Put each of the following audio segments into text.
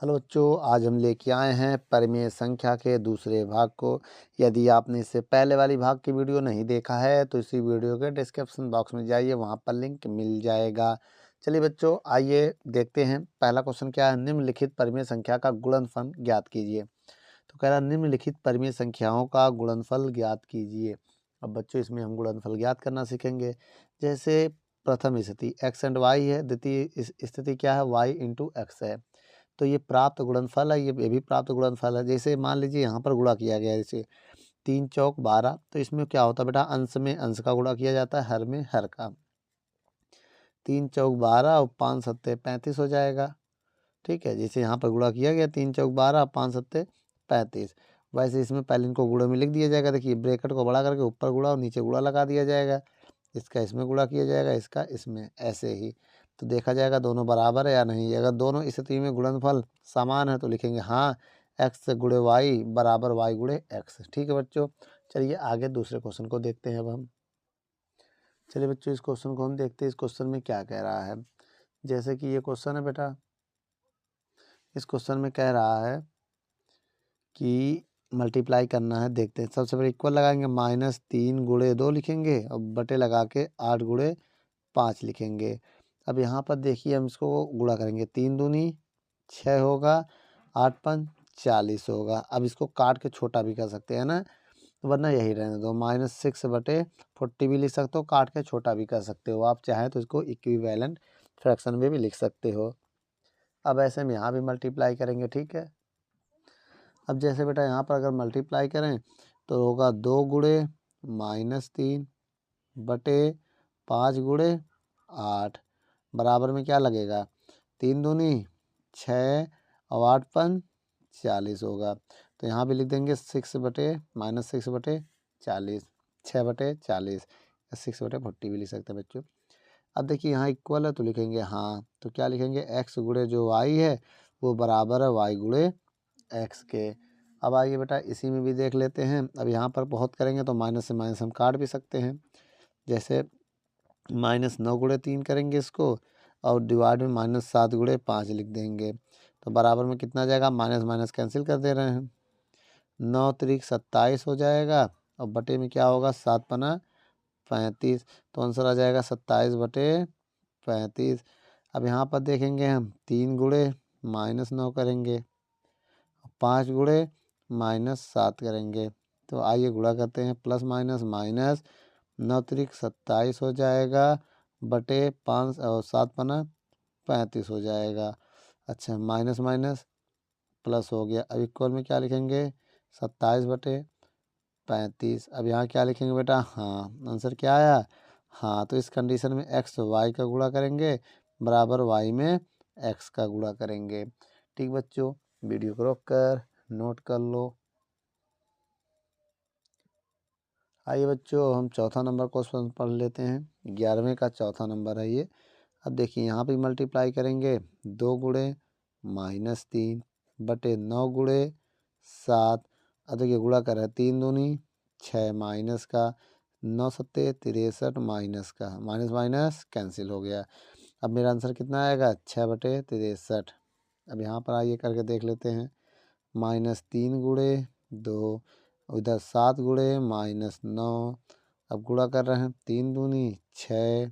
Hello बच्चों, आज हम लेके आए हैं परिमेय संख्या के दूसरे भाग को। यदि आपने इससे पहले वाली भाग की वीडियो नहीं देखा है तो इसी वीडियो के डिस्क्रिप्शन बॉक्स में जाइए, वहां पर लिंक मिल जाएगा। चलिए बच्चों, आइए देखते हैं। पहला क्वेश्चन क्या है, निम्नलिखित परिमेय संख्या का गुणनफल ज्ञात कीजिए। तो कह रहा निम्नलिखित परिमेय संख्याओं का गुणनफल ज्ञात कीजिए। अब बच्चों इसमें हम गुणनफल ज्ञात करना सीखेंगे। जैसे प्रथम स्थिति एक्स एंड वाई है, द्वितीय स्थिति क्या है, वाई इंटू एक्स है। तो ये प्राप्त गुणनफल है, ये भी प्राप्त गुणनफल है। जैसे मान लीजिए यहाँ पर गुणा किया गया है, जैसे 3 चौक 12, तो इसमें क्या होता है बेटा, अंश में अंश का गुणा किया जाता है, हर में हर का। 3 चौक 12 और 5 सत्ते 35 हो जाएगा। ठीक है, जैसे यहाँ पर गुणा किया गया 3 चौक 12 और 5 सत्ते 35, वैसे इसमें पहले इनको गुणा में लिख दिया जाएगा। देखिए ब्रैकेट को बड़ा करके ऊपर गुणा और नीचे गुणा लगा दिया जाएगा। इसका इसमें गुणा किया जाएगा, इसका इसमें, ऐसे ही। तो देखा जाएगा दोनों बराबर है या नहीं। अगर दोनों स्थिति में गुणनफल समान है तो लिखेंगे हाँ, एक्स गुणे वाई बराबर वाई गुणे एक्स। ठीक है बच्चों, चलिए आगे दूसरे क्वेश्चन को देखते हैं अब हम। चलिए बच्चों, इस क्वेश्चन को हम देखते हैं, इस क्वेश्चन में क्या कह रहा है। जैसे कि ये क्वेश्चन है बेटा, इस क्वेश्चन में कह रहा है कि मल्टीप्लाई करना है। देखते हैं, सबसे पहले इक्वल लगाएंगे, -3 गुणे 2 लिखेंगे और बटे लगा के 8 गुणे 5 लिखेंगे। अब यहाँ पर देखिए हम इसको गुणा करेंगे, 3 दूनी 6 होगा, 8 पंच 40 होगा। अब इसको काट के छोटा भी कर सकते हैं ना, वरना यही रहने दो। -6/40 भी लिख सकते हो, काट के छोटा भी कर सकते हो। आप चाहें तो इसको इक्विवेलेंट फ्रैक्शन में भी लिख सकते हो। अब ऐसे में यहाँ भी मल्टीप्लाई करेंगे। ठीक है, अब जैसे बेटा यहाँ पर अगर मल्टीप्लाई करें तो होगा 2 गुणे -3 बटे 5 गुणे 8 बराबर में क्या लगेगा, 3 दूनी 6 और 8 पन 40 होगा। तो यहाँ भी लिख देंगे -6/40, 6/40, 6/40 भी लिख सकते हैं बच्चों। अब देखिए यहाँ इक्वल है तो लिखेंगे हाँ, तो क्या लिखेंगे, एक्स गुणे जो वाई है वो बराबर है वाई गुणे एक्स के। अब आइए बेटा इसी में भी देख लेते हैं। अब यहाँ पर बहुत करेंगे तो माइनस से माइनस हम काट भी सकते हैं। जैसे -9 गुणे 3 करेंगे इसको और डिवाइड में -7 गुणे 5 लिख देंगे। तो बराबर में कितना आ जाएगा, माइनस माइनस कैंसिल कर दे रहे हैं, 9 त्रिक 27 हो जाएगा और बटे में क्या होगा, 7 पना 35। तो आंसर आ जाएगा 27/35। अब यहाँ पर देखेंगे हम 3 गुणे -9 करेंगे, 5 गुणे -7 करेंगे। तो आइए गुणा करते हैं, प्लस माइनस माइनस 9 त्रिक 27 हो जाएगा बटे 5 और 7 पना 35 हो जाएगा। अच्छा, माइनस माइनस प्लस हो गया। अब इक्वल में क्या लिखेंगे, 27/35। अब यहाँ क्या लिखेंगे बेटा, हाँ, आंसर क्या आया, हाँ। तो इस कंडीशन में एक्स वाई का गुणा करेंगे बराबर वाई में एक्स का गुणा करेंगे। ठीक बच्चों, वीडियो को रोक कर नोट कर लो। आइए बच्चों, हम चौथा नंबर क्वेश्चन पढ़ लेते हैं। 11वें का चौथा नंबर है ये। अब देखिए यहाँ पे मल्टीप्लाई करेंगे, 2 गुणे -3 बटे 9 गुणे 7। अब देखिए गुणा कर रहे हैं, 3 दूनी 6 माइनस का 9 सत्ते 63 माइनस का, माइनस माइनस कैंसिल हो गया। अब मेरा आंसर कितना आएगा, 6/63। अब यहाँ पर आइए करके देख लेते हैं, -3 गुणे 2, इधर 7 गुणे -9। अब गुणा कर रहे हैं, 3 दूनी 6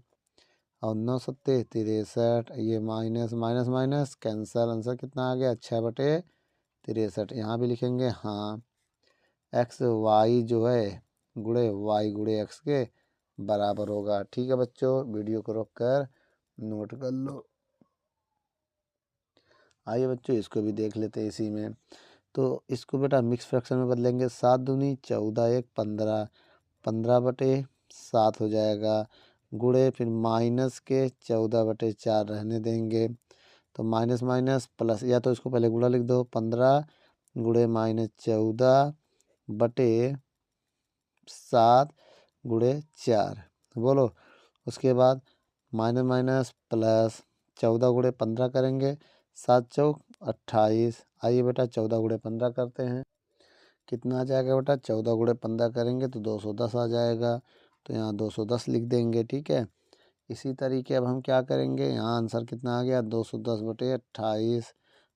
और 9 सत्ते 63, ये minus minus minus cancel. Answer कितना आ गया, 6/63। यहाँ भी लिखेंगे हाँ, एक्स वाई जो है गुणे वाई गुणे एक्स के बराबर होगा। ठीक है बच्चों, वीडियो को रोक कर नोट कर लो। आइए बच्चों इसको भी देख लेते हैं इसी में। तो इसको बेटा मिक्स फ्रैक्शन में बदलेंगे, 7 दूनी 14 1 15, 15/7 हो जाएगा गुणे फिर माइनस के 14/4 रहने देंगे। तो माइनस माइनस प्लस, या तो इसको पहले गुणा लिख दो, 15 गुणे -14/7 गुणे 4, बोलो। उसके बाद माइनस माइनस प्लस 14 गुणे 15 करेंगे, 7 चौक 28। आइए बेटा 14 गुणे 15 करते हैं, कितना आ जाएगा बेटा, 14 गुणे 15 करेंगे तो 210 आ जाएगा। तो यहाँ 210 लिख देंगे। ठीक है, इसी तरीके अब हम क्या करेंगे, यहाँ आंसर कितना आ गया, 210/28।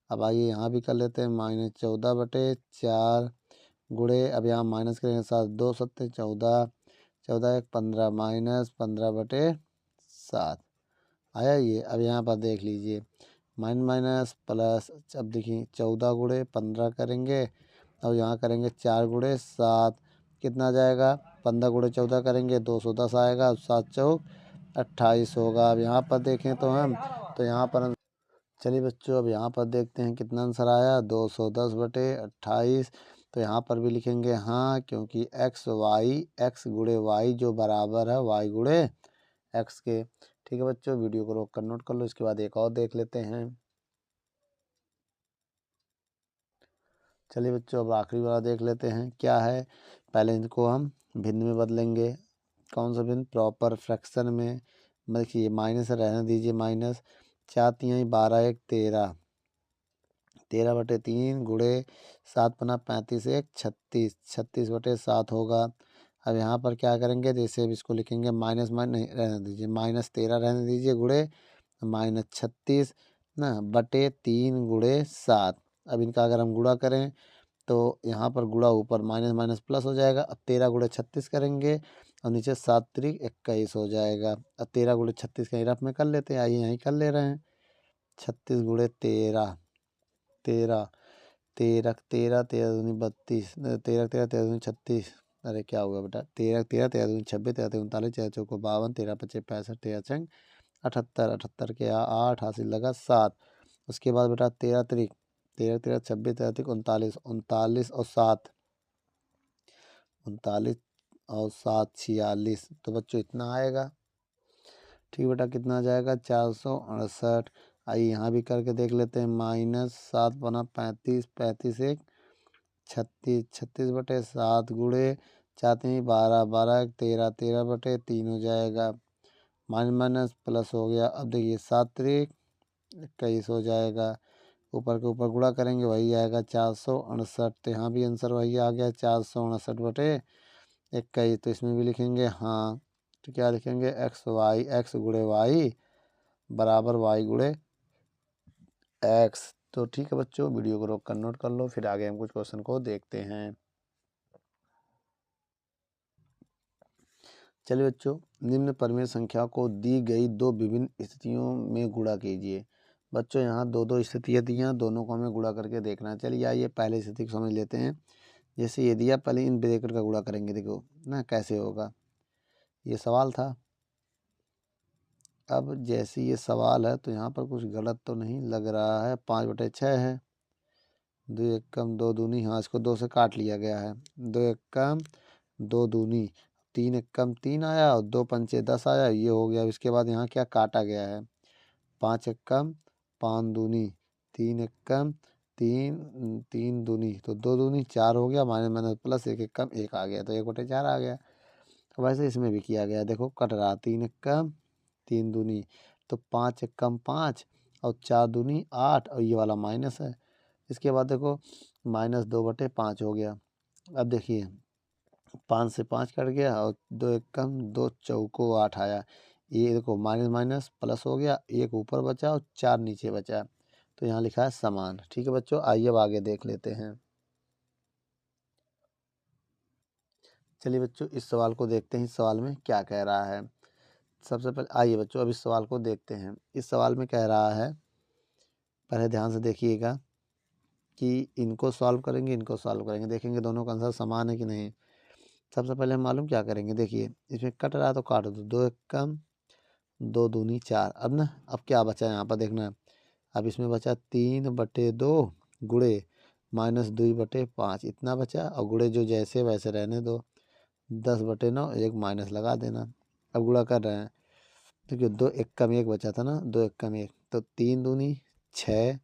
अब आइए यहाँ भी कर लेते हैं -14/4 गुणे, अब यहाँ माइनस करेंगे 7, 2 7 14, 14 1 15 -15/7 आया ये। अब यहाँ पर देख लीजिए माइनस माइनस प्लस, अब देखिए 14 गुणे 15 करेंगे, अब यहाँ करेंगे 4 गुणे 7, कितना आ जाएगा, 15 गुणे 14 करेंगे 210 आएगा, 7 चौक 28 होगा। अब यहाँ पर देखें तो हम, तो यहाँ पर चलिए बच्चों अब यहाँ पर देखते हैं कितना आंसर आया, 210/28। तो यहाँ पर भी लिखेंगे हाँ, क्योंकि एक्स गुणे वाई जो बराबर है वाई गुणे एक्स के। ठीक है बच्चों, वीडियो को रोक कर नोट कर लो, इसके बाद एक और देख लेते हैं। चलिए बच्चों अब आखिरी वाला देख लेते हैं क्या है। पहले इनको हम भिन्न में बदलेंगे। कौन सा भिन्न, प्रॉपर फ्रैक्शन में। देखिए माइनस रहने दीजिए, माइनस 4 3 12 1 13, 13/3 गुणे 7 पना 35 1 36, 36/7 होगा। अब यहाँ पर क्या करेंगे, जैसे अब इसको लिखेंगे माइनस माइनस नहीं रहने दीजिए, -13 रहने दीजिए गुणे -36 ना बटे 3 गुणे 7। अब इनका अगर हम गुणा करें तो यहाँ पर गुणा ऊपर माइनस माइनस प्लस हो जाएगा। अब 13 गुणे 36 करेंगे और नीचे 7 3 21 हो जाएगा। अब 13 गुणे 36 कहीं रफ में कर लेते हैं, आइए यहीं कर ले रहे हैं। 36 गुणे 13, 13 13 13 13 दूनी 32, 13 13 13 दूनी 36, अरे क्या हुआ बेटा, 13 13 13 दूनी 26, 13 3 39, 13 चौको 52, 13 5 65, 13 6 78, 78 के 8 हासिल लगा 7। उसके बाद बेटा 13 3 13 13 26, 13 3 39, 39 और 7, 39 और 7 46। तो बच्चों इतना आएगा। ठीक बेटा, कितना आ जाएगा, 468। आइए यहाँ भी करके देख लेते हैं। -7 बना 35, 35 1 36, 36/7 गुणे 4 3 12, 12 1 13, 13/3 हो जाएगा। माइनस माइनस प्लस हो गया। अब देखिए 7 3 21 हो जाएगा। ऊपर के ऊपर गुणा करेंगे वही आएगा 468। तो यहाँ भी आंसर वही आ गया 469/21। तो इसमें भी लिखेंगे हाँ। तो क्या लिखेंगे, एक्स गुणे वाई बराबर वाई गुणे एक्स। तो ठीक है बच्चों, वीडियो को रोक कर नोट कर लो, फिर आगे हम कुछ क्वेश्चन को देखते हैं। चलिए बच्चों, निम्न परिमेय संख्या को दी गई दो विभिन्न स्थितियों में गुणा कीजिए। बच्चों यहाँ दो दो स्थितियाँ दी हैं, दोनों को हमें गुणा करके देखना है। चलिए आइए पहले स्थिति को समझ लेते हैं। जैसे ये दिया, पहले इन ब्रैकेट का गुणा करेंगे, देखो ना कैसे होगा, ये सवाल था। अब जैसे ये सवाल है तो यहाँ पर कुछ गलत तो नहीं लग रहा है। 5/6 है, 2 1 कम 2 दूनी, हाँ इसको 2 से काट लिया गया है। 2 1 कम 2 दूनी, 3 1 कम 3 आया और 2 पंचे 10 आया, ये हो गया। इसके बाद यहाँ क्या काटा गया है, 5 1 कम 5 दूनी, 3 1 कम 3 3 दूनी, तो 2 दूनी 4 हो गया। माइनस माइनस प्लस 1 1 कम 1 आ गया, तो 1/4 आ गया। तो वैसे इसमें भी किया गया, देखो कट रहा, 3 1 कम 3 दूनी, तो 5 1 कम 5 और 4 दूनी 8, और ये वाला माइनस है। इसके बाद देखो -2/5 हो गया। अब देखिए 5 से 5 कट गया और 2 1 कम 2 चौको 8 आया। ये देखो माइनस माइनस प्लस हो गया, 1 ऊपर बचा और 4 नीचे बचा। तो यहाँ लिखा है समान। ठीक है बच्चों, आइए अब आगे देख लेते हैं। चलिए बच्चों, इस सवाल को देखते हैं, इस सवाल में क्या कह रहा है। सबसे पहले आइए बच्चों अब इस सवाल को देखते हैं। इस सवाल में कह रहा है, पहले ध्यान से देखिएगा कि इनको सॉल्व करेंगे, इनको सॉल्व करेंगे, देखेंगे दोनों का आंसर समान है कि नहीं। सबसे पहले हम मालूम क्या करेंगे, देखिए इसमें कट रहा है तो काट दो, 2 1 कम 2 दूनी 4। अब ना, अब क्या बचा यहाँ पर देखना है। अब इसमें बचा 3/2 गुणे -2/5, इतना बचा। और गुणे जो जैसे वैसे रहने दो, 10/9, एक माइनस लगा देना। अब गुणा कर रहे हैं, देखिए 2 1 कम 1 बचा था ना, 2 1 कम 1, तो 3 दूनी 6,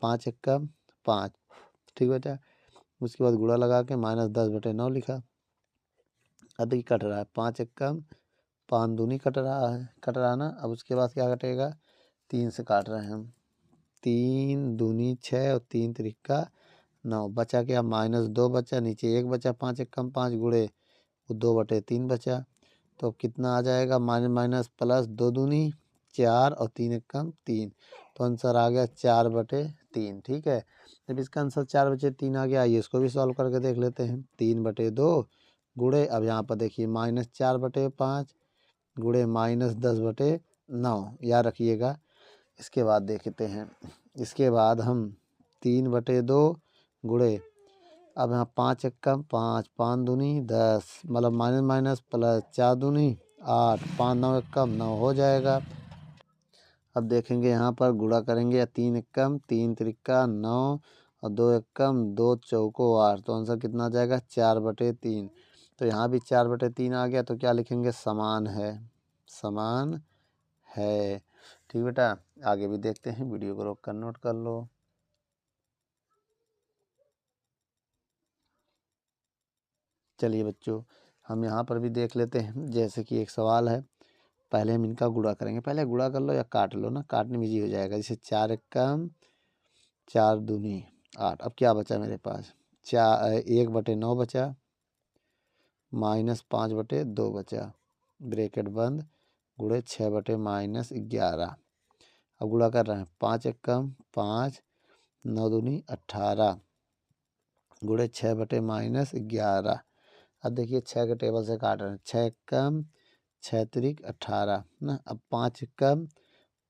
5 1 कम 5, ठीक बेटा। उसके बाद गुणा लगा के -10/9 लिखा। अब देखिए कट रहा है, 5 1 कम 5 दूनी कट रहा है, कट रहा ना। अब उसके बाद क्या कटेगा, 3 से काट रहे हैं हम, 3 दूनी 6 और 3 त्रिका 9, बचा क्या, -2 बचा, नीचे 1 बचा, 5 1 कम 5 गुणे वो 2/3 बचा। तो अब कितना आ जाएगा, माइनस माइनस प्लस 2 दूनी 4 और 3 एकम 3, तो आंसर आ गया 4/3। ठीक है, जब इसका आंसर 4/3 आ गया, आइए इसको भी सॉल्व करके देख लेते हैं। 3/2 गुणे, अब यहाँ पर देखिए -4/5 गुणे -10/9, याद रखिएगा। इसके बाद देखते हैं, इसके बाद हम 3/2 गुणे, अब यहाँ 5 एकम 5, 5 दूनी 10, मतलब माइनस माइनस प्लस 4 दूनी 8, 5 9 एकम 9 हो जाएगा। अब देखेंगे यहाँ पर गुणा करेंगे, 3 एकम 3 त्रिका 9 और 2 एकम 2 चौको 8, तो आंसर कितना आ जाएगा 4/3। तो यहाँ भी 4/3 आ गया, तो क्या लिखेंगे, समान है, समान है। ठीक बेटा, आगे भी देखते हैं, वीडियो को रोक कर नोट कर लो। चलिए बच्चों, हम यहाँ पर भी देख लेते हैं। जैसे कि एक सवाल है, पहले हम इनका गुणा करेंगे। पहले गुणा कर लो या काट लो ना, काटने में इजी हो जाएगा। जैसे 4 एकम 4 दूनी 8, अब क्या बचा मेरे पास, 1/9 बचा, -5/2 बचा, ब्रैकेट बंद, गुणे 6/-11। अब गुणा कर रहे हैं, 5 एकम 5 9 दूनी 18 गुणे 6/-11। अब देखिए 6 के टेबल से काट रहे हैं, 6 एकम 6 त्रिक 18 ना। अब 5 एकम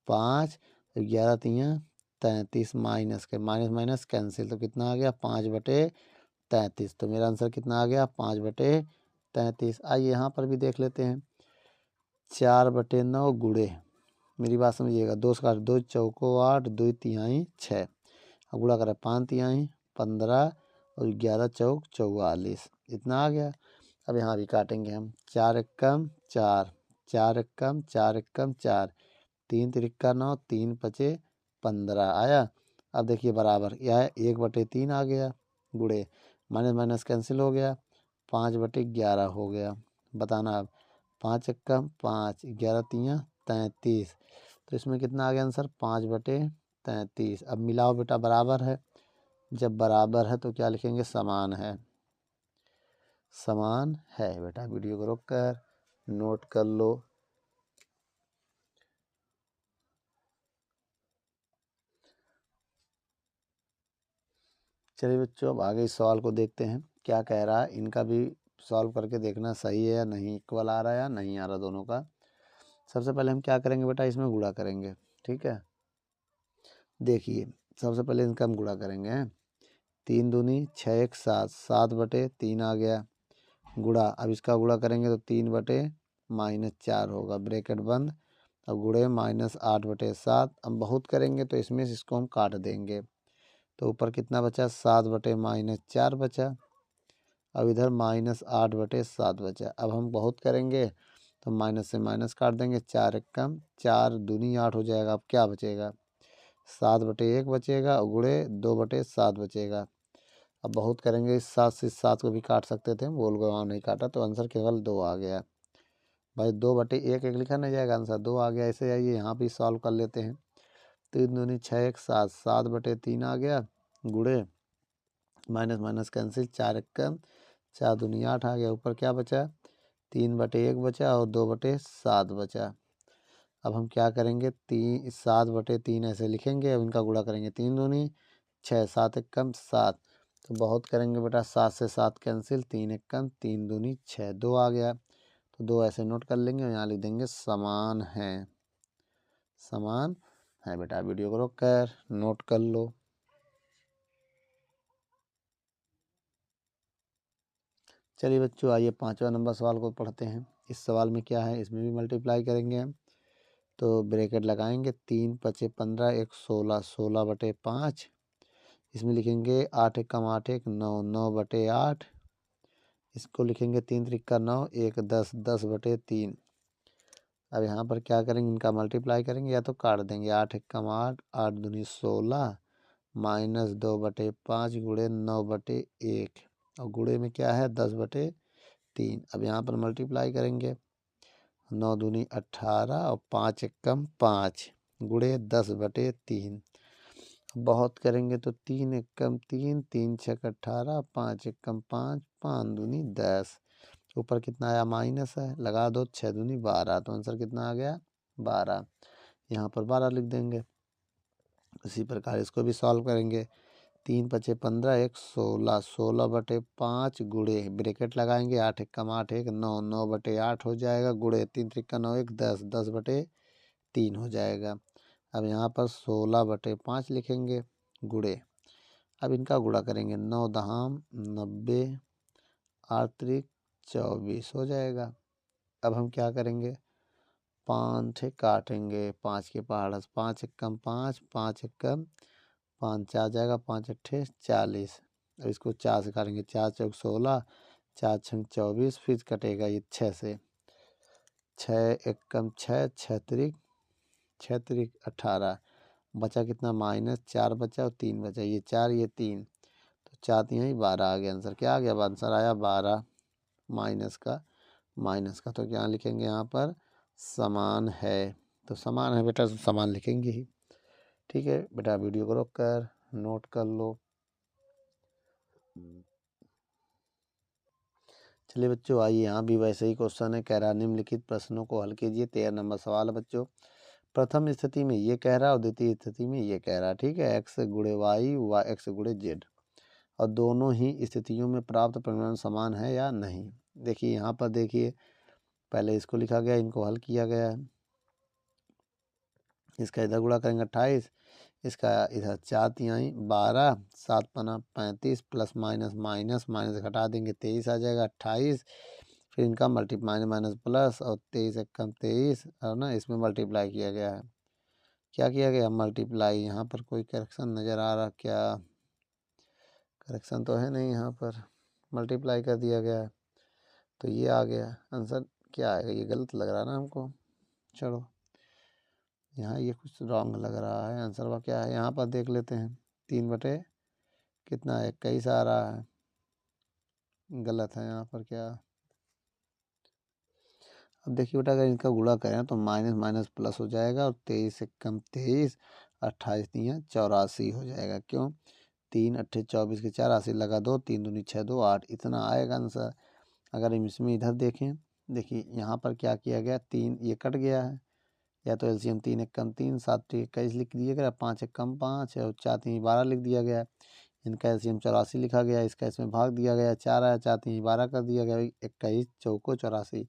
5, 11 तियाँ 33, माइनस के माइनस माइनस कैंसिल, तो कितना आ गया 5/33। तो मेरा आंसर कितना आ गया 5/33। आइए यहाँ पर भी देख लेते हैं, 4/9 गुणे, मेरी बात समझिएगा, 2 से काट, 2 चौको 8, 2 तिहाई 6, अब गुणा करें 5 तिहाई 15 और 11 चौक 44, इतना आ गया। अब यहाँ भी काटेंगे हम, 4 एकम 4, 4 एकम 4 एकम 4, 3 त्रिका 9, 3 पचे 15 आया। अब देखिए बराबर, यह 1/3 आ गया, गुणे माइनस माइनस कैंसिल हो गया, 5/11 हो गया। बताना अब, 5 एकम 5, 11 तियाँ 33, तो इसमें कितना आ गया आंसर 5/33। अब मिलाओ बेटा, बराबर है, जब बराबर है तो क्या लिखेंगे, समान है, समान है। बेटा वीडियो को रोक कर नोट कर लो। चलिए बच्चों, अब आगे इस सवाल को देखते हैं, क्या कह रहा है। इनका भी सॉल्व करके देखना सही है या नहीं, इक्वल आ रहा है या नहीं आ रहा दोनों का। सबसे पहले हम क्या करेंगे बेटा, इसमें गुणा करेंगे। ठीक है, देखिए सबसे पहले इनका हम गुणा करेंगे। 3 दूनी 6 1 7, 7/3 आ गया, गुणा, अब इसका गुणा करेंगे तो 3/-4 होगा, ब्रैकेट बंद, अब गुणे -8/7। अब बहुत करेंगे तो इसमें से इसको हम काट देंगे, तो ऊपर कितना बचा, 7/-4 बचा, अब इधर -8/7 बचा। अब हम बहुत करेंगे तो माइनस से माइनस काट देंगे, 4 एकम 4 दूनी 8 हो जाएगा। अब क्या बचेगा, 7/1 बचेगा, और गुणे 2/7 बचेगा। अब बहुत करेंगे, इस 7 से 7 को भी काट सकते थे, बोल गवाह नहीं काटा, तो आंसर केवल 2 आ गया। भाई 2/1 एक लिखा नहीं जाएगा, आंसर 2 आ गया। ऐसे आइए यहाँ भी सॉल्व कर लेते हैं। 3 दूनी 6 1 7, 7/3 आ गया, गुणे माइनस माइनस कैंसिल, 4 एकम 4 दूनी 8 आ गया। ऊपर क्या बचा, 3/1 बचा और 2/7 बचा। अब हम क्या करेंगे, 7/3 ऐसे लिखेंगे। अब इनका गुणा करेंगे, 3 दूनी 6, 7 एकम 7, तो बहुत करेंगे बेटा, 7 से 7 कैंसिल, 3 एकम 3 दूनी 6, 2 आ गया। तो 2 ऐसे नोट कर लेंगे और यहाँ लिख देंगे समान है, समान है। बेटा वीडियो को रोक कर नोट कर लो। चलिए बच्चों, आइए 5वां नंबर सवाल को पढ़ते हैं। इस सवाल में क्या है, इसमें भी मल्टीप्लाई करेंगे हम, तो ब्रैकेट लगाएंगे, 3 पचे 15 1 16, 16/5, इसमें लिखेंगे 8 एकम 8 1 9, 9/8, इसको लिखेंगे 3 त्रिका 9 1 10, 10/3। अब यहाँ पर क्या करेंगे, इनका मल्टीप्लाई करेंगे या तो काट देंगे, 8 एकम 8, 8 दूनी 16, -2/5 गुणे 9/1, और गुणे में क्या है 10/3। अब यहाँ पर मल्टीप्लाई करेंगे, 9 दूनी 18 और 5 एकम 5 गुणे 10/3। बहुत करेंगे तो 3 एकम 3, 3 छक 18, 5 एकम 5, 5 दूनी 10, ऊपर कितना आया माइनस है, लगा दो, 6 दूनी 12, तो आंसर कितना आ गया 12। यहाँ पर 12 लिख देंगे। इसी प्रकार इसको भी सॉल्व करेंगे। 3 पचे 15 1 16, 16/5 गुणे ब्रैकेट लगाएंगे, 8 एकम 8 1 9, 9/8 हो जाएगा, गुणे 3 त्रिका 9 1 10, 10/3 हो जाएगा। अब यहाँ पर 16/5 लिखेंगे गुणे, अब इनका गुणा करेंगे, 9 दहाम 90, 8 त्रिक 24 हो जाएगा। अब हम क्या करेंगे, 5 काटेंगे, 5 के पहाड़ 5 एकम 5, 5 एकम 5 आ जाएगा, 5 अट्ठे 40। अब इसको 4 से काटेंगे, 4 चौक 16, 4 छंग 24, फिर कटेगा ये 6 से, 6 एकम 6, 6 त्रिक 18, बचा कितना -4 बचा और 3 बचा, ये 4 ये 3, तो 4 3 ही 12 आ गया आंसर। क्या आ गया आंसर, आया 12 माइनस का तो क्या लिखेंगे यहाँ पर, समान है। तो समान है बेटा, समान लिखेंगे ही। ठीक है बेटा, वीडियो को रोक कर नोट कर लो। चलिए बच्चों, आइए यहाँ भी वैसे ही क्वेश्चन है, कह रहा निम्नलिखित प्रश्नों को हल कीजिए। 13 नंबर सवाल है बच्चों। प्रथम स्थिति में ये कह रहा है और द्वितीय स्थिति में ये कह रहा है। ठीक है, x गुणे वाई x गुणे जेड, और दोनों ही स्थितियों में प्राप्त परिणाम समान है या नहीं। देखिए यहाँ पर देखिए, पहले इसको लिखा गया, इनको हल किया गया है। इसका इधर गुणा करेंगे 28, इसका इधर 4 तिहाई 12, 7 पना 35, प्लस माइनस माइनस माइनस घटा देंगे 23 आ जाएगा 28, फिर इनका मल्टीप्लाई माइनस प्लस और 23 एकम 23, और ना इसमें मल्टीप्लाई किया गया है। क्या किया गया, मल्टीप्लाई। यहाँ पर कोई करेक्शन नज़र आ रहा क्या, करेक्शन तो है नहीं, यहाँ पर मल्टीप्लाई कर दिया गया है, तो ये आ गया आंसर। क्या आएगा, ये गलत लग रहा है ना हमको। चलो यहाँ ये कुछ रॉन्ग लग रहा है, आंसर वह क्या है, यहाँ पर देख लेते हैं। 3 बटे कितना है, 21 आ रहा है, गलत है यहाँ पर। क्या, अब देखिए बेटा, अगर इनका गुणा करें तो माइनस माइनस प्लस हो जाएगा, और 23 एकम 23, 28 तिया 84 हो जाएगा। क्यों, 3 अट्ठे 24 के 84 लगा 2, 3 दूनी 6 2 8, इतना आएगा आंसर। अगर हम इसमें इधर देखें, देखिए यहाँ पर क्या किया गया, 3 ये कट गया है, या तो एलसीएम 3 एकम 3, 7 21 लिख दिया गया, 5 एकम 5 और 4 3 12 लिख दिया गया। इनका एलसीएम 84 लिखा गया, इसका इसमें भाग दिया गया, 4 आया, 4 3 12 कर दिया गया, 21 चौको 84,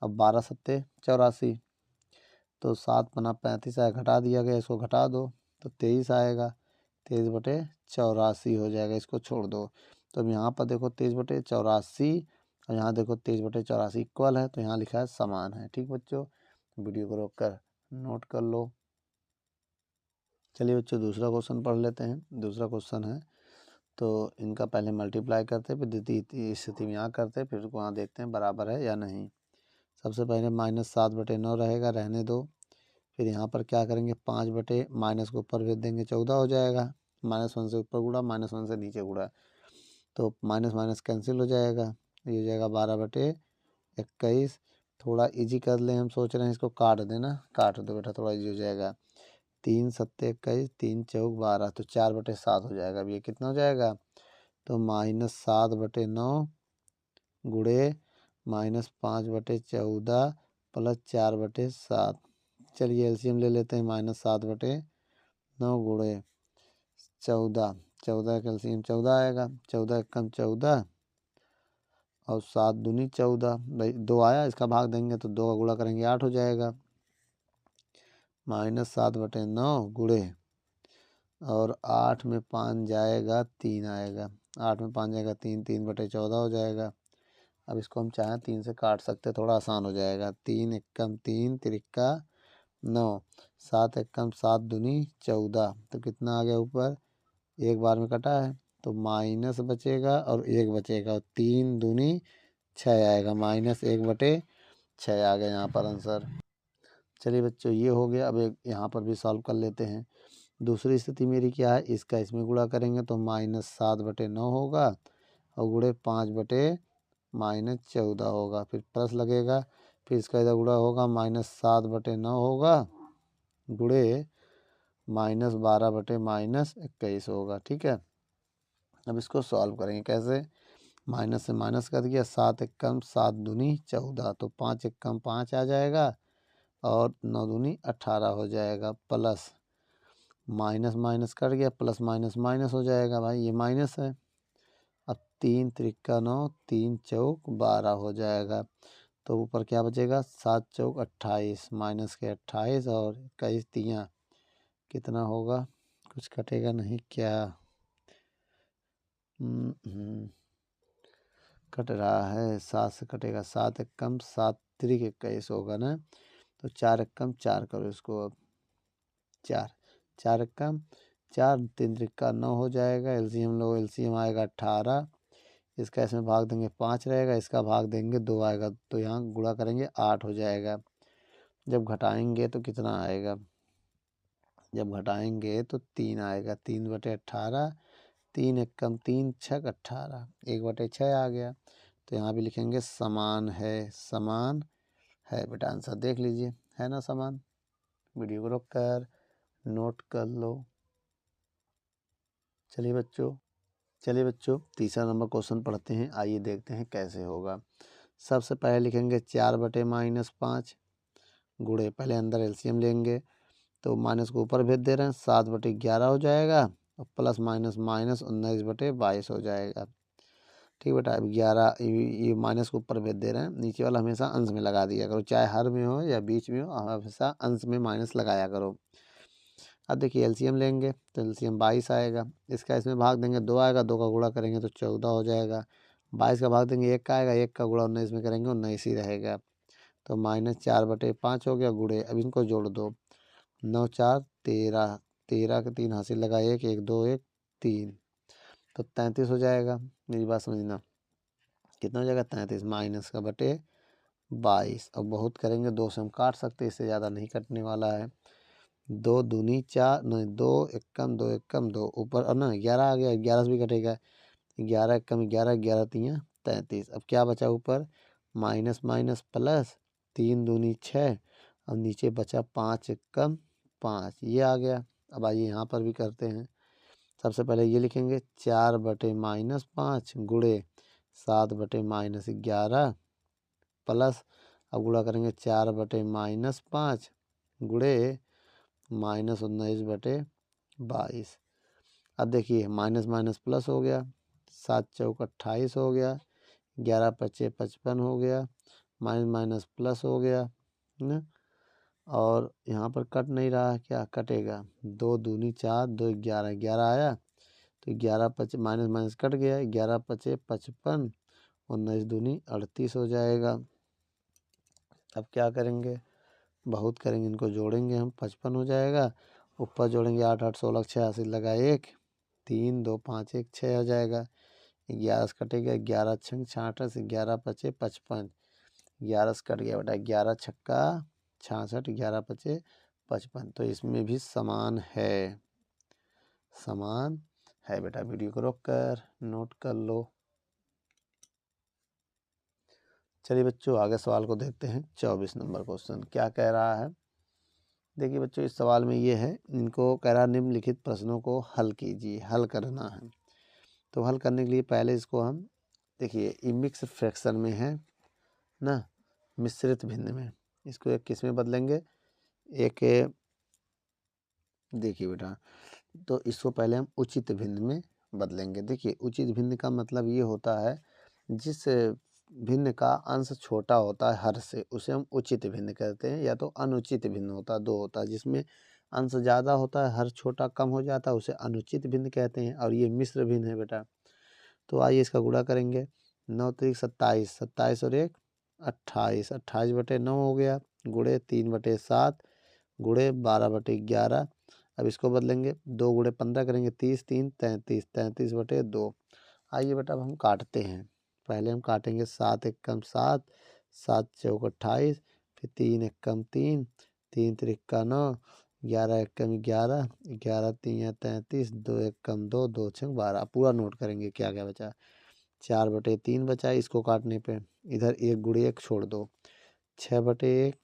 अब 12 सत्ते 84, तो 7 पना 35 आया, घटा दिया गया, इसको घटा दो तो 23 आएगा, 23/84 हो जाएगा, इसको छोड़ दो। तो अब यहाँ पर देखो 23/84 और यहाँ देखो 23/84 इक्वल है, तो यहाँ लिखा है समान है। ठीक बच्चों, वीडियो को रोक कर नोट कर लो। चलिए बच्चों, दूसरा क्वेश्चन पढ़ लेते हैं। दूसरा क्वेश्चन है, तो इनका पहले मल्टीप्लाई करते, फिर द्वितीय स्थिति में यहाँ करते, फिर वहाँ देखते हैं बराबर है या नहीं। सबसे पहले -7/9 रहेगा, रहने दो। फिर यहाँ पर क्या करेंगे, 5 बटे माइनस को ऊपर भेज देंगे, 14 हो जाएगा। -1 से ऊपर गुड़ा, -1 से नीचे गुड़ा, तो माइनस माइनस कैंसिल हो जाएगा, ये हो जाएगा 12/21। थोड़ा इजी कर लें, हम सोच रहे हैं इसको काट देना, काट दो बेटा, थोड़ा इजी हो जाएगा। 3 सत्ते 21, 3 चौक 12, तो 4/7 हो जाएगा। अब ये कितना हो जाएगा, तो -7/9 गुड़े -5/14 प्लस 4/7। चलिए एलसीएम ले लेते हैं, -7/9 गुड़े 14, 14 का एलसीएम 14 आएगा, 14 एकम 14 और 7 दूनी 14, भाई 2 आया, इसका भाग देंगे तो 2 का गुणा करेंगे 8 हो जाएगा। -7/9 गुड़े और 8 में 5 जाएगा 3 आएगा, 8 में 5 जाएगा 3, 3/14 हो जाएगा। अब इसको हम चाहें 3 से काट सकते, थोड़ा आसान हो जाएगा। 3 एकम 3 त्रिका 9, 7 एकम 7 दूनी 14, तो कितना आ गया ऊपर, एक बार में कटा है तो माइनस बचेगा और 1 बचेगा, 3 दूनी 6 आएगा, -1/6 आ गया यहाँ पर आंसर। चलिए बच्चों, ये हो गया। अब एक यहाँ पर भी सॉल्व कर लेते हैं। दूसरी स्थिति मेरी क्या है, इसका इसमें गुणा करेंगे तो -7/9 होगा, और गुणे 5/-14 होगा, फिर प्लस लगेगा, फिर इसका इधर गुणा होगा, -7/9 होगा गुणे -12/-21 होगा। ठीक है, अब इसको सॉल्व करेंगे कैसे, माइनस से माइनस कर दिया, 7 एकम 7 दूनी 14, तो 5 एकम 5 आ जाएगा, और 9 दूनी 18 हो जाएगा, प्लस माइनस माइनस कट गया, प्लस माइनस माइनस हो जाएगा भाई, ये माइनस है। अब 3 त्रिका 9, 3 चौक 12 हो जाएगा। तो ऊपर क्या बचेगा, 7 चौक 28, माइनस के 28 और 21 तियाँ कितना होगा, कुछ कटेगा नहीं क्या? कट रहा है, 7 से कटेगा, 7 एक कम 7 त्रिक 21 होगा ना। तो 4 एक कम 4 करो इसको, अब 4 एक कम 4, 3 त्रिका 9 हो जाएगा। एलसीएम लो, एलसीएम आएगा 18, इसका इसमें भाग देंगे 5 रहेगा, इसका भाग देंगे 2 आएगा, तो यहाँ गुणा करेंगे 8 हो जाएगा। जब घटाएंगे तो कितना आएगा, जब घटाएंगे तो 3 आएगा, 3/18, 3 एक कम 3 छक 18, 1/6 आ गया। तो यहाँ भी लिखेंगे समान है, समान है बेटा, आंसर देख लीजिए, है ना समान। वीडियो को रोक कर नोट कर लो। चलिए बच्चों तीसरा नंबर क्वेश्चन पढ़ते हैं, आइए देखते हैं कैसे होगा। सबसे पहले लिखेंगे 4/-5 गुणे, पहले अंदर एलसीएम लेंगे, तो माइनस को ऊपर भेज दे रहे हैं, 7/11 हो जाएगा, और प्लस माइनस माइनस 19/22 हो जाएगा। ठीक बेटा, अब 11 ये माइनस को ऊपर भेज दे रहे हैं, नीचे वाला हमेशा अंश में लगा दिया करो, चाहे हर में हो या बीच में हो, हमेशा अंश में माइनस लगाया करो। अब देखिए एलसीएम लेंगे तो एलसीएम 22 आएगा, इसका इसमें भाग देंगे 2 आएगा, 2 का गुणा करेंगे तो 14 हो जाएगा, 22 का भाग देंगे 1 का आएगा, 1 का गुणा 19 में करेंगे 19 ही रहेगा। तो -4/5 हो गया गुणे, अब इनको जोड़ दो, 9 4 13, 13 के 3 हासिल लगा 1 1 2 1 3, तो 33 हो जाएगा। मेरी बात समझना, कितना हो जाएगा 33 माइनस का बटे 22। अब बहुत करेंगे 2 से हम काट सकते, इससे ज़्यादा नहीं कटने वाला है। 2 दूनी 4, नहीं 2 एक कम 2 एक कम 2, ऊपर और ना 11 आ गया, 11 से भी कटेगा, 11 एक कम 11, 11 तियाँ 33। अब क्या बचा ऊपर, माइनस माइनस प्लस, 3 दूनी 6, और नीचे बचा 5 एक कम 5, ये आ गया। अब आइए यहाँ पर भी करते हैं। सबसे पहले ये लिखेंगे 4/-5 गुणे 7/-11 प्लस, अब गुणा करेंगे 4/-5 गुणे -19/22। अब देखिए माइनस माइनस प्लस हो गया, 7 चौक 28 हो गया, 11 पचे 55 हो गया, माइनस माइनस प्लस हो गया ना। और यहाँ पर कट नहीं रहा, क्या कटेगा, 2 दूनी 4, 2 11, 11 आया, तो 11 पचे माइनस माइनस कट गया, 11 पचे 55, 19 दूनी 38 हो जाएगा। अब क्या करेंगे, बहुत करेंगे, इनको जोड़ेंगे हम, 55 हो जाएगा, ऊपर जोड़ेंगे 8 8 16 86 लगा 1, 3 2 5 1 6 हो जाएगा, 11 से कटेगा, 11 छंग 66, 11 पचे 55, 11 से कट गया बेटा, 11 छक्का 66, 11 पचे 55, तो इसमें भी समान है, समान है बेटा। वीडियो को रोक कर नोट कर लो। चलिए बच्चों आगे सवाल को देखते हैं। 24 नंबर क्वेश्चन क्या कह रहा है, देखिए बच्चों इस सवाल में ये है, इनको कह रहा निम्नलिखित प्रश्नों को हल कीजिए, हल करना है। तो हल करने के लिए पहले इसको हम देखिए, ये मिक्स फ्रैक्शन में है ना, मिश्रित भिन्न में, इसको एक किस में बदलेंगे, एक देखिए बेटा, तो इसको पहले हम उचित भिन्न में बदलेंगे। देखिए उचित भिन्न का मतलब ये होता है, जिस भिन्न का अंश छोटा होता है हर से, उसे हम उचित भिन्न कहते हैं, या तो अनुचित भिन्न होता है, दो होता है, जिसमें अंश ज़्यादा होता है हर छोटा कम हो जाता है, उसे अनुचित भिन्न कहते हैं, और ये मिश्र भिन्न है बेटा। तो आइए इसका गुणा करेंगे, 9 त्रिक 27, 27 और 1 28, 28/9 हो गया, गुणे 3/7 गुणे 12/11। अब इसको बदलेंगे, 2 गुणे 15 करेंगे 30, 3 33, 33/2। आइए बेटा अब हम काटते हैं, पहले हम काटेंगे 7 एक कम 7, 7 चौक 28, फिर 3 एक कम 3, 3 त्रिका 9, 11 एक कम 11, 11 तियाँ 33, 2 एक कम 2, 2 छंग 12। पूरा नोट करेंगे क्या क्या बचा, 4/3 बचा इसको काटने पे, इधर 1 गुणे 1 छोड़ दो, 6/1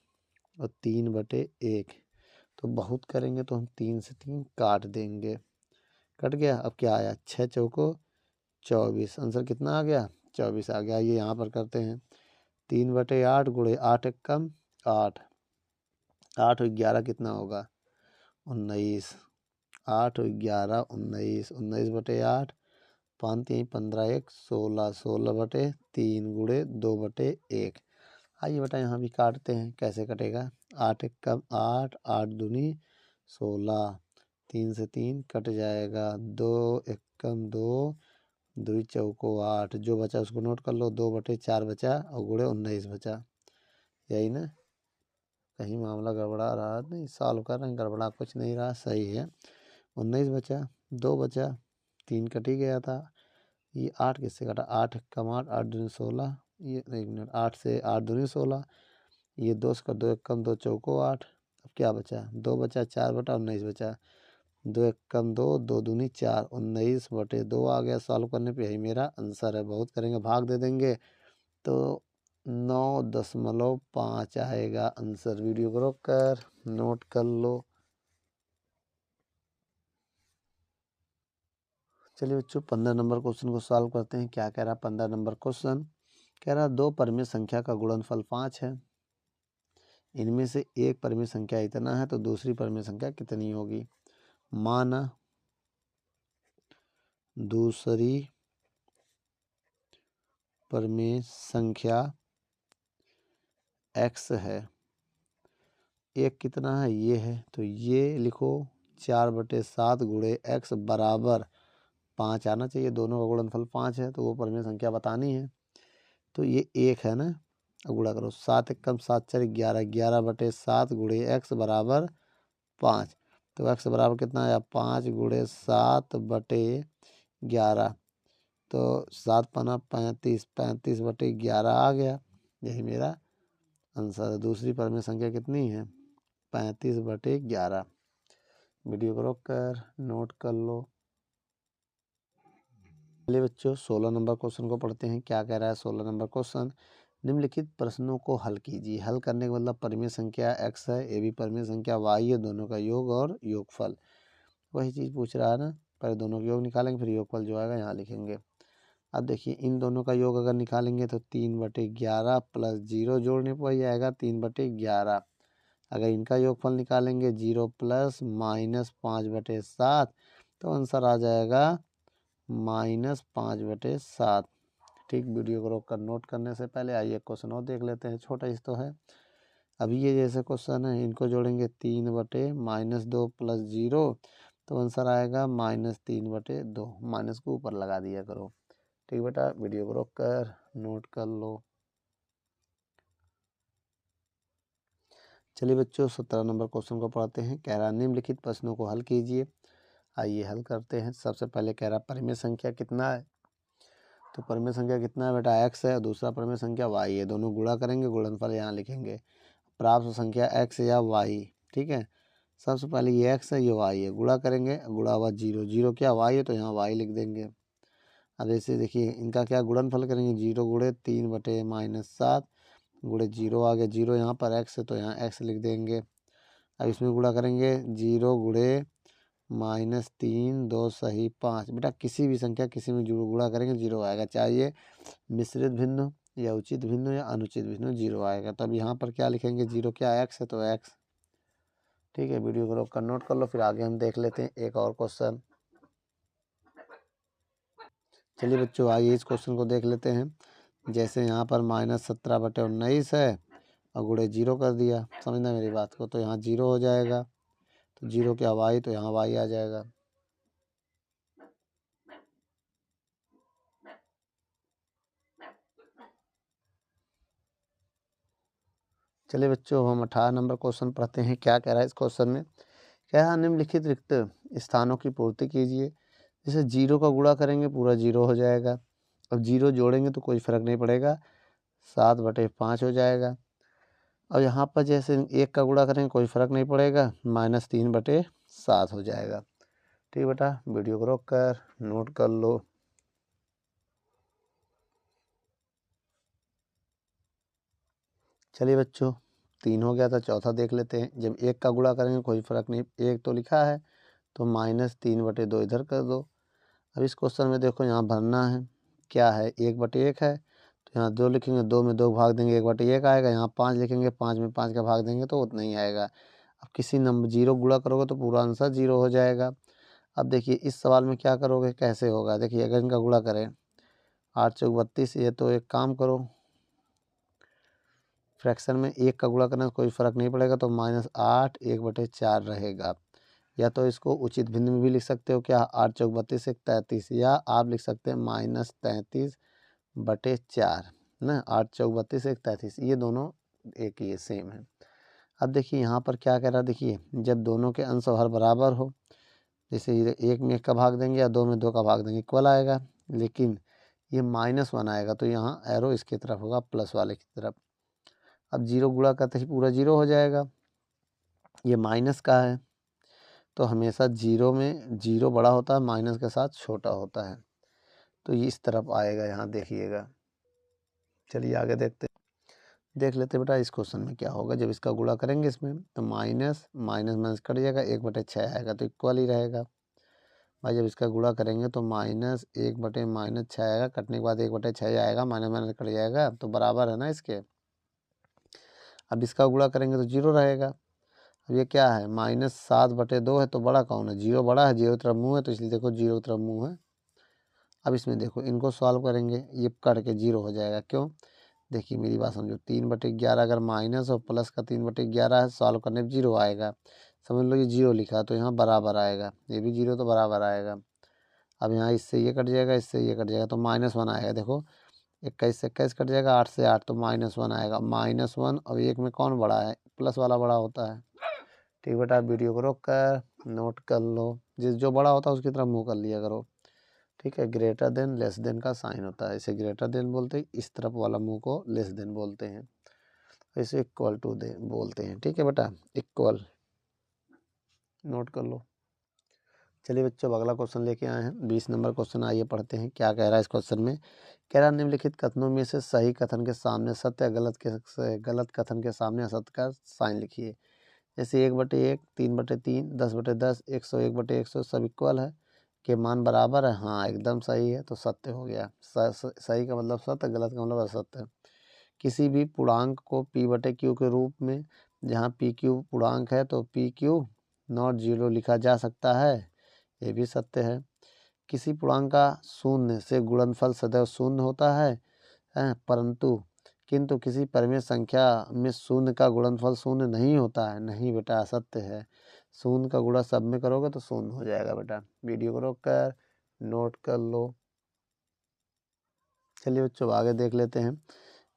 और 3/1। तो बहुत करेंगे तो हम 3 से 3 काट देंगे, कट गया। अब क्या आया, 6 चौको 24, आंसर कितना आ गया 24 आ गया। ये यहाँ पर करते हैं, 3/8 गुणे 8 एक कम 8, 8 और 11 कितना होगा 19। 8 और 11 19, 19/8, 5 3 15 1 16, 16/3 गुणे 2/1। आइए बेटा यहाँ भी काटते हैं, कैसे कटेगा 8 एक कम 8, 8 दूनी 16, 3 से 3 कट जाएगा, 2 एक कम 2, 2 चौको 8, जो बचा उसको नोट कर लो, 2/4 बचा और गुणे 19 बचा। यही ना, कहीं मामला गड़बड़ा रहा नहीं, सॉल्व कर रहे हैं, गड़बड़ा कुछ नहीं रहा, सही है। 19 बचा, 2 बचा, 3 कट ही गया था। ये 8 किससे कटा, 8 कम 8, 8 दूनी 16, ये 1 मिनट, 8 से 8 दूनी 16, ये 2 से 2 एक कम 2 चौको 8। अब क्या बचा, 2 बचा, 4/19 बचा, 2 एक कम 2, 2 दूनी 4, 19/2 आ गया। सॉल्व करने पे यही मेरा आंसर है। बहुत करेंगे भाग दे देंगे तो 9.5 आएगा आंसर। वीडियो को रोक कर नोट कर लो। चलिए बच्चों 15 नंबर क्वेश्चन को सॉल्व करते हैं। क्या कह रहा है 15 नंबर क्वेश्चन, कह रहा दो परिमेय संख्या का गुणनफल 5 है, इनमें से एक परिमेय संख्या इतना है तो दूसरी परिमेय संख्या कितनी होगी। माना दूसरी परिमेय संख्या x है, एक कितना है ये है, तो ये लिखो 4/7 गुणे x बराबर 5 आना चाहिए। दोनों का गुणनफल 5 है तो वो परिमेय संख्या बतानी है। तो ये 1 है ना, अब गुणा करो, 7 एक कम 7 4 11, 11/7 गुणे x बराबर 5। तो x बराबर कितना आया 5 गुणे 7/11, तो 7 पना 35, 35/11 आ गया। यही मेरा आंसर है। दूसरी परिमेय संख्या कितनी है 35/11। वीडियो को रोक कर नोट कर लो। चलिए बच्चों 16 नंबर क्वेश्चन को पढ़ते हैं। क्या कह रहा है 16 नंबर क्वेश्चन, निम्नलिखित प्रश्नों को हल कीजिए। हल करने का मतलब परिमेय संख्या x है, ये भी परिमेय संख्या y है, दोनों का योग और योगफल वही चीज़ पूछ रहा है ना। पहले दोनों का योग निकालेंगे फिर योगफल जो आएगा यहाँ लिखेंगे। अब देखिए इन दोनों का योग अगर निकालेंगे तो 3/11 प्लस 0 जोड़ने पर ही आएगा 3/11। अगर इनका योगफल निकालेंगे 0 प्लस माइनस 5/7 तो आंसर आ जाएगा -5/7। ठीक, वीडियो को रोक कर नोट करने से पहले आइए क्वेश्चन और देख लेते हैं। छोटा ही तो है। अभी ये जैसे क्वेश्चन है इनको जोड़ेंगे 3/-2 प्लस 0 तो आंसर आएगा -3/2। माइनस को ऊपर लगा दिया करो। ठीक बेटा, वीडियो को रोक कर नोट कर लो। चलिए बच्चों 17 नंबर क्वेश्चन को पढ़ते हैं। कह रहा निम्नलिखित प्रश्नों को हल कीजिए। आइए हल करते हैं। सबसे पहले कह रहा परिमेय संख्या कितना है, तो परिमेय संख्या कितना है बेटा x है, दूसरा परिमेय संख्या y है, दोनों गुणा करेंगे, गुणनफल यहाँ लिखेंगे। प्राप्त संख्या x या y, ठीक है। सबसे पहले ये x है ये y है, गुणा करेंगे, गुणा हुआ 0, 0 क्या y है तो यहाँ y लिख देंगे। अब ऐसे देखिए इनका क्या गुणनफल करेंगे, 0 गुणे 3/-7 गुणे 0 आ गया, 0 यहाँ पर x है तो यहाँ x लिख देंगे। अब इसमें गुणा करेंगे 0 गुणे -3 2 सही 5। बेटा किसी भी संख्या किसी में गुणा करेंगे 0 आएगा, चाहे ये मिश्रित भिन्न या उचित भिन्न या अनुचित भिन्न 0 आएगा। तो अब यहाँ पर क्या लिखेंगे, 0 क्या x है तो x। ठीक है, वीडियो को रोक कर नोट कर लो, फिर आगे हम देख लेते हैं एक और क्वेश्चन। चलिए बच्चों आइए इस क्वेश्चन को देख लेते हैं। जैसे यहाँ पर -17/19 है और गुणे 0 कर दिया, समझना मेरी बात को, तो यहाँ 0 हो जाएगा, तो 0 क्या y तो यहाँ y आ जाएगा। चलिए बच्चों हम 18 नंबर क्वेश्चन पढ़ते हैं। क्या कह रहा है इस क्वेश्चन में, कह रहा निम्नलिखित रिक्त स्थानों की पूर्ति कीजिए। जैसे 0 का गुणा करेंगे पूरा 0 हो जाएगा, अब 0 जोड़ेंगे तो कोई फर्क नहीं पड़ेगा, 7/5 हो जाएगा। और यहाँ पर जैसे 1 का गुणा करेंगे कोई फर्क नहीं पड़ेगा, -3/7 हो जाएगा। ठीक बेटा, वीडियो को रोक कर नोट कर लो। चलिए बच्चों 3 हो गया था, चौथा देख लेते हैं। जब 1 का गुणा करेंगे कोई फर्क नहीं, 1 तो लिखा है तो -3/2 इधर कर दो। अब इस क्वेश्चन में देखो यहाँ भरना है क्या है, 1/1 है तो यहाँ 2 लिखेंगे, 2 में 2 भाग देंगे 1/1 आएगा। यहाँ 5 लिखेंगे, 5 में 5 का भाग देंगे तो उतना ही आएगा। अब किसी नंबर 0 गुणा करोगे तो पूरा आंसर 0 हो जाएगा। अब देखिए इस सवाल में क्या करोगे, कैसे होगा, देखिए अगर इनका गुणा करें 8 चौक 32, ये तो एक काम करो, फ्रैक्शन में 1 का गुणा करने से कोई फ़र्क नहीं पड़ेगा, तो -8 1/4 रहेगा। या तो इसको उचित भिन्न में भी लिख सकते हो, क्या 8 चौक 32 1 33, या आप लिख सकते हैं -33/4 ना, 8 चौक 32 1 33, ये दोनों एक ही सेम है। अब देखिए यहाँ पर क्या कह रहा है, देखिए जब दोनों के अंश और हर बराबर हो, जैसे ये 1 में 1 का भाग देंगे या 2 में 2 का भाग देंगे इक्वल आएगा, लेकिन ये -1 आएगा तो यहाँ एरो इसकी तरफ होगा, प्लस वाले की तरफ। अब 0 गुणा करते ही पूरा 0 हो जाएगा, ये माइनस का है तो हमेशा 0 में 0 बड़ा होता है, माइनस के साथ छोटा होता है, तो ये इस तरफ आएगा, यहाँ देखिएगा। चलिए आगे देख लेते बेटा इस क्वेश्चन में क्या होगा। जब इसका गुणा करेंगे इसमें तो माइनस माइनस माइनस कट जाएगा, 1/6 आएगा तो इक्वल ही रहेगा। भाई जब इसका गुणा करेंगे तो -1/-6 आएगा, कटने के बाद 1/6 आएगा, माइनस माइनस कट जाएगा तो बराबर है ना इसके। अब इसका गुणा करेंगे तो 0 रहेगा। अब ये क्या है, -7/2 है तो बड़ा कौन है, 0 बड़ा है, 0 तरफ मुँह है तो इसलिए देखो 0 तरफ मुँह है। अब इसमें देखो इनको सॉल्व करेंगे, ये कट के 0 हो जाएगा, क्यों, देखिए मेरी बात समझो, 3/11 अगर माइनस और प्लस का 3/11 है, सॉल्व करने पर 0 आएगा, समझ लो ये 0 लिखा तो यहाँ बराबर आएगा, ये भी 0 तो बराबर आएगा। अब यहाँ इससे ये कट जाएगा, इससे ये कट जाएगा तो -1 आएगा, देखो 21 से 21 कट जाएगा, 8 से 8 तो -1 आएगा, -1 और 1 में कौन बड़ा है, प्लस वाला बड़ा होता है। ठीक बेटा, वीडियो को रोक कर नोट कर लो, जिस जो बड़ा होता है उसकी तरफ मुँह कर लिया करो। ठीक है, ग्रेटर देन लेस देन का साइन होता है, इसे ग्रेटर देन बोलते हैं, इस तरफ वाला मुंह को लेस देन बोलते हैं, इसे इक्वल टू दे बोलते हैं। ठीक है बेटा, इक्वल नोट कर लो। चलिए बच्चों, अब अगला क्वेश्चन लेके आए हैं 20 नंबर क्वेश्चन, आइए पढ़ते हैं क्या कह रहा है इस क्वेश्चन में। कह रहा निम्नलिखित कथनों में से सही कथन के सामने सत्य या गलत कथन के सामने असत्य का साइन लिखिए। जैसे 1/1 3/3 10/10 101/100 सब इक्वल है, के मान बराबर है, हाँ एकदम सही है तो सत्य हो गया। सही का मतलब सत्य, गलत का मतलब असत्य। किसी भी पूर्णांक को p/q के रूप में, जहाँ pq पूर्णांक है तो pq नॉट 0 लिखा जा सकता है, ये भी सत्य है। किसी पूर्णांक का शून्य से गुणनफल सदैव शून्य होता है, परंतु किंतु किसी परिमेय संख्या में शून्य का गुणनफल शून्य नहीं होता है, नहीं बेटा असत्य है। शून्य का गुणा सब में करोगे तो शून्य हो जाएगा बेटा। वीडियो को रोक कर नोट कर लो। चलिए बच्चों आगे देख लेते हैं।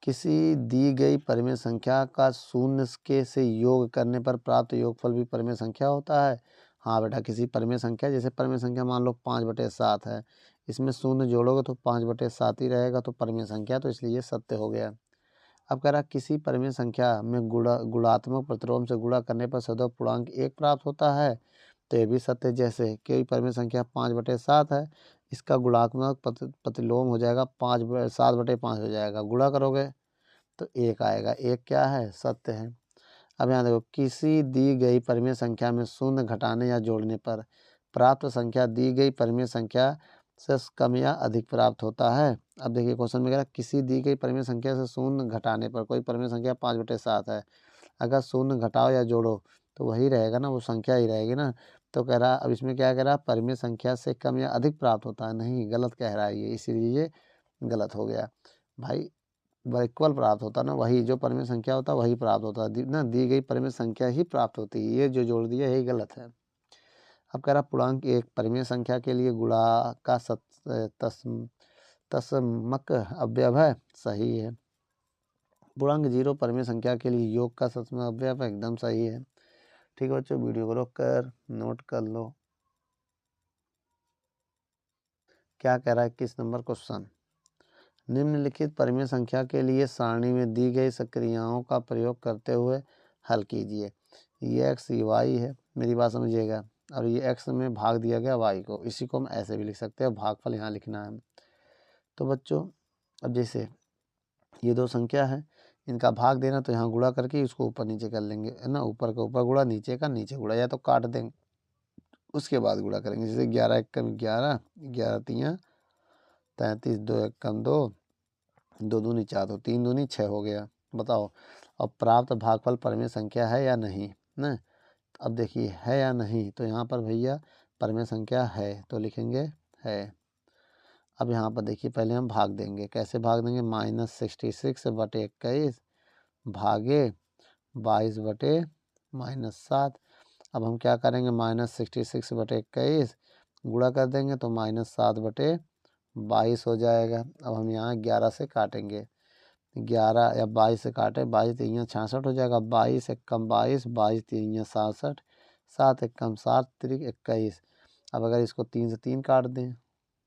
किसी दी गई परिमेय संख्या का शून्य के से योग करने पर प्राप्त योगफल भी परिमेय संख्या होता है। हाँ बेटा, किसी परिमेय संख्या, जैसे परिमेय संख्या मान लो 5/7 है, इसमें शून्य जोड़ोगे तो 5/7 ही रहेगा तो परिमेय संख्या, तो इसलिए ये सत्य हो गया। अब कह रहा किसी परिमेय संख्या में गुणात्मक प्रतिलोम से गुणा करने पर सदैव पूर्णांक 1 प्राप्त होता है, तो ये भी सत्य। जैसे कोई परिमेय संख्या 5/7 है, इसका गुणात्मक प्रतिलोम हो जाएगा 7/5 हो जाएगा, गुणा करोगे तो 1 आएगा, 1 क्या है, सत्य है। अब यहाँ देखो, किसी दी गई परिमेय संख्या में शून्य घटाने या जोड़ने पर प्राप्त संख्या दी गई परिमेय संख्या से कम या अधिक प्राप्त होता है। अब देखिए क्वेश्चन में कह रहा है किसी दी गई परिमेय संख्या से शून्य घटाने पर, कोई परिमेय संख्या 5/7 है, अगर शून्य घटाओ या जोड़ो तो वही रहेगा ना, वो संख्या ही रहेगी ना। तो कह रहा, अब इसमें क्या कह रहा है, परिमेय संख्या से कम या अधिक प्राप्त होता है, नहीं गलत कह रहा है ये, इसीलिए ये गलत हो गया भाई। इक्वल प्राप्त होता ना, वही जो परिमेय संख्या होता है वही प्राप्त होता है ना, दी गई परिमेय संख्या ही प्राप्त होती है, ये जो जोड़ दिया यही गलत है। अब कह रहा पूर्णांक एक परिमेय संख्या के लिए गुणा का तस्मक अवयव है, सही है। पूर्णांक 0 परिमेय संख्या के लिए योग का तस्मक अवयव एकदम सही है। ठीक है बच्चों, वीडियो को रोक कर नोट कर लो क्या कह रहा है। 21 नंबर क्वेश्चन, निम्नलिखित परिमेय संख्या के लिए सारणी में दी गई क्रियाओं का प्रयोग करते हुए हल कीजिए। ये x ये y है, मेरी बात समझिएगा, और ये x में भाग दिया गया y को, इसी को हम ऐसे भी लिख सकते हैं, भागफल यहाँ लिखना है। तो बच्चों अब जैसे ये दो संख्या है, इनका भाग देना तो यहाँ गुणा करके इसको ऊपर नीचे कर लेंगे, है ना, ऊपर का ऊपर गुणा, नीचे का नीचे गुणा, या तो काट देंगे उसके बाद गुणा करेंगे। जैसे 11 × 11 11 × 3 = 33 2 × 1 = 2 2 दूनी 4 तो 3 दूनी 6 हो गया। बताओ अब प्राप्त भागफल परिमेय संख्या है या नहीं ना। अब देखिए है या नहीं, तो यहाँ पर भैया परिमेय संख्या है तो लिखेंगे है। अब यहाँ पर देखिए पहले हम भाग देंगे, कैसे भाग देंगे, -66/21 भागे 22/-7। अब हम क्या करेंगे, -66/21 गुणा कर देंगे तो -7/22 हो जाएगा। अब हम यहाँ 11 से काटेंगे, 11 या 22 से काटे, 22 3 66 हो जाएगा, 22 एकम 22, 22 3 67, 7 एकम 7 त्रिक 21। अब अगर इसको 3 से 3 काट दें,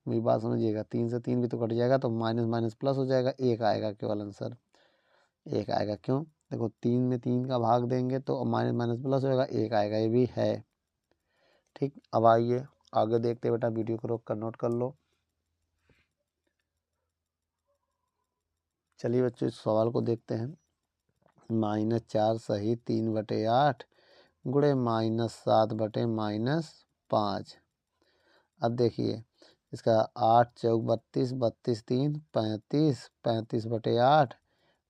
मेरी बात समझिएगा, 3 से 3 भी तो कट जाएगा तो माइनस माइनस प्लस हो जाएगा, 1 आएगा केवल आंसर, 1 आएगा। क्यों, देखो 3 में 3 का भाग देंगे तो माइनस माइनस प्लस होगा, 1 आएगा, ये भी है। ठीक, अब आइए आगे देखते बेटा, वीडियो को रोक कर नोट कर लो। चलिए बच्चों इस सवाल को देखते हैं। -4 सही 3/8 गुणे -7/-5। अब देखिए इसका 8 चौक 32, 32 3 35, 35/8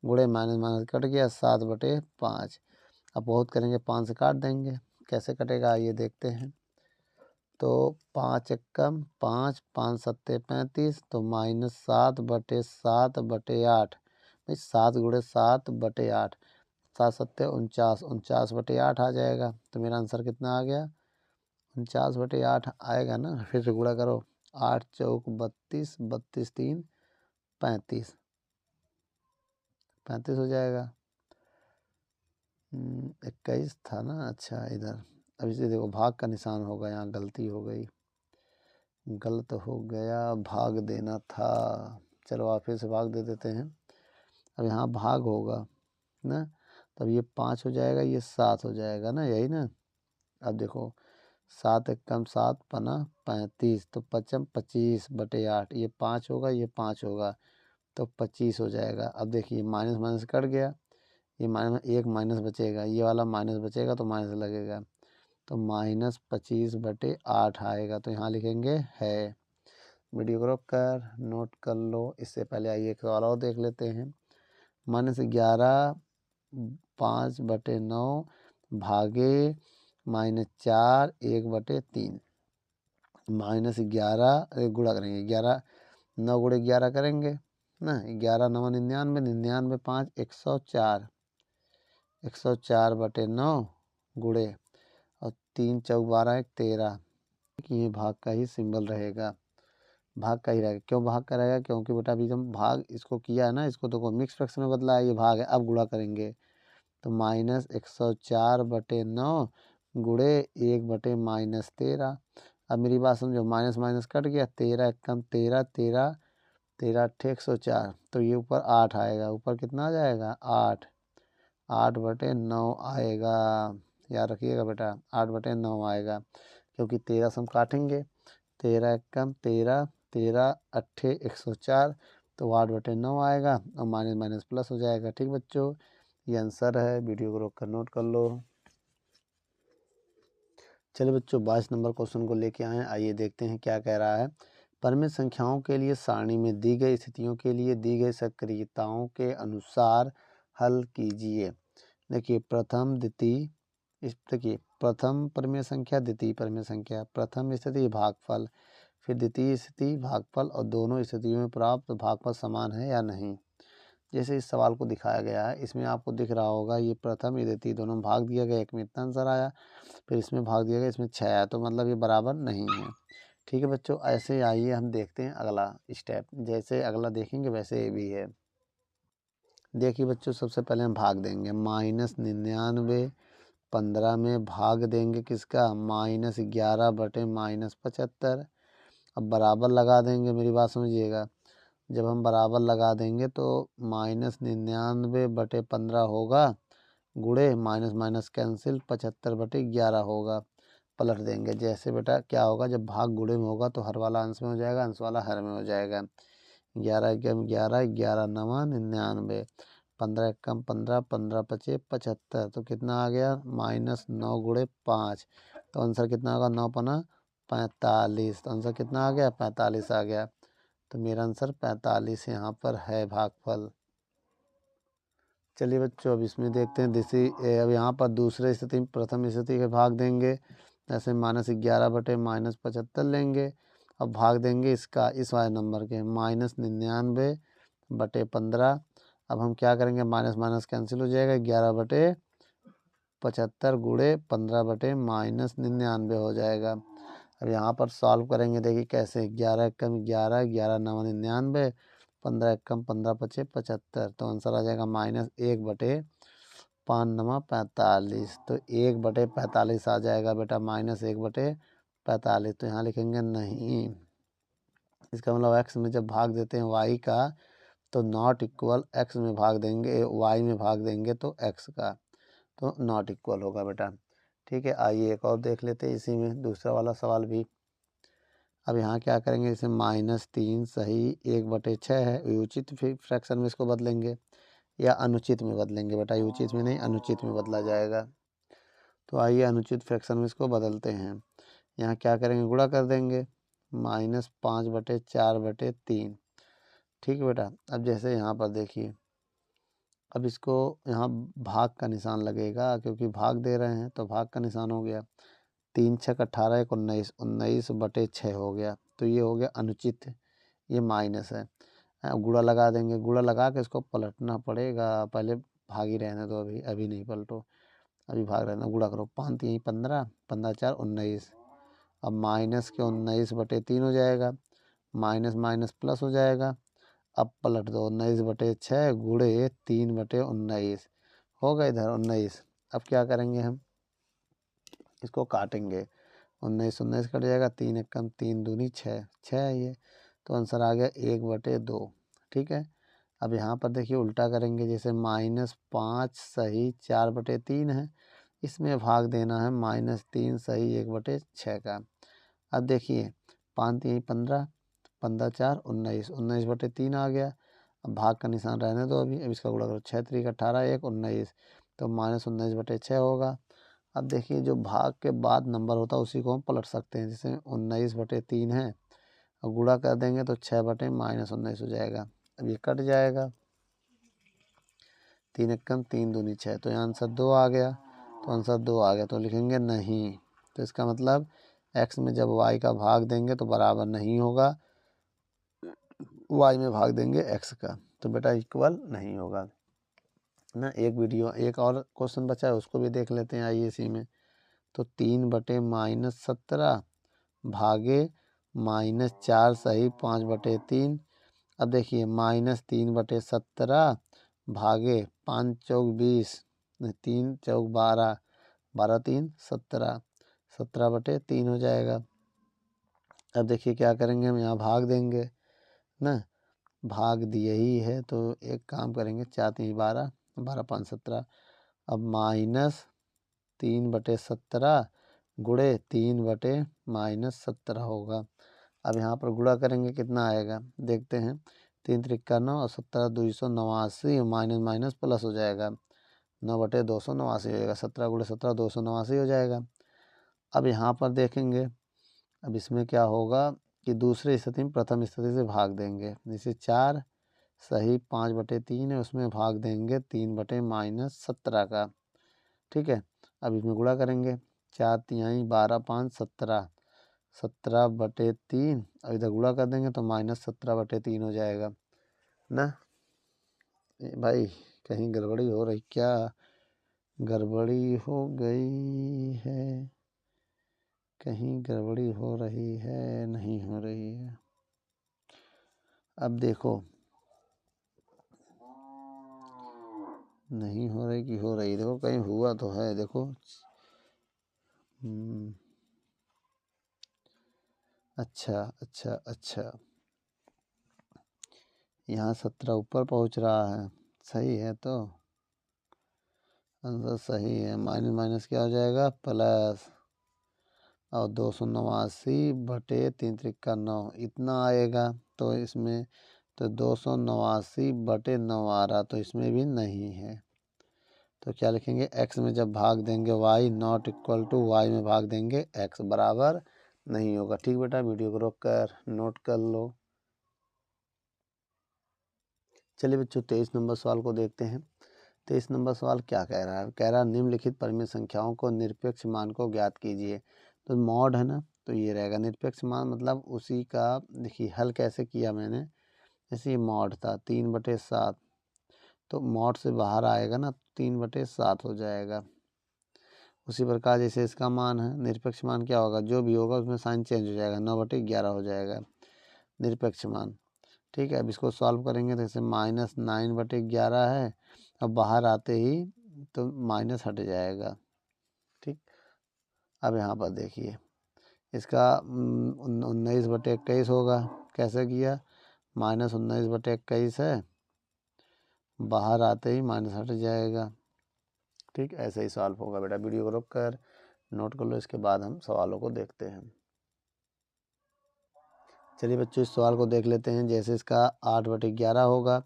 गुणे माइनस माइनस कट गया 7/5। अब बहुत करेंगे 5 से काट देंगे, कैसे कटेगा ये देखते हैं। तो 5 एकम 5, 5 सत्ते 35, तो -7/7/8 भाई 7 गुणे 7/8, 7 सत्ते 49, 49/8 आ जाएगा। तो मेरा आंसर कितना आ गया, 49/8 आएगा ना। फिर से गुणा करो, 8 चौक 32, 32 3 35, 35 हो जाएगा। 21 था ना, अच्छा इधर। अब इसे देखो भाग का निशान होगा, यहाँ गलती हो गई, गलत हो गया, भाग देना था। चलो आप फिर से भाग दे देते हैं। अब यहाँ भाग होगा ना, तब ये 5 हो जाएगा, ये 7 हो जाएगा ना, यही ना। अब देखो 7 एकम 7 पना 35, तो 5 25/8, ये 5 होगा, ये 5 होगा, तो 25 हो जाएगा। अब देखिए माइनस माइनस कट गया, ये माइनस, एक माइनस बचेगा, ये वाला माइनस बचेगा तो माइनस लगेगा, तो -25/8 आएगा। तो यहाँ लिखेंगे है। वीडियो को रोक कर नोट कर लो। इससे पहले आइए एक सवाल और देख लेते हैं। -11 5/9 भागे -4 1/3। -11 गुणा करेंगे, 11 9 गुणे 11 करेंगे ना, 11 9 99, 99 5 104, 104/9 गुणे और 3 चौक 12 1 13। ये भाग का ही सिंबल रहेगा, भाग का ही रहेगा। क्यों भाग का रहेगा, क्योंकि बेटा अभी जब भाग इसको किया है ना, इसको तो मिक्स फ्रैक्शन में बदला है, ये भाग है। अब गुणा करेंगे तो -104/9 गुणे 1/-13। अब मेरी बात समझो, माइनस माइनस कट गया, 13 एकम 13, 13 13 अट्ठे 104, तो ये ऊपर 8 आएगा, ऊपर कितना आ जाएगा 8, 8/9 आएगा। याद रखिएगा बेटा 8/9 आएगा, क्योंकि 13 से हम काटेंगे, 13 एकम 13, 13 अट्ठे 104, तो 8/9 आएगा और माइनस माइनस प्लस हो जाएगा। ठीक बच्चों, ये आंसर है। वीडियो को रोक कर नोट कर लो। चलिए बच्चों 22 नंबर क्वेश्चन को लेके आए हैं, आइए देखते हैं क्या कह रहा है। परिमित संख्याओं के लिए सारणी में दी गई स्थितियों के लिए दी गई सक्रियताओं के अनुसार हल कीजिए। देखिए प्रथम द्वितीय, देखिए प्रथम परिमेय संख्या, द्वितीय परिमेय संख्या, प्रथम स्थिति भागफल, फिर द्वितीय स्थिति भागफल, और दोनों स्थितियों में प्राप्त भागफल समान है या नहीं। जैसे इस सवाल को दिखाया गया है, इसमें आपको दिख रहा होगा ये प्रथम ये द्वितीय दोनों में भाग दिया गया, एक में इतना आंसर आया, फिर इसमें भाग दिया गया, इसमें 6 आया, तो मतलब ये बराबर नहीं है। ठीक है बच्चों, ऐसे आइए हम देखते हैं अगला स्टेप, जैसे अगला देखेंगे वैसे ये भी है। देखिए बच्चों सबसे पहले हम भाग देंगे, -99 15 में भाग देंगे किसका, -11/-75। अब बराबर लगा देंगे, मेरी बात समझिएगा, जब हम बराबर लगा देंगे तो -99/15 होगा, गुणे माइनस माइनस कैंसिल 75/11 होगा, पलट देंगे। जैसे बेटा क्या होगा, जब भाग गुणे में होगा तो हर वाला अंश में हो जाएगा, अंश वाला हर में हो जाएगा। 11 एकम 11, 11 नवा 99, 15 एकम 15, 15 पचे 75, तो कितना आ गया -9 गुणे 5, तो आंसर कितना होगा 9 पना 45, तो आंसर कितना आ गया 45 आ गया। तो मेरा आंसर 45 यहाँ पर है भागफल। चलिए बच्चों, अब इसमें देखते हैं अब यहाँ पर दूसरे स्थिति में प्रथम स्थिति के भाग देंगे। जैसे -11/-75 लेंगे। अब भाग देंगे इसका इस वाले नंबर के -99/15। अब हम क्या करेंगे, माइनस माइनस कैंसिल हो जाएगा, 11/75 गुणे 15/-99 हो जाएगा। अब यहाँ पर सॉल्व करेंगे, देखिए कैसे, 11 कम 11, 11 9 99, 15 कम 15 पचे 75। तो आंसर आ जाएगा -1/5 9 45। तो 1/45 आ जाएगा बेटा, -1/45। तो यहाँ लिखेंगे नहीं। इसका मतलब x में जब भाग देते हैं y का तो नॉट इक्वल x में भाग देंगे, y में भाग देंगे तो x का, तो नॉट इक्वल होगा बेटा। ठीक है, आइए एक और देख लेते हैं इसी में दूसरा वाला सवाल भी। अब यहाँ क्या करेंगे, इसे -3 सही 1/6 है, उचित फ्रैक्शन में इसको बदलेंगे या अनुचित में बदलेंगे बेटा, उचित में नहीं अनुचित में बदला जाएगा। तो आइए अनुचित फ्रैक्शन में इसको बदलते हैं। यहाँ क्या करेंगे, गुणा कर देंगे, -5/4/3। ठीक है बेटा। अब जैसे यहाँ पर देखिए, अब इसको यहाँ भाग का निशान लगेगा, क्योंकि भाग दे रहे हैं तो भाग का निशान हो गया। 3 छक 18 1 19, 19/6 हो गया। तो ये हो गया अनुचित, ये माइनस है। अब गुणा लगा देंगे, गुणा लगा के इसको पलटना पड़ेगा। पहले भाग ही रहने दो, अभी नहीं पलटो, अभी भाग रहना। गुणा करो, 5 3 15, 15 4 19। अब माइनस के 19/3 हो जाएगा, माइनस माइनस प्लस हो जाएगा। अब पलट दो, 19/6 गुणे 3/19 होगा इधर 19। अब क्या करेंगे, हम इसको काटेंगे, 19 19 कट जाएगा, 3 1 कम 3 दूनी 6 6 है ये। तो आंसर आ गया 1/2। ठीक है। अब यहाँ पर देखिए उल्टा करेंगे, जैसे -5 सही 4/3 है, इसमें भाग देना है -3 सही 1/6 का। अब देखिए 5 3 15, 15 4 19, 19/3 आ गया। अब भाग का निशान रहने दो अभी। अब इसका गुणा करो, 6 3 18 1 19, तो -19/6 होगा। अब देखिए जो भाग के बाद नंबर होता है उसी को हम पलट सकते हैं, जैसे 19/3 है, अब गुणा कर देंगे तो 6/-19 हो जाएगा। अब ये कट जाएगा, 3 1 कम 3 दूनी 6, तो यहाँ आंसर 2 आ गया। तो आंसर 2 आ गया, तो लिखेंगे नहीं। तो इसका मतलब x में जब y का भाग देंगे तो बराबर नहीं होगा, y में भाग देंगे x का, तो बेटा इक्वल नहीं होगा ना। एक और क्वेश्चन बचा है, उसको भी देख लेते हैं आइए इसी में। तो 3/-17 भागे -4 सही 5/3। अब देखिए -3/17 भागे 5 चौक 20, 3 चौक 12, 12 3 17, 17/3 हो जाएगा। अब देखिए क्या करेंगे, हम यहाँ भाग देंगे ना, भाग दिए ही है तो एक काम करेंगे, 4 3 12, 12 5 17। अब -3/17 गुणे 3/-17 होगा। अब यहाँ पर गुणा करेंगे, कितना आएगा देखते हैं, 3 3 9 और 17 289, माइनस माइनस प्लस हो जाएगा, 9/289 हो जाएगा, 17 गुणे 17 289 हो जाएगा। अब यहाँ पर देखेंगे, अब इसमें क्या होगा कि दूसरी स्थिति में प्रथम स्थिति से भाग देंगे, जैसे 4 सही 5/3 है, उसमें भाग देंगे 3/-17 का। ठीक है। अब इसमें गुणा करेंगे, 4 3 12 5 17, 17/3, और इधर गुणा कर देंगे तो -17/3 हो जाएगा ना। भाई कहीं गड़बड़ी हो रही क्या, गड़बड़ी हो गई है, कहीं गड़बड़ी हो रही है, नहीं हो रही है। अब देखो, नहीं हो रही कि हो रही, देखो कहीं हुआ तो है, देखो। अच्छा अच्छा अच्छा, यहाँ 17 ऊपर पहुँच रहा है, सही है, तो आंसर सही है। माइनस माइनस क्या हो जाएगा, प्लस, और 289/3 3 9 इतना आएगा। तो इसमें तो 289/9 आ रहा, तो इसमें भी नहीं है। तो क्या लिखेंगे, x में जब भाग देंगे y not equal to y में भाग देंगे x, बराबर नहीं होगा। ठीक बेटा, वीडियो को रोक कर नोट कर लो। चलिए बच्चों 23 नंबर सवाल को देखते हैं। 23 नंबर सवाल क्या कह रहा है? कह रहा है निम्नलिखित परिमेय संख्याओं को निरपेक्ष मान को ज्ञात कीजिए। तो मॉड है ना, तो ये रहेगा निरपेक्ष मान, मतलब उसी का देखिए हल कैसे किया मैंने। जैसे ये मॉड था 3/7, तो मॉड से बाहर आएगा ना 3/7 हो जाएगा। उसी प्रकार जैसे इसका मान है, निरपेक्ष मान क्या होगा, जो भी होगा उसमें साइन चेंज हो जाएगा, 9/11 हो जाएगा निरपेक्ष मान। ठीक है, अब इसको सॉल्व करेंगे तो जैसे -9/11 है, अब बाहर आते ही तो माइनस हट जाएगा। ठीक, अब यहाँ पर देखिए इसका 19/21 होगा। कैसे किया, -19/21 है, बाहर आते ही माइनस हट जाएगा। ठीक, ऐसे ही सॉल्व होगा बेटा। वीडियो को रोक कर नोट कर लो, इसके बाद हम सवालों को देखते हैं। चलिए बच्चों इस सवाल को देख लेते हैं। जैसे इसका 8/11 होगा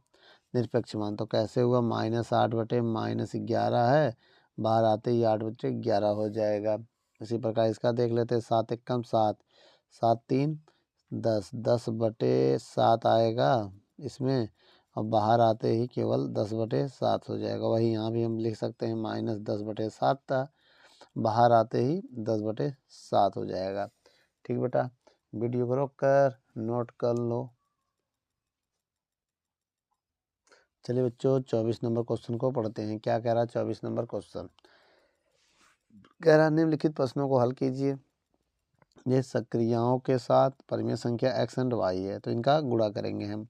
निरपेक्ष मान, तो कैसे हुआ, -8/-11 है, बाहर आते ही 8/11 हो जाएगा। इसी प्रकार इसका देख लेते हैं। 7 एकम 7, 7 3 10, 10/7 आएगा इसमें, और बाहर आते ही केवल 10/7 हो जाएगा। वही यहाँ भी हम लिख सकते हैं -10/7 था, बाहर आते ही 10/7 हो जाएगा। ठीक बेटा, वीडियो को रोक कर नोट कर लो। चलिए बच्चों 24 नंबर क्वेश्चन को पढ़ते हैं। क्या कह रहा है 24 नंबर क्वेश्चन? कह रहा है निम्नलिखित प्रश्नों को हल कीजिए। ये सक्रियाओं के साथ परिमेय संख्या x एंड y है, तो इनका गुणा करेंगे हम।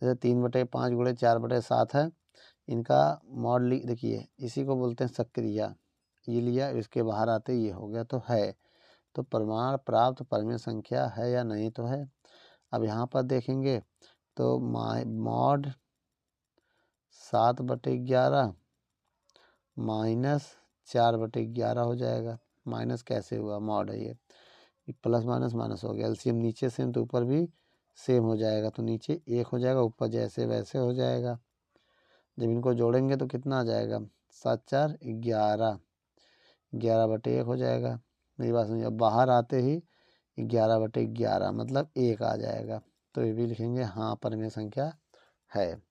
जैसे 3/5 गुणे 4/7 है, इनका मॉड देखिए, इसी को बोलते हैं सक्रिया। ये लिया, इसके बाहर आते ये हो गया, तो है, तो प्रमाण प्राप्त परिमेय संख्या है या नहीं, तो है। अब यहाँ पर देखेंगे तो मॉड 7/11 -4/11 हो जाएगा। माइनस कैसे हुआ, मॉड है ये, प्लस माइनस माइनस हो गया। एलसीएम नीचे सेम तो ऊपर भी सेम हो जाएगा, तो नीचे 1 हो जाएगा, ऊपर जैसे वैसे हो जाएगा। जब इनको जोड़ेंगे तो कितना आ जाएगा, 7 4 11, 11/1 हो जाएगा। मेरी बात समझिए, अब बाहर आते ही 11/11 मतलब 1 आ जाएगा, तो ये भी लिखेंगे हाँ परिमेय संख्या है।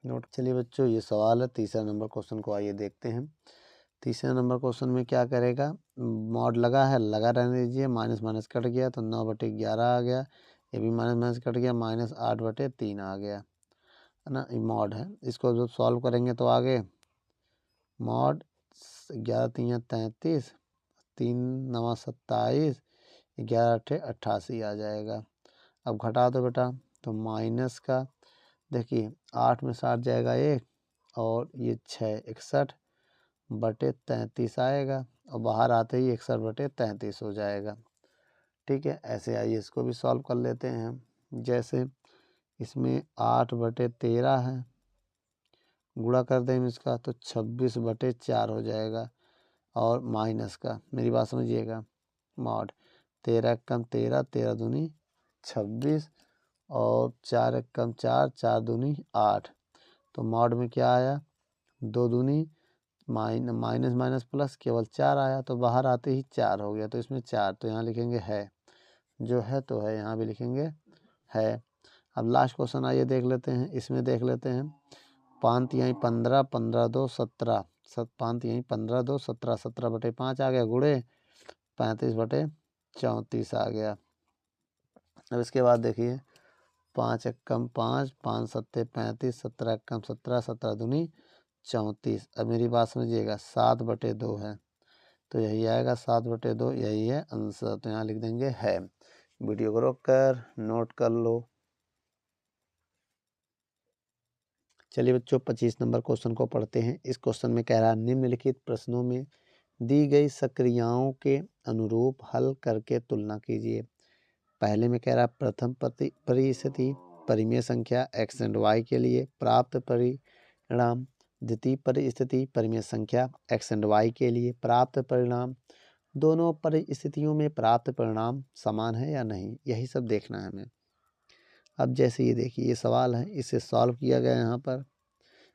नोट। चलिए बच्चों ये सवाल है तीसरा नंबर क्वेश्चन को, आइए देखते हैं। तीसरे नंबर क्वेश्चन में क्या करेगा, मॉड लगा है, लगा रहने दीजिए, माइनस माइनस कट गया तो 9/11 आ गया, ये भी माइनस माइनस कट गया, -8/3 आ गया, है ना, ये मॉड है। इसको जब सॉल्व करेंगे तो आगे मॉड 11 3 33, 3 9 27, 11 8 88 आ जाएगा। अब घटा दो बेटा, तो माइनस का देखिए 8 में 60 जाएगा 1, और ये 6 61/33 आएगा, और बाहर आते ही 61/33 हो जाएगा। ठीक है, ऐसे आइए इसको भी सॉल्व कर लेते हैं हम। जैसे इसमें 8/13 है, गुणा कर दें इसका तो 26/4 हो जाएगा, और माइनस का, मेरी बात समझिएगा, मॉड 13 एकम 13, 13 दूनी 26, और 4 एकम 4, 4 दूनी 8, तो मॉड में क्या आया, 2 दूनी माइनस माइनस प्लस केवल 4 आया, तो बाहर आते ही 4 हो गया, तो इसमें 4, तो यहाँ लिखेंगे है, जो है तो है, यहाँ भी लिखेंगे है। अब लास्ट क्वेश्चन आइए देख लेते हैं। इसमें देख लेते हैं, 5 यहीं 15, 15 2 17, 5 यहीं 15 2 17, 17/5 आ गया, गुणे 35/34 आ गया। अब इसके बाद देखिए 5 एकम 5, 5 सत्ते 35, 17 एकम 17, 17 दूनी 34। अब मेरी बात समझिएगा, 7/2 है, तो यही आएगा 7/2, यही है आंसर, तो यहाँ लिख देंगे है। वीडियो को रोक कर नोट कर लो। चलिए बच्चों 25 नंबर क्वेश्चन को पढ़ते हैं। इस क्वेश्चन में कह रहा है निम्नलिखित प्रश्नों में दी गई सक्रियाओं के अनुरूप हल करके तुलना कीजिए। पहले में कह रहा है प्रथम परिस्थिति परिमेय संख्या x एंड y के लिए प्राप्त परिणाम, द्वितीय परिस्थिति परिमेय संख्या x एंड y के लिए प्राप्त परिणाम, दोनों परिस्थितियों में प्राप्त परिणाम समान है या नहीं, यही सब देखना है हमें। अब जैसे ये देखिए ये सवाल है, इसे सॉल्व किया गया, यहाँ पर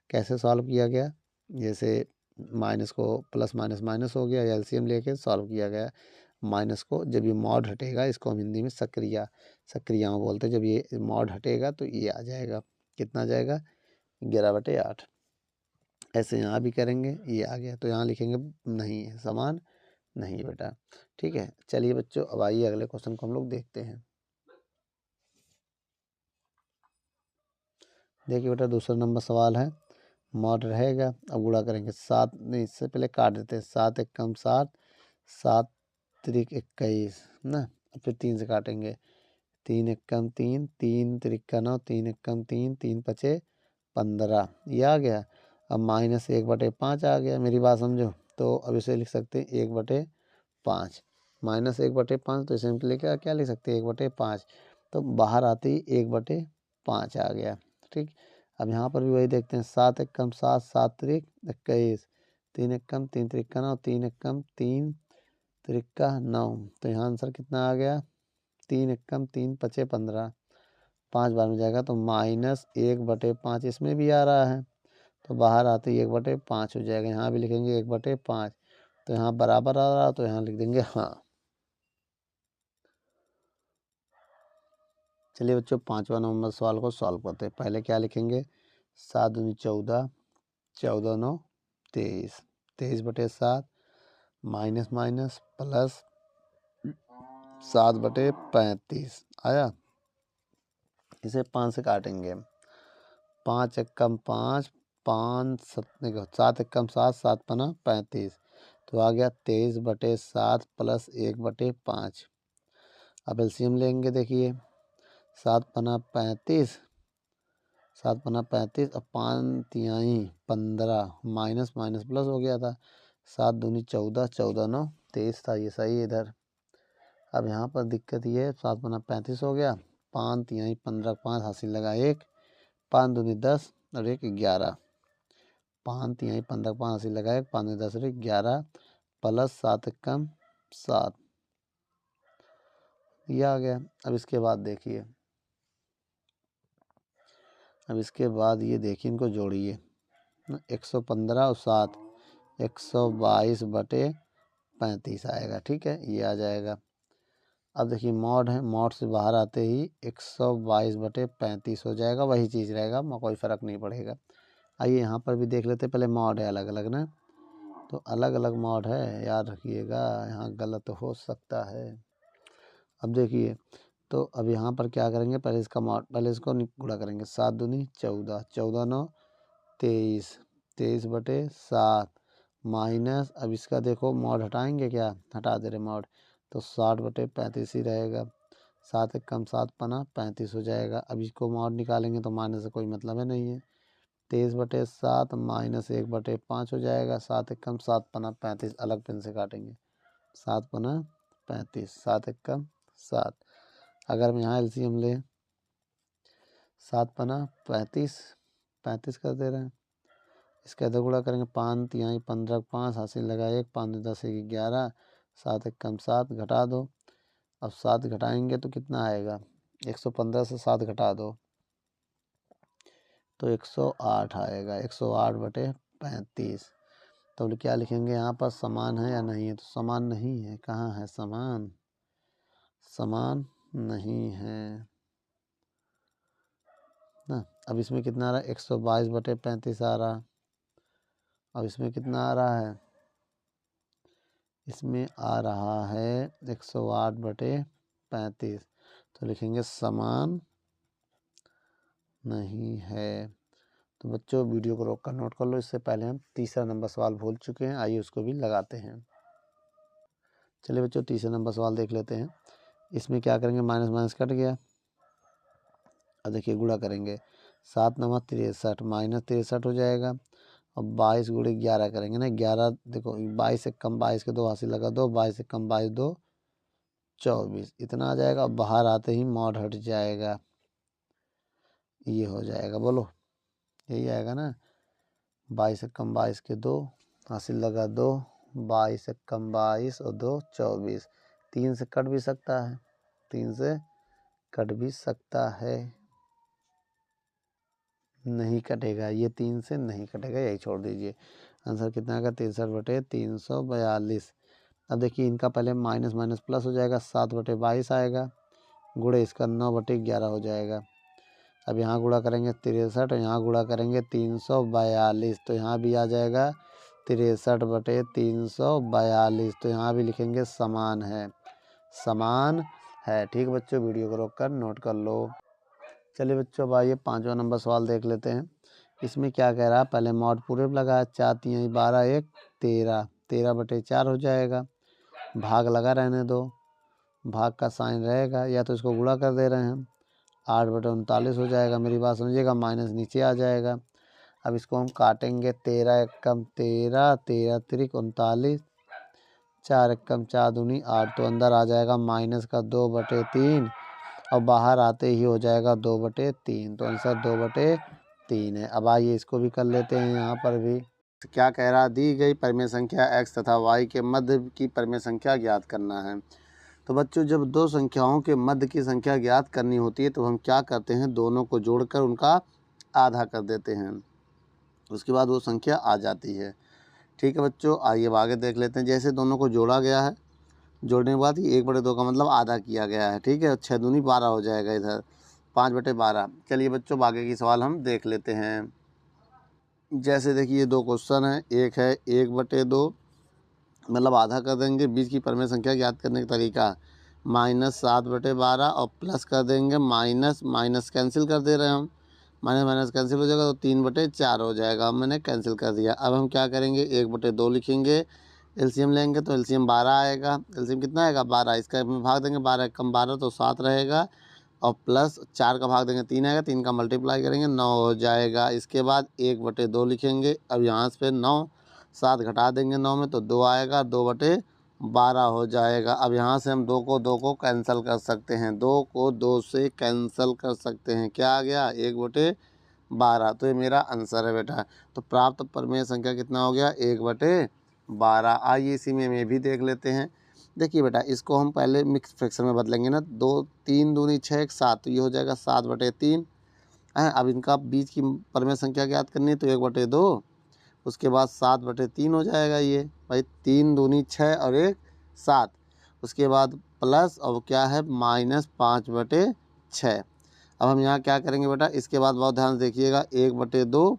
कैसे सॉल्व किया गया, जैसे माइनस को प्लस माइनस माइनस हो गया, एलसीएम लेके सॉल्व किया गया। माइनस को जब ये मॉड हटेगा, इसको हम हिंदी में सक्रियाओं बोलते हैं, जब ये मॉड हटेगा तो ये आ जाएगा, कितना जाएगा 11/8। ऐसे यहाँ भी करेंगे, ये आ गया तो यहाँ लिखेंगे नहीं है, समान नहीं बेटा। ठीक है, चलिए बच्चों अब आइए अगले क्वेश्चन को हम लोग देखते हैं। देखिए बेटा दूसरा नंबर सवाल है, मॉड रहेगा, अब गुणा करेंगे 7 नहीं, इससे पहले काट देते हैं। 7 एकम 7, 7 त्रिक 21 ना, फिर 3 से काटेंगे। 3 एकम 3, 3 त्रिक 9, 3 एकम 3, 3 पचे 15, ये आ गया। अब -1/5 आ गया, मेरी बात समझो। तो अब इसे लिख सकते हैं 1/5, -1/5 तो इसे क्या क्या लिख सकते हैं 1/5, तो बाहर आते ही 1/5 आ गया। ठीक, अब यहाँ पर भी वही देखते हैं। 7 एकम 7, 7 त्रिक 21, 3 एकम 3 त्रिक 9, 3 एकम 3 त्रिक 9, तो यहाँ आंसर कितना आ गया 3 एकम 3 पचे 15, 5 बार में जाएगा तो -1/5 इसमें भी आ रहा है, तो बाहर आते ही 1/5 हो जाएगा। यहाँ भी लिखेंगे 1/5, तो यहाँ बराबर आ रहा तो यहाँ लिख देंगे हाँ। चलिए बच्चों 5वां नंबर सवाल को सॉल्व करते हैं। पहले क्या लिखेंगे, 7 दूनी 14, 14 9 23, 23/7 माइनस माइनस प्लस 7/35 आया। इसे 5 से काटेंगे, 5 एकम 5, 5 7 एकम 7, 7 पना 35, तो आ गया 23/7 प्लस 1/5। अब एलसीएम लेंगे, देखिए 7 पना 35, 7 पना 35, अब 5 तिहाई 15, माइनस माइनस प्लस हो गया था। 7 दूनी 14, 14 9 23 था, ये सही है इधर। अब यहाँ पर दिक्कत ये है, 7 पना 35 हो गया, 5 तिहाई 15, 5 हासिल लगा 1, 5 दूनी 10 और 1 11, 5 तिहाई 15, 5 हासिल लगा 1, 5 दूनी 10 और 1 11 प्लस 7 एकम 7, ये आ गया। अब इसके बाद देखिए, अब इसके बाद ये देखिए, इनको जोड़िए 115 और 7, 122/35 आएगा। ठीक है, ये आ जाएगा। अब देखिए मॉड है, मॉड से बाहर आते ही 122/35 हो जाएगा, वही चीज़ रहेगा, कोई फ़र्क नहीं पड़ेगा। आइए यहाँ पर भी देख लेते हैं, पहले मॉड है अलग अलग ना, तो अलग अलग मॉड है, याद रखिएगा, यहाँ गलत हो सकता है। अब देखिए, तो अब यहाँ पर क्या करेंगे, पहले इसका मॉड, पहले इसको गुणा करेंगे। 7 दूनी 14, 14 9 23, 23/7 माइनस, अब इसका देखो मॉड हटाएंगे क्या, हटा दे रहे मॉड, तो 60/35 ही रहेगा। 7 एकम 7 पना 35 हो जाएगा। अब इसको मॉड निकालेंगे तो माइनस से कोई मतलब है नहीं है। 23/7 माइनस 1/5 हो जाएगा। 7 एकम 7 पना 35, अलग पेन से काटेंगे। 7 पना 35, 7 एकम 7, अगर हम यहाँ एलसीएम ले 7 पना 35, 35 कर दे रहे हैं, इसका इधर गुणा करेंगे। 5 तिहाई 15, 5 हासिल लगा 1, 5 10 1 11, 7 एकम 7 घटा दो। अब 7 घटाएंगे तो कितना आएगा, 115 से 7 घटा दो तो 108 आएगा, 108/35। तो क्या लिखेंगे यहाँ पर, समान है या नहीं है, तो समान नहीं है। कहाँ है समान, समान नहीं है ना। अब इसमें कितना आ रहा है, 122/35 आ रहा। अब इसमें कितना आ रहा है, इसमें आ रहा है 108/35, तो लिखेंगे समान नहीं है। तो बच्चों वीडियो को रोक कर नोट कर लो, इससे पहले हम तीसरा नंबर सवाल भूल चुके हैं, आइए उसको भी लगाते हैं। चलिए बच्चों तीसरा नंबर सवाल देख लेते हैं। इसमें क्या करेंगे, माइनस माइनस कट गया। अब देखिए गुणा करेंगे, 7 9 63, माइनस 63 हो जाएगा। अब 22 गुणे 11 करेंगे ना, 11 देखो 22 से कम 22 के 2 हासिल लगा 2, 22 से कम 22 2 24, इतना आ जाएगा। अब बाहर आते ही मॉड हट जाएगा, ये हो जाएगा, बोलो यही आएगा ना। 22 से कम 22 के 2 हासिल लगा 2, 22 से कम 22 और 2 24, 3 से कट भी सकता है, 3 से कट भी सकता है, नहीं कटेगा, ये 3 से नहीं कटेगा, यही छोड़ दीजिए। आंसर कितना आएगा, 63/342। अब देखिए इनका पहले माइनस माइनस प्लस हो जाएगा, 7/22 आएगा, गुणे इसका 9/11 हो जाएगा। अब यहाँ गुणा करेंगे 63 और यहाँ गुणा करेंगे 342, तो यहाँ भी आ जाएगा 63/342, तो यहाँ भी लिखेंगे समान है, समान है। ठीक है बच्चों, वीडियो को रोक कर नोट कर लो। चलिए बच्चों, अब आइए 5वां नंबर सवाल देख लेते हैं। इसमें क्या कह रहा है, पहले मॉड पूरे लगाया, 4 3 12 1 13, 13/4 हो जाएगा। भाग लगा रहने दो, भाग का साइन रहेगा, या तो इसको गुणा कर दे रहे हैं, 8/39 हो जाएगा। मेरी बात समझिएगा, माइनस नीचे आ जाएगा। अब इसको हम काटेंगे, 13 एकम 13, 13 त्रिक 39, 4 एकम 4 दूनी 8, तो अंदर आ जाएगा माइनस का 2/3 और बाहर आते ही हो जाएगा 2/3, तो आंसर 2/3 है। अब आइए इसको भी कर लेते हैं। यहाँ पर भी क्या कह रहा, दी गई परिमेय संख्या x तथा y के मध्य की परिमेय संख्या ज्ञात करना है। तो बच्चों, जब दो संख्याओं के मध्य की संख्या ज्ञात करनी होती है तो हम क्या करते हैं, दोनों को जोड़कर उनका आधा कर देते हैं, उसके बाद वो संख्या आ जाती है। ठीक है बच्चों, आइए अब आगे देख लेते हैं। जैसे दोनों को जोड़ा गया है, जोड़ने के बाद ये 1/2 का मतलब आधा किया गया है। ठीक है, 6 दूनी 12 हो जाएगा, इधर 5/12। चलिए बच्चों, आगे की सवाल हम देख लेते हैं। जैसे देखिए 2 क्वेश्चन है, एक है 1/2 मतलब आधा कर देंगे, बीच की परिमेय संख्या ज्ञात करने का तरीका -7/12 और प्लस कर देंगे माइनस माइनस कैंसिल कर दे रहे हैं हम, माइनस माइनस कैंसिल हो जाएगा तो 3/4 हो जाएगा, मैंने कैंसिल कर दिया। अब हम क्या करेंगे, 1/2 लिखेंगे, एलसीएम लेंगे तो एलसीएम 12 आएगा। एलसीएम कितना आएगा, 12, इसका में भाग देंगे, 12 कम 12 तो 7 रहेगा, और प्लस 4 का भाग देंगे 3 आएगा, 3 का मल्टीप्लाई करेंगे 9 हो जाएगा। इसके बाद 1/2 लिखेंगे। अब यहाँ से 9 7 घटा देंगे 9 में तो 2 आएगा, 2/12 हो जाएगा। अब यहाँ से हम 2 को कैंसिल कर सकते हैं, 2 को 2 से कैंसिल कर सकते हैं। क्या आ गया, 1/12, तो ये मेरा आंसर है बेटा। तो प्राप्त परिमेय संख्या कितना हो गया, 1/12। आइए इसी में भी देख लेते हैं। देखिए बेटा, इसको हम पहले मिक्स फ्रैक्शन में बदलेंगे ना, 2 3 दूनी 6 1 7, तो ये हो जाएगा 7/3 है। अब इनका बीच की परिमेय संख्या ज्ञात करनी है तो 1/2, उसके बाद 7/3 हो जाएगा। ये भाई 3 दूनी 6 और 1 7, उसके बाद प्लस और क्या है -5/6। अब हम यहाँ क्या करेंगे बेटा, इसके बाद बहुत ध्यान से देखिएगा, 1/2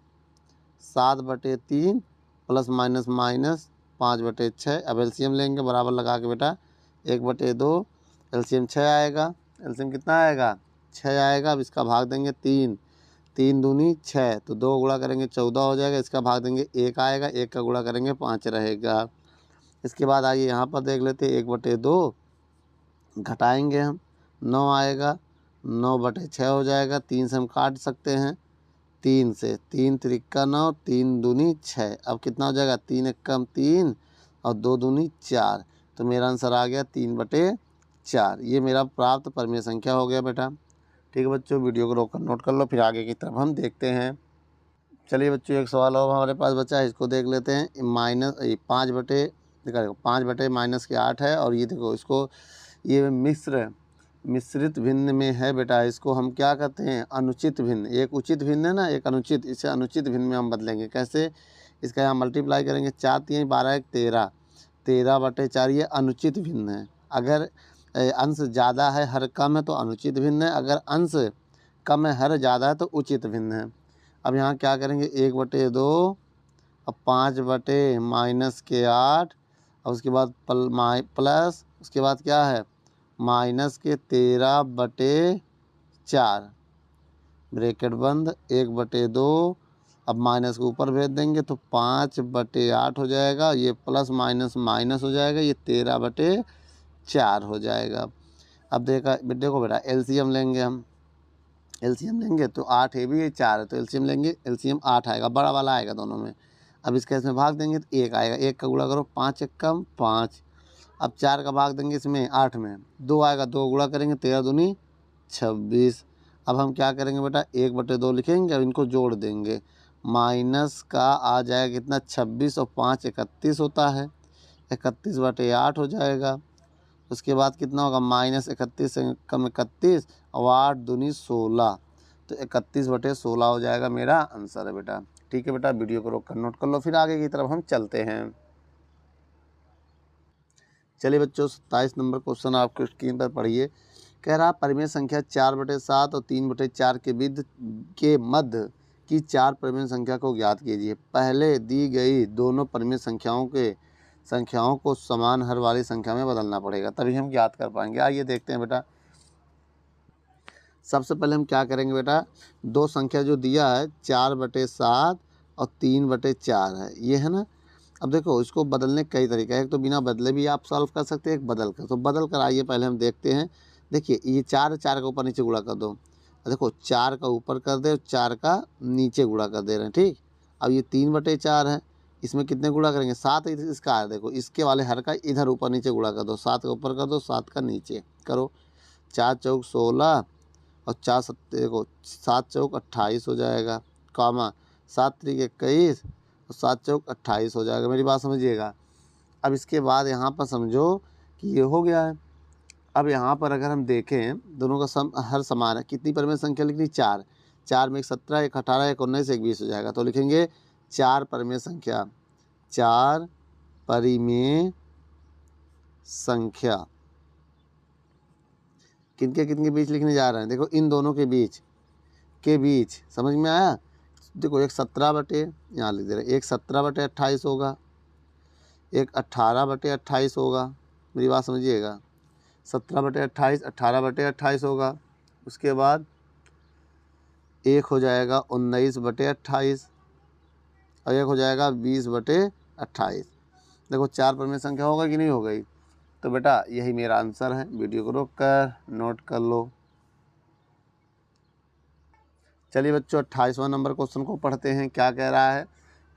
7/3 प्लस माइनस माइनस 5/6। अब एलसीएम लेंगे, बराबर लगा के बेटा, 1/2 एलसीएम 6 आएगा, एलसीएम कितना आएगा, 6 आएगा। अब इसका भाग देंगे 3, 3 दूनी 6, तो 2 गुणा करेंगे 14 हो जाएगा, इसका भाग देंगे 1 आएगा, 1 का गुणा करेंगे 5 रहेगा। इसके बाद आइए यहाँ पर देख लेते हैं, 1/2 घटाएंगे हम, 9 आएगा, 9/6 हो जाएगा, 3 से हम काट सकते हैं, 3 से 3 त्रिका 9, 3 दूनी 6। अब कितना हो जाएगा, 3 एकम 3 और 2 दूनी 4, तो मेरा आंसर आ गया 3/4। ये मेरा प्राप्त परिमेय संख्या हो गया बेटा। ठीक है बच्चों, वीडियो को रोककर नोट कर लो, फिर आगे की तरफ हम देखते हैं। चलिए बच्चों, एक सवाल और हमारे पास बचा है, इसको देख लेते हैं। 5/-8 है, और ये देखो इसको, ये मिश्रित भिन्न में है बेटा। इसको हम क्या कहते हैं, अनुचित भिन्न। एक उचित भिन्न है ना, एक अनुचित, इसे अनुचित भिन्न में हम बदलेंगे। कैसे, इसका यहाँ मल्टीप्लाई करेंगे, 4 3 12 1 13, 13/4 ये अनुचित भिन्न है। अगर अंश ज़्यादा है हर कम है तो अनुचित भिन्न है, अगर अंश कम है हर ज़्यादा है तो उचित भिन्न है। अब यहाँ क्या करेंगे, 1/2 अब 5/-8 और उसके बाद प्लस, उसके बाद क्या है माइनस के 13/4 ब्रैकेट बंद, 1/2। अब माइनस को ऊपर भेज देंगे तो 5/8 हो जाएगा, ये प्लस माइनस माइनस हो जाएगा, ये 13/4 हो जाएगा। अब देखो बेटा, एलसीएम लेंगे हम, एलसीएम लेंगे तो 8 है भी, ये 4 है, तो एलसीएम लेंगे, एलसीएम 8 आएगा, बड़ा वाला आएगा दोनों में। अब इसका इसमें भाग देंगे तो 1 आएगा, 1 का गुणा करो, 5 एकम 5। अब 4 का भाग देंगे इसमें 8 में, 2 आएगा, 2 गुणा करेंगे, 13 दूनी 26। अब हम क्या करेंगे बेटा, 1/2 लिखेंगे, अब इनको जोड़ देंगे, माइनस का आ जाएगा कितना, 26 और 5 31 होता है, 31/8 हो जाएगा। उसके बाद कितना होगा, -31 से कम 31 और 8 दूनी 16, तो 31/16 हो जाएगा, मेरा आंसर है बेटा। ठीक है बेटा, वीडियो को रोक कर नोट कर लो, फिर आगे की तरफ हम चलते हैं। चलिए बच्चों, 27 नंबर क्वेश्चन आपको स्क्रीन पर पढ़िए। कह रहा परिमेय संख्या 4/7 और 3/4 के मध्य की 4 परिमेय संख्या को ज्ञात कीजिए। पहले दी गई दोनों परिमेय संख्याओं को समान हर वाली संख्या में बदलना पड़ेगा, तभी हम ज्ञात कर पाएंगे। आइए देखते हैं बेटा। सबसे पहले हम क्या करेंगे बेटा, दो संख्या जो दिया है 4/7 और 3/4 है, ये है ना। अब देखो इसको बदलने कई तरीके हैं, एक तो बिना बदले भी आप सॉल्व कर सकते हैं, एक बदल कर। तो बदल कर आइए पहले हम देखते हैं। देखिए ये 4 का ऊपर नीचे गुणा कर दो, देखो 4 का ऊपर कर दे, 4 का नीचे गुणा कर दे रहे हैं, ठीक। अब ये 3/4 है, इसमें कितने गुणा करेंगे, 7 इसका है, देखो इसके वाले हर का इधर ऊपर नीचे गुणा कर दो, 7 का ऊपर कर दो, 7 का नीचे करो। 4 चौक 16 और 4 सत्ते, देखो 7 चौक 28 हो जाएगा, कॉमा 7 त्रिक 21 और 7 चौक 28 हो जाएगा। मेरी बात समझिएगा। अब इसके बाद यहाँ पर समझो कि ये हो गया है। अब यहाँ पर अगर हम देखें दोनों का हर समान है, कितनी परिमेय संख्या लिखनी, 4। 4 में 1 17, 1 18, 1 19, 1 20 हो जाएगा। तो लिखेंगे 4 परिमेय संख्या, 4 परिमेय संख्या किनके बीच लिखने जा रहे हैं, देखो इन दोनों के बीच समझ में आया। देखो एक 17 यहाँ लिख दे रहे, एक 17/28 होगा, एक 18/28 होगा। मेरी बात समझिएगा, 17/28, 18/28 होगा। उसके बाद एक हो जाएगा 19/28 और एक हो जाएगा 20/28। देखो 4 परिमेय संख्या होगा कि नहीं हो गई। तो बेटा यही मेरा आंसर है। वीडियो को रोक कर नोट कर लो। चलिए बच्चों 28वां नंबर क्वेश्चन को पढ़ते हैं। क्या कह रहा है,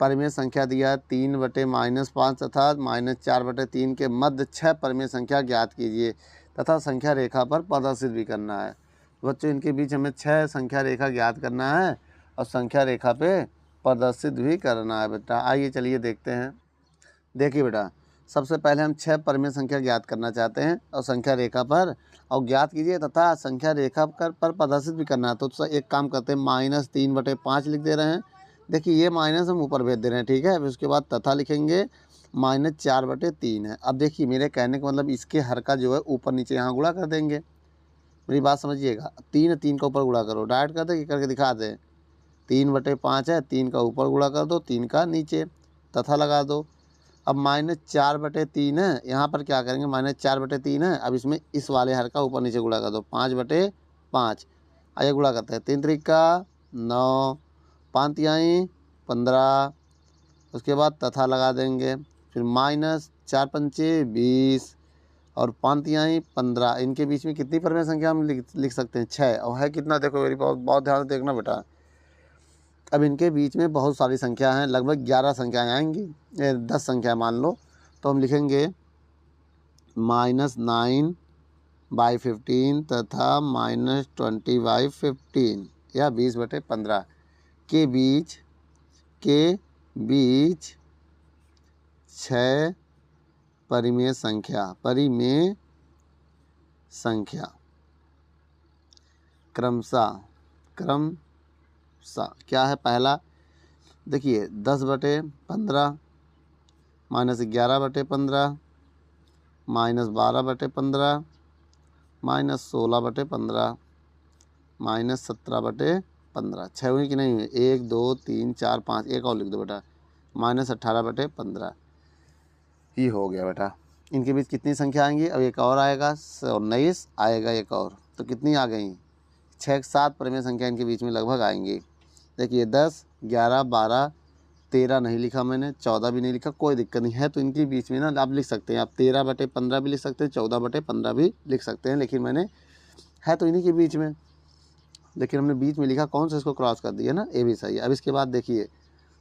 परिमेय संख्या दिया है 3/-5 तथा -4/3 के मध्य 6 परिमेय संख्या ज्ञात कीजिए तथा संख्या रेखा पर प्रदर्शित भी करना है। बच्चों इनके बीच हमें 6 संख्या रेखा ज्ञात करना है और संख्या रेखा पे प्रदर्शित भी करना है बेटा। आइए चलिए देखते हैं। देखिए बेटा, सबसे पहले हम 6 परिमेय संख्या ज्ञात करना चाहते हैं और संख्या रेखा पर और ज्ञात कीजिए तथा संख्या रेखा पर प्रदर्शित भी करना है। तो एक काम करते हैं, -3/5 लिख दे रहे हैं। देखिए ये माइनस हम ऊपर भेज दे रहे हैं, ठीक है। फिर उसके बाद तथा लिखेंगे, -4/3 है। अब देखिए मेरे कहने का मतलब इसके हर का जो है ऊपर नीचे यहाँ गुणा कर देंगे। मेरी बात समझिएगा, 3 का ऊपर गुणा करो, डायरेक्ट कर दे करके दिखा दें। 3/5 है, 3 का ऊपर गुणा कर दो, 3 का नीचे, तथा लगा दो। अब -4/3 है, यहाँ पर क्या करेंगे, -4/3 है। अब इसमें इस वाले हर का ऊपर नीचे गुणा कर दो, 5/5। आइए गुणा करते हैं, 3 त्रिका 9, 5 तिहाई 15। उसके बाद तथा लगा देंगे, फिर -4 पंचे 20 और 5 तिहाई 15। इनके बीच में कितनी परिमेय संख्या हम लिख सकते हैं, 6। और है कितना, देखो मेरी बहुत ध्यान से देखना बेटा। अब इनके बीच में बहुत सारी संख्या हैं, लगभग 11 संख्याएँ आएंगी, 10 संख्या मान लो। तो हम लिखेंगे -9/15 तथा -20/15 या 20/15 के बीच 6 परिमेय संख्या क्रमशः क्या है। पहला देखिए 10/15, -11/15, -12/15, -16/15, -17/15। 6 हुई कि नहीं हुई, 1 2 3 4 5, एक और लिख दो बेटा, -18/15। ये हो गया बेटा। इनके बीच कितनी संख्या आएंगी, अब एक और आएगा 19 आएगा एक और, तो कितनी आ गई, 6-7 परिमेय संख्या इनके बीच में लगभग आएंगी। देखिए 10, 11, 12, 13 नहीं लिखा मैंने, 14 भी नहीं लिखा, कोई दिक्कत नहीं है। तो इनके बीच में ना आप लिख सकते हैं, आप 13/15 भी लिख सकते हैं, 14/15 भी लिख सकते हैं, लेकिन मैंने है तो इन्हीं के बीच में, लेकिन हमने बीच में लिखा कौन सा, इसको क्रॉस कर दिया ना, ये भी सही है। अब इसके बाद देखिए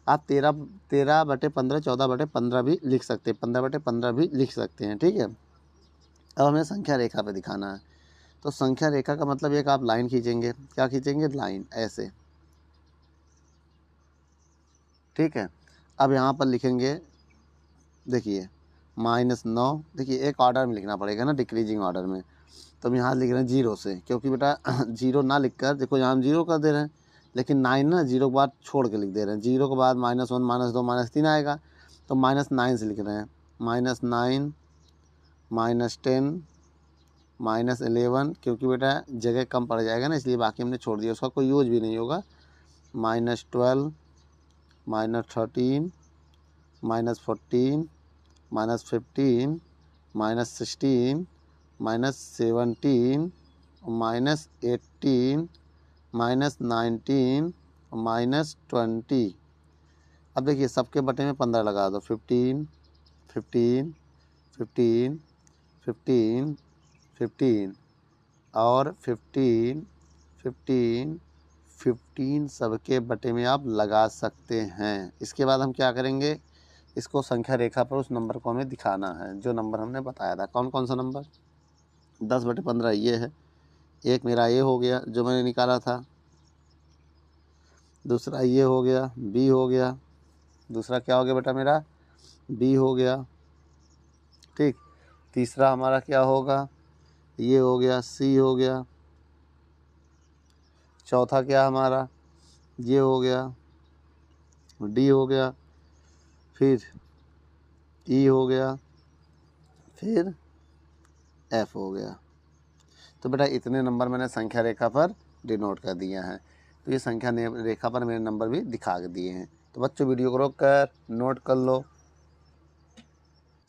आप 13/15, 14/15 भी लिख सकते हैं, 15/15 भी लिख सकते हैं, ठीक है। अब हमें संख्या रेखा पे दिखाना है। तो संख्या रेखा का मतलब एक आप लाइन खींचेंगे, क्या खींचेंगे, लाइन, ऐसे, ठीक है। अब यहाँ पर लिखेंगे, देखिए -9, देखिए एक ऑर्डर में लिखना पड़ेगा ना, डिक्रीजिंग ऑर्डर में। तो हम यहाँ लिख रहे हैं 0 से, क्योंकि बेटा 0 ना लिख कर, देखो यहाँ हम 0 कर दे रहे हैं, लेकिन 9 ना 0 के बाद छोड़ के लिख दे रहे हैं। 0 के बाद -1, -2, -3 आएगा, तो -9 से लिख रहे हैं, -9, -10, -11 क्योंकि बेटा जगह कम पड़ जाएगा ना, इसलिए बाकी हमने छोड़ दिया, उसका कोई यूज भी नहीं होगा। -12 -13 -14 -15 -16 -17 -18 -19 -20। अब देखिए सबके बटे में 15 लगा दो, 15 15 15 15 15 और 15 15 15 सबके बटे में आप लगा सकते हैं। इसके बाद हम क्या करेंगे, इसको संख्या रेखा पर उस नंबर को हमें दिखाना है जो नंबर हमने बताया था। कौन कौन सा नंबर? 10/15 ये है, एक मेरा ये हो गया जो मैंने निकाला था, दूसरा ये हो गया, बी हो गया, दूसरा क्या हो गया बेटा मेरा, बी हो गया, ठीक। तीसरा हमारा क्या होगा, ये हो गया, सी हो गया। चौथा क्या हमारा, ये हो गया, डी हो गया, फिर ई हो गया, फिर एफ हो गया। तो बेटा इतने नंबर मैंने संख्या रेखा पर डिनोट कर दिया है। तो ये संख्या रेखा पर मेरे नंबर भी दिखा दिए हैं। तो बच्चों वीडियो को रोक कर नोट कर लो।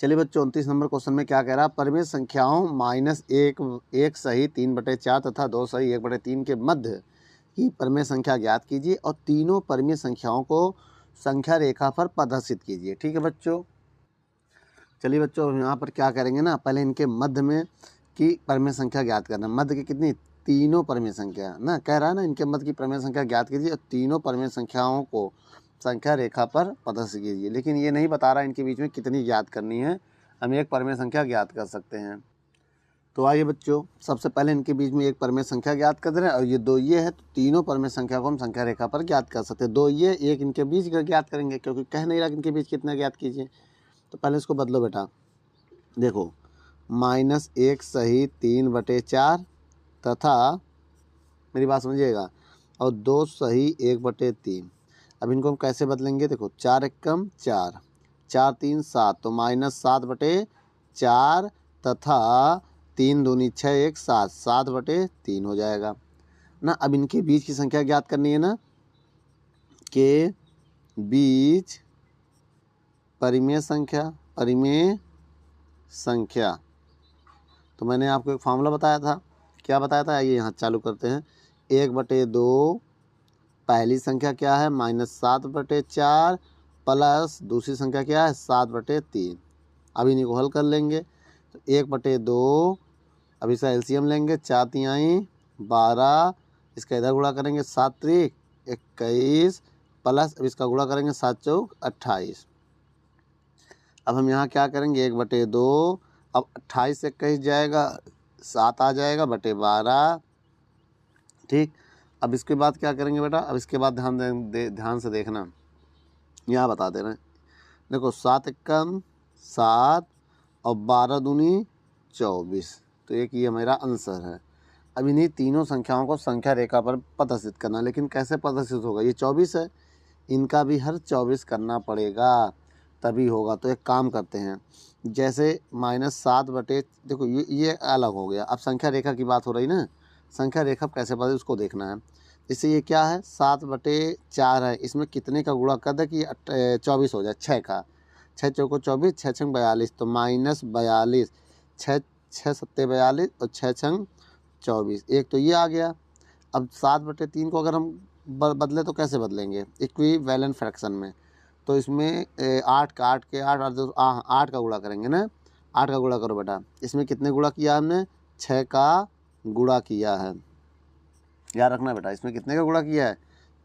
चलिए बच्चों 29 नंबर क्वेश्चन में क्या कह रहा है, परिमेय संख्याओं -1 सही 3/4 तथा 2 सही 1/3 के मध्य की परिमेय संख्या ज्ञात कीजिए और तीनों परिमेय संख्याओं को संख्या रेखा पर प्रदर्शित कीजिए। ठीक है बच्चों। चलिए बच्चों यहाँ पर क्या करेंगे ना, पहले इनके मध्य में की परिमेय संख्या ज्ञात करना। मध्य की कितनी, तीनों परिमेय संख्या ना, कह रहा है ना इनके मध्य की परिमेय संख्या ज्ञात कीजिए और तीनों परिमेय संख्याओं को संख्या रेखा पर प्रदर्शित कीजिए। लेकिन ये नहीं बता रहा इनके बीच में कितनी ज्ञात करनी है, हम एक परिमेय संख्या ज्ञात कर सकते हैं। तो आइए बच्चों सबसे पहले इनके बीच में एक परिमेय संख्या ज्ञात कर रहे हैं और ये दो ये है, तो तीनों परिमेय संख्या को हम संख्या रेखा पर ज्ञात कर सकते हैं। दो ये एक इनके बीच का ज्ञात करेंगे क्योंकि कह नहीं रहा कि इनके बीच कितना ज्ञात कीजिए। तो पहले इसको बदलो बेटा, देखो -1 सही 3/4 तथा, मेरी बात समझिएगा, और 2 सही 1/3। अब इनको हम कैसे बदलेंगे, देखो 4 एकम 4, 4 3 7, तो -7/4 तथा 3 दूनी 6 1 7, 7/3 हो जाएगा ना। अब इनके बीच की संख्या ज्ञात करनी है ना, के बीच परिमेय संख्या। तो मैंने आपको एक फार्मूला बताया था, क्या बताया था, आइए यहाँ चालू करते हैं। 1/2 पहली संख्या क्या है, -7/4 प्लस दूसरी संख्या क्या है, 7/3। अब इन्हीं को हल कर लेंगे। तो 1/2, अब इसका एलसीएम लेंगे, 4 तिहाई 12, इसका इधर गुणा करेंगे 7 त्रिक 21 प्लस, अब इसका गुणा करेंगे 7 चौक 28। अब हम यहाँ क्या करेंगे, 1/2, अब 28 से 21 जाएगा, 7 आ जाएगा /12, ठीक। अब इसके बाद क्या करेंगे बेटा, अब इसके बाद ध्यान से देखना, यहाँ बता दे रहे हैं, देखो 7 एकम 7 और 12 दूनी 24, तो एक ये मेरा आंसर है। अब इन्हीं तीनों संख्याओं को संख्या रेखा पर प्रदर्शित करना, लेकिन कैसे प्रदर्शित होगा, ये 24 है, इनका भी हर 24 करना पड़ेगा तभी होगा। तो एक काम करते हैं, जैसे -7 देखो ये अलग हो गया, अब संख्या रेखा की बात हो रही ना, संख्या रेखा कैसे पता उसको देखना है। इससे ये क्या है, 7/4 है, इसमें कितने का गुणा कर दे कि 24 हो जाए, 6 का, 6 चौको 24, 6 छंग 42, तो -42, 6 6 सत्ते 42 और 6 छंग 24, एक तो ये आ गया। अब 7/3 को अगर हम बदले तो कैसे बदलेंगे, इक्विवेलेंट फ्रैक्शन में। तो इसमें 8 का 8 के 8 8 का गुणा करेंगे ना, 8 का गुणा करो बेटा। इसमें कितने गुणा किया हमने, 6 का गुणा किया है, याद रखना बेटा, इसमें कितने का गुणा किया है,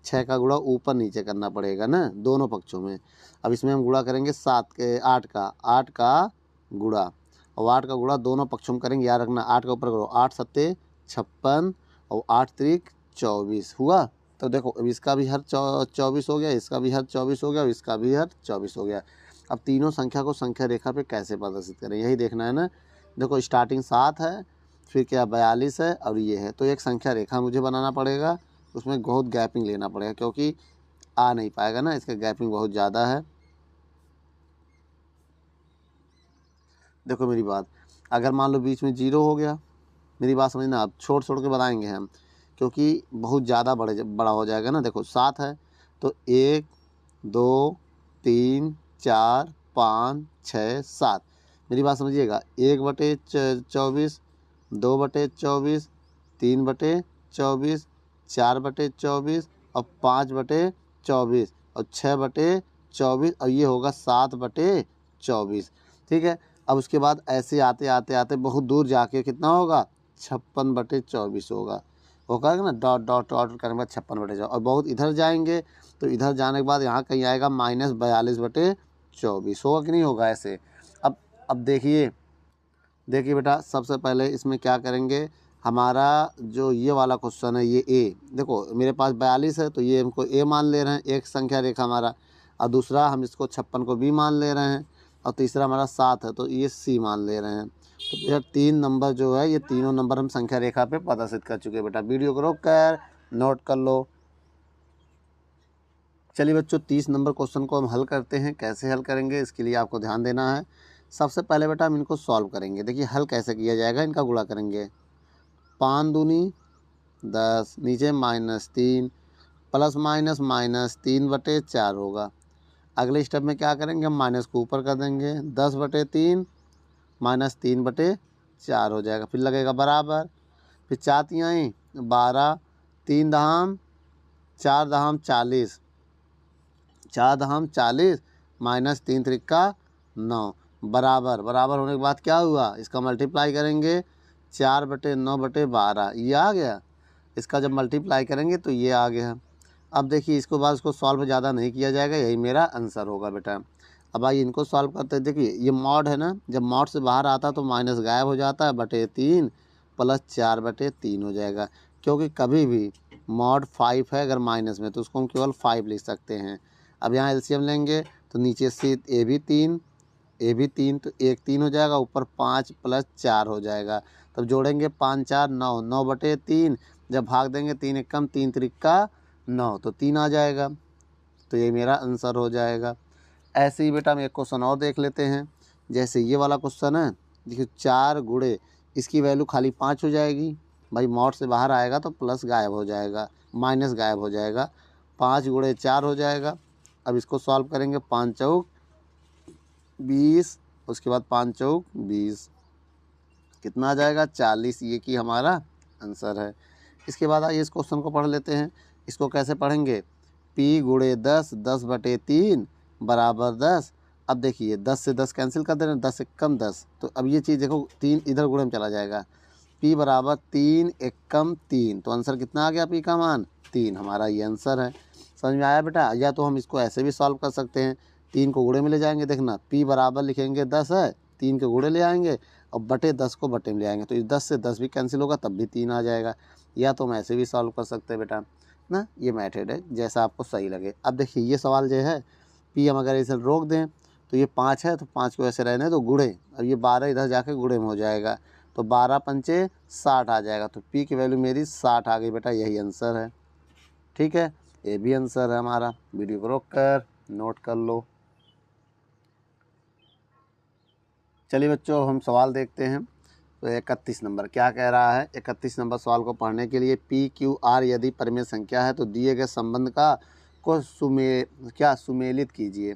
6 का गुणा ऊपर नीचे करना पड़ेगा ना दोनों पक्षों में। अब इसमें हम गुणा करेंगे 8 का गुणा, और 8 का गुणा दोनों पक्षों में करेंगे, याद रखना 8 का ऊपर करो, 8 सत्ते 56 और 8 त्रिक 24 हुआ। तो देखो अब इसका भी हर 24 हो गया, इसका भी हर 24 हो गया और इसका भी हर 24 हो गया। अब तीनों संख्या को संख्या रेखा पे कैसे प्रदर्शित करें, यही देखना है ना। देखो स्टार्टिंग 7 है, फिर क्या 42 है और ये है, तो एक संख्या रेखा मुझे बनाना पड़ेगा, उसमें बहुत गैपिंग लेना पड़ेगा क्योंकि आ नहीं पाएगा ना, इसका गैपिंग बहुत ज़्यादा है। देखो मेरी बात, अगर मान लो बीच में 0 हो गया मेरी बात समझना, अब छोड़ छोड़ के बताएंगे हम, क्योंकि बहुत ज़्यादा बड़ा हो जाएगा ना। देखो 7 है तो 1 2 3 4 5 6 7। मेरी बात समझिएगा, 1/24, 2/24, 3/24, 4/24 और 5/24 और 6/24 और ये होगा 7/24। ठीक है। अब उसके बाद ऐसे आते आते आते बहुत दूर जाके कितना होगा, 56/24 होगा। होगा ना, डॉट डॉट डॉट करने के बाद 56/24। और बहुत इधर जाएंगे तो इधर जाने के बाद यहाँ कहीं आएगा -42/24। होगा कि नहीं होगा ऐसे। अब देखिए बेटा, सबसे पहले इसमें क्या करेंगे, हमारा जो ये वाला क्वेश्चन है ये ए, देखो मेरे पास 42 है तो ये हमको ए मान ले रहे हैं, एक संख्या रेखा हमारा। और दूसरा हम इसको 56 को बी मान ले रहे हैं, और तीसरा हमारा 7 है तो ये सी मान ले रहे हैं। तो बेटा 3 नंबर जो है, ये तीनों नंबर हम संख्या रेखा पे प्रदर्शित कर चुके हैं। बेटा वीडियो को रोक कर नोट कर लो। चलिए बच्चों, 30 नंबर क्वेश्चन को हम हल करते हैं। कैसे हल करेंगे इसके लिए आपको ध्यान देना है। सबसे पहले बेटा हम इनको सॉल्व करेंगे। देखिए हल कैसे किया जाएगा, इनका गुणा करेंगे। 5 दूनी 10, नीचे -3 प्लस माइनस -3/4 होगा। अगले स्टेप में क्या करेंगे, हम माइनस को ऊपर कर देंगे, 10/3 -3/4 हो जाएगा। फिर लगेगा बराबर, फिर 4 तिहाई 12, 3 दहाम 4 दहाम 40, 4 दहाम 40 -3 त्रिका 9 बराबर। बराबर होने के बाद क्या हुआ, इसका मल्टीप्लाई करेंगे, 4/9/12 ये आ गया। इसका जब मल्टीप्लाई करेंगे तो ये आ गया। अब देखिए इसको बाद इसको सॉल्व ज़्यादा नहीं किया जाएगा, यही मेरा आंसर होगा बेटा। अब आइए इनको सॉल्व करते हैं। देखिए ये मॉड है ना, जब मॉड से बाहर आता तो माइनस गायब हो जाता है, /3 प्लस 4/3 हो जाएगा। क्योंकि कभी भी मॉड 5 है अगर माइनस में तो उसको हम केवल 5 लिख सकते हैं। अब यहाँ एलसीएम लेंगे तो नीचे से ए भी 3 तो 1 3 हो जाएगा, ऊपर 5 प्लस 4 हो जाएगा। तब जोड़ेंगे 5 4 9, 9/3 जब भाग देंगे 3 एकम 3 त्रिका 9 तो 3 आ जाएगा। तो ये मेरा आंसर हो जाएगा। ऐसे ही बेटा हम एक क्वेश्चन और देख लेते हैं। जैसे ये वाला क्वेश्चन है, देखिए 4 गुणे इसकी वैल्यू खाली 5 हो जाएगी। भाई मॉड से बाहर आएगा तो प्लस गायब हो जाएगा, माइनस गायब हो जाएगा, 5 गुणे 4 हो जाएगा। अब इसको सॉल्व करेंगे, 5 चौक 20, उसके बाद 5 चौक 20 कितना आ जाएगा, 40। ये की हमारा आंसर है। इसके बाद आइए इस क्वेश्चन को पढ़ लेते हैं। इसको कैसे पढ़ेंगे, P गुणे 10, 10/3 बराबर 10। अब देखिए 10 से 10 कैंसिल कर दे रहे हैं, 10 एकम 10। तो अब ये चीज़ देखो 3 इधर गुणे में चला जाएगा, P बराबर 3 एकम 3। तो आंसर कितना आ गया, P का मान 3। हमारा ये आंसर है। समझ में आया बेटा। या तो हम इसको ऐसे भी सॉल्व कर सकते हैं, 3 को गुणे में ले जाएंगे। देखना P बराबर लिखेंगे 10 है, 3 के गुणे ले आएंगे और बटे 10 को बटे में ले आएंगे, तो इस 10 से 10 भी कैंसिल होगा तब भी 3 आ जाएगा। या तो हम ऐसे भी सॉल्व कर सकते हैं बेटा ना, ये मेथड है जैसा आपको सही लगे। अब देखिए ये सवाल जो है, P हम अगर इसे रोक दें तो ये 5 है तो 5 को ऐसे रहने तो गुणे, अब ये 12 इधर जाके गुणे में हो जाएगा तो 12 पंचे 60 आ जाएगा। तो P की वैल्यू मेरी 60 आ गई बेटा, यही आंसर है। ठीक है, ये भी आंसर है हमारा। वीडियो को रोक कर नोट कर लो। चलिए बच्चों हम सवाल देखते हैं। तो 31 नंबर क्या कह रहा है। 31 नंबर सवाल को पढ़ने के लिए PQR यदि परिमेय संख्या है तो दिए गए संबंध का को सुमेलित कीजिए।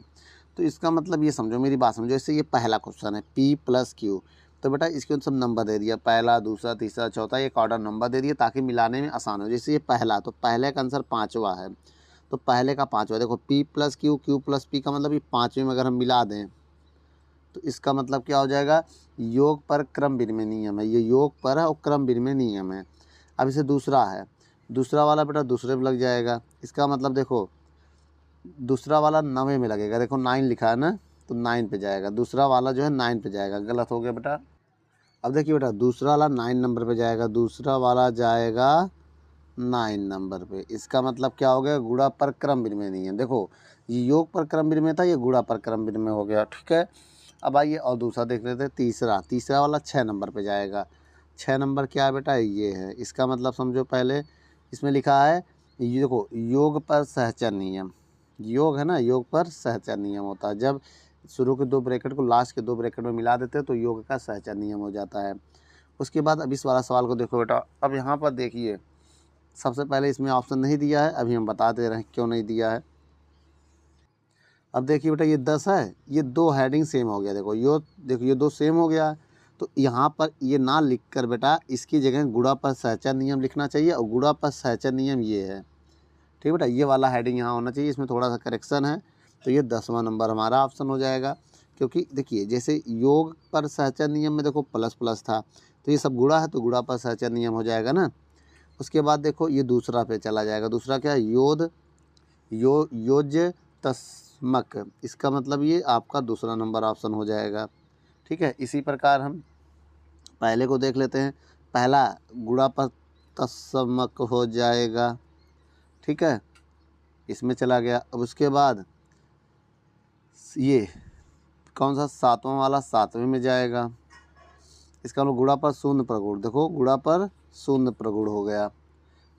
तो इसका मतलब ये समझो, मेरी बात समझो। इससे ये पहला क्वेश्चन है P + Q, तो बेटा इसके सब नंबर दे दिया, पहला दूसरा तीसरा चौथा, एक ऑर्डर नंबर दे दिया ताकि मिलाने में आसान हो। जैसे ये पहला, तो पहले का आंसर 5वां है, तो पहले का 5वां। देखो P + Q, Q + P का मतलब ये 5वें में अगर हम मिला दें तो इसका मतलब क्या हो जाएगा, योग पर क्रम विनिमय नियम है। ये योग पर है और क्रम विनिमय नियम है। अब इसे दूसरा है, दूसरा वाला बेटा दूसरे में लग जाएगा। इसका मतलब देखो दूसरा वाला 9वें में लगेगा। देखो 9 लिखा है ना, तो 9 पे जाएगा। दूसरा वाला जो है 9 पे जाएगा, गलत हो गया बेटा। अब देखिए बेटा दूसरा वाला 9 नंबर पे जाएगा, दूसरा वाला जाएगा 9 नंबर पे। इसका मतलब क्या हो गया, गुणा पर क्रम विनिमय नियम। देखो ये योग पर क्रम विनिमय था, ये गुणा पर क्रम विनिमय हो गया। ठीक है, अब आइए और दूसरा देख लेते हैं। तीसरा वाला 6 नंबर पे जाएगा। 6 नंबर क्या है बेटा, ये है। इसका मतलब समझो, पहले इसमें लिखा है ये देखो योग पर सहचर नियम। योग है ना, योग पर सहचर नियम होता है। जब शुरू के 2 ब्रैकेट को लास्ट के 2 ब्रैकेट में मिला देते हैं तो योग का सहचर नियम हो जाता है। उसके बाद अब इस वाला सवाल को देखो बेटा। अब यहाँ पर देखिए, सबसे पहले इसमें ऑप्शन नहीं दिया है, अभी हम बता दे रहे हैं क्यों नहीं दिया है। अब देखिए बेटा, ये 10 है, ये दो हेडिंग सेम हो गया। देखो ये दो सेम हो गया। तो यहाँ पर ये ना लिख कर बेटा इसकी जगह गुणा पर सहचर नियम लिखना चाहिए, और गुणा पर सहचर नियम ये है। ठीक है बेटा, ये वाला हेडिंग यहाँ होना चाहिए, इसमें थोड़ा सा करेक्शन है। तो ये 10वां नंबर हमारा ऑप्शन हो जाएगा। क्योंकि देखिए, जैसे योग पर सहचर नियम में देखो प्लस प्लस था, तो ये सब गुणा है, तो गुणा पर सहचर नियम हो जाएगा ना। उसके बाद देखो ये दूसरा पे चला जाएगा। दूसरा क्या है? योज्य तस्मक, इसका मतलब ये आपका दूसरा नंबर ऑप्शन हो जाएगा। ठीक है, इसी प्रकार हम पहले को देख लेते हैं। पहला गुणा पर तस्मक हो जाएगा। ठीक है, इसमें चला गया। अब उसके बाद ये कौन सा? 7वां वाला 7वें में जाएगा। इसका मतलब गुणा पर शून्य प्रगुण, देखो गुणा पर शून्य प्रगुण हो गया।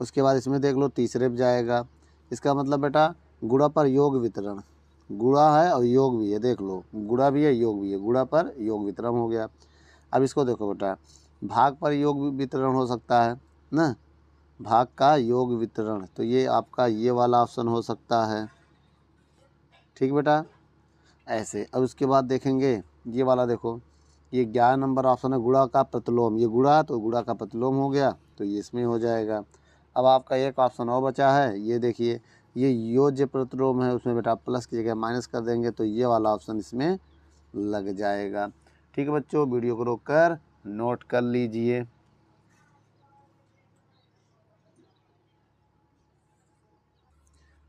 उसके बाद इसमें देख लो तीसरे पे जाएगा। इसका मतलब बेटा गुणा पर योग वितरण, गुणा है और योग भी है, देख लो गुणा भी है योग भी है, गुणा पर योग वितरण हो गया। अब इसको देखो बेटा, भाग पर योग वितरण हो सकता है ना, भाग का योग वितरण, तो ये आपका ये वाला ऑप्शन हो सकता है। ठीक बेटा, ऐसे। अब उसके बाद देखेंगे ये वाला, देखो ये 11 नंबर ऑप्शन है, गुणा का प्रतिलोम। ये गुणा तो गुणा का प्रतिलोम हो गया, तो ये इसमें हो जाएगा। अब आपका एक ऑप्शन और बचा है, ये देखिए, ये योज्य प्रतिलोम है, उसमें बेटा प्लस की जगह माइनस कर देंगे, तो ये वाला ऑप्शन इसमें लग जाएगा। ठीक है बच्चों, वीडियो को रोक कर नोट कर लीजिए।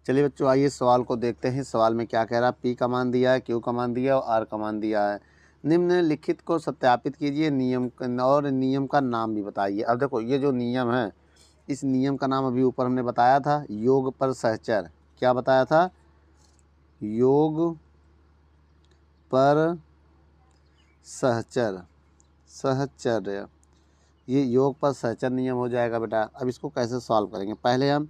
चलिए बच्चों, आइए सवाल को देखते हैं। सवाल में क्या कह रहा है? पी का मान दिया है, क्यू का मान दिया है और आर का मान दिया है। निम्नलिखित को सत्यापित कीजिए, नियम का नाम भी बताइए। अब देखो, ये जो नियम है, इस नियम का नाम अभी ऊपर हमने बताया था, योग पर सहचर। क्या बताया था? योग पर सहचर, सहचर्य, ये योग पर सहचर नियम हो जाएगा बेटा। अब इसको कैसे सॉल्व करेंगे? पहले हम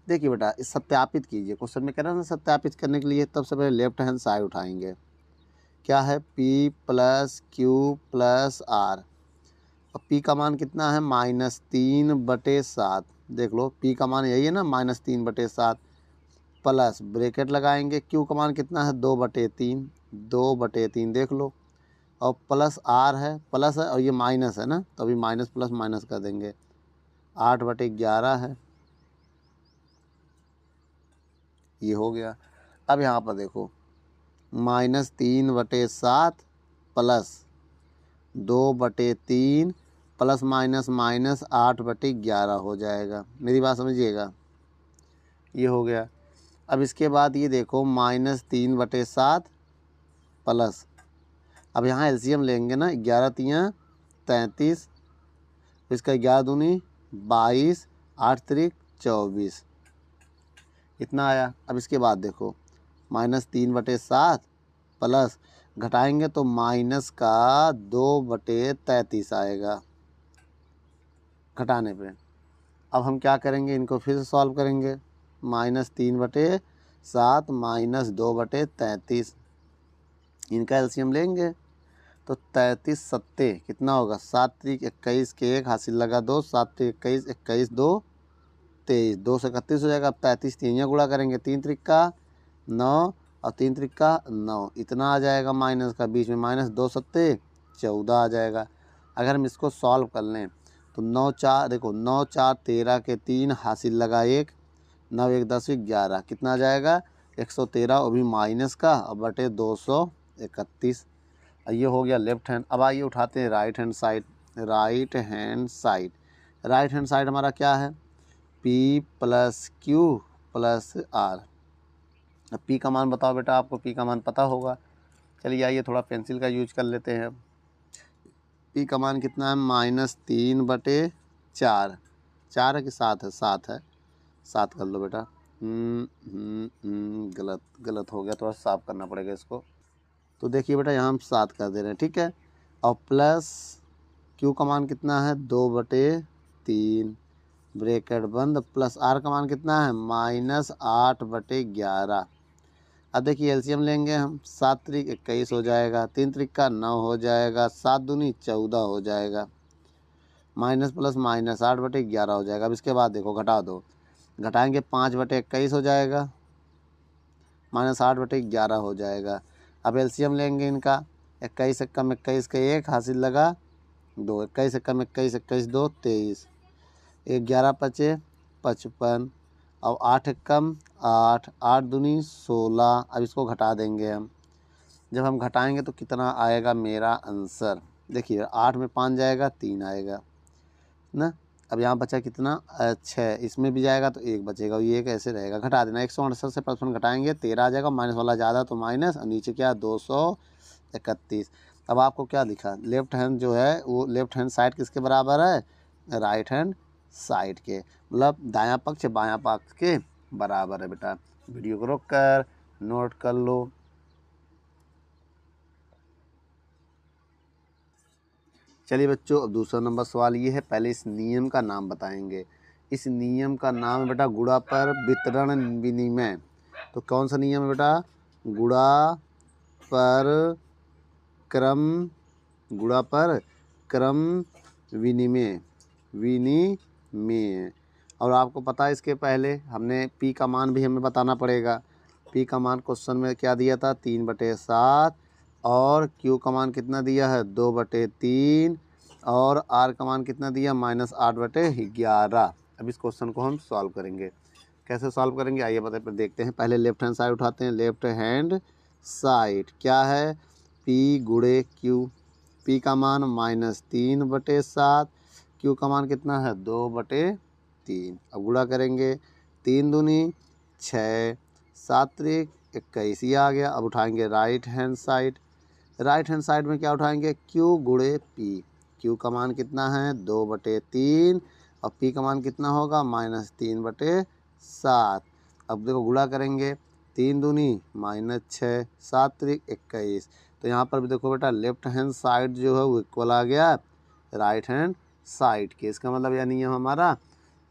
देखिए बेटा, इस सत्यापित कीजिए, क्वेश्चन में कह रहा है ना सत्यापित करने के लिए, तब से पहले लेफ्ट हैंड साइड उठाएंगे। क्या है? P plus Q plus R. अब P का मान कितना है? -3/7। देख लो, P का मान यही है ना, -3/7, प्लस ब्रैकेट लगाएंगे। Q का मान कितना है? 2/3, 2/3 देख लो, और प्लस आर है, प्लस है और ये माइनस है ना, तो अभी माइनस प्लस माइनस कर देंगे, 8/11 है, ये हो गया। अब यहाँ पर देखो, -3/7 प्लस 2/3 प्लस माइनस माइनस 8/11 हो जाएगा। मेरी बात समझिएगा, ये हो गया। अब इसके बाद ये देखो, -3/7 प्लस, अब यहाँ एलसीएम लेंगे ना, 11×3 33, इसका 11 दूनी 22, 8 त्रिक 24, इतना आया। अब इसके बाद देखो, -3/7 प्लस घटाएंगे तो माइनस का 2/33 आएगा घटाने पे। अब हम क्या करेंगे, इनको फिर से सॉल्व करेंगे। -3/7 माइनस 2/33, इनका एलसीएम लेंगे तो 33 सत्ते कितना होगा? 7 त्रिक 21 के 1 हासिल लगा 2, 7 त्रिक 21, 21 2 23, 2 से 31 हो जाएगा। अब 33 तीनियाँ गुणा करेंगे, 3 त्रिक का 9 और 3 त्रिक का 9, इतना आ जाएगा माइनस का, बीच में माइनस 2 सत्ते 14 आ जाएगा। अगर हम इसको सॉल्व कर लें तो 9 4, देखो 9 4 13 के 3 हासिल लगा 1, 9 1 10 11, कितना आ जाएगा? 113, वो भी माइनस का, और बटे 231। ये हो गया लेफ्ट हैंड। अब आइए उठाते हैं right hand side. Right hand side, right hand side हमारा क्या है? P plus Q plus R. अब P का मान बताओ बेटा, आपको P का मान पता होगा। चलिए आइए थोड़ा पेंसिल का यूज कर लेते हैं। P का मान कितना है? -3/4, 4 है कि 7 है? 7 है, 7 कर लो बेटा। गलत हो गया, थोड़ा साफ करना पड़ेगा इसको। तो देखिए बेटा, यहाँ हम 7 कर दे रहे हैं, ठीक है। और प्लस Q का मान कितना है? 2/3, ब्रैकेट बंद, प्लस R का मान कितना है? -8/11। अब देखिए एलसीएम लेंगे हम, 7 त्रिक 21 हो जाएगा, 3 त्रिक का 9 हो जाएगा, 7 दूनी 14 हो जाएगा। माइनस प्लस माइनस 8/11 हो जाएगा। अब इसके बाद देखो घटा दो, घटाएंगे 5/21 हो जाएगा, माइनस 8/11 हो जाएगा। अब एलसीएम लेंगे इनका, 21 कम 21 का 1 हासिल लगा 2, 21 कम 21 21 2 23, 11 पचे 55, और 8 कम 8, 8 दूनी 16। अब इसको घटा देंगे हम, जब हम घटाएंगे तो कितना आएगा मेरा आंसर, देखिए 8 में 5 जाएगा 3 आएगा ना। अब यहाँ बचा कितना 6, इसमें भी जाएगा तो 1 बचेगा, ये कैसे रहेगा, घटा देना। 168 से 55 घटाएंगे 13 आ जाएगा, माइनस वाला ज़्यादा तो माइनस, और नीचे क्या 231। अब आपको क्या दिखा, लेफ्ट हैंड जो है वो लेफ्ट हैंड साइड किसके बराबर है, राइट हैंड साइड के, मतलब दायां पक्ष बायां पक्ष के बराबर है बेटा। वीडियो को रोक कर नोट कर लो। चलिए बच्चों, अब दूसरा नंबर सवाल ये है, पहले इस नियम का नाम बताएंगे। इस नियम का नाम है बेटा गुणा पर वितरण विनिमय। तो कौन सा नियम है बेटा, गुणा पर क्रम, गुणा पर क्रम विनिमय, विनिमय। और आपको पता है इसके पहले हमने पी का मान भी हमें बताना पड़ेगा। पी का मान क्वेश्चन में क्या दिया था, 3/7, और क्यू का मान कितना दिया है 2/3, और आर का मान कितना दिया -8/11। अब इस क्वेश्चन को हम सॉल्व करेंगे। कैसे सॉल्व करेंगे आइए बता पर देखते हैं। पहले लेफ्ट हैंड साइड उठाते हैं। लेफ्ट हैंड साइड क्या है, पी गुणे क्यू। पी का मान -3/7, क्यू का मान कितना है 2/3। अब गुणा करेंगे, 3 दूनी 6, 7 त्रिक 21, ये आ गया। अब उठाएंगे right hand side. Right hand side में क्या उठाएंगे, क्यू गुणे पी। क्यू का मान कितना है 2/3, और पी का मान कितना होगा -3/7। अब देखो गुणा करेंगे, 3 दूनी -6, 7 त्रिक 21। तो यहाँ पर भी देखो बेटा लेफ्ट हैंड साइड जो है वो इक्वल आ गया राइट हैंड साइड के। इसका मतलब यह नियम हमारा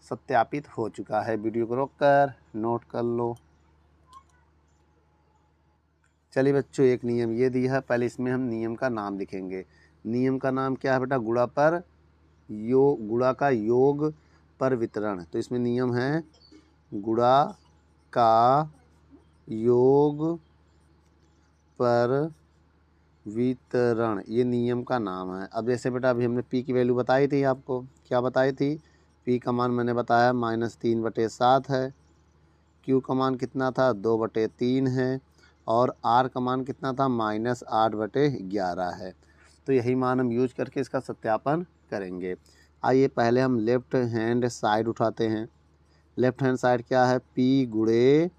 सत्यापित हो चुका है। वीडियो को रोक कर नोट कर लो। चलिए बच्चों, एक नियम ये दिया है, पहले इसमें हम नियम का नाम लिखेंगे। नियम का नाम क्या है बेटा, गुणा पर गुणा का योग पर वितरण। तो इसमें नियम है गुणा का योग पर वितरण, ये नियम का नाम है। अब जैसे बेटा अभी हमने पी की वैल्यू बताई थी, आपको क्या बताई थी, पी का मान मैंने बताया -3/7 है, क्यू का मान कितना था 2/3 है, और आर का मान कितना था -8/11 है। तो यही मान हम यूज करके इसका सत्यापन करेंगे। आइए पहले हम लेफ्ट हैंड साइड उठाते हैं। लेफ्ट हैंड साइड क्या है, पी गुणे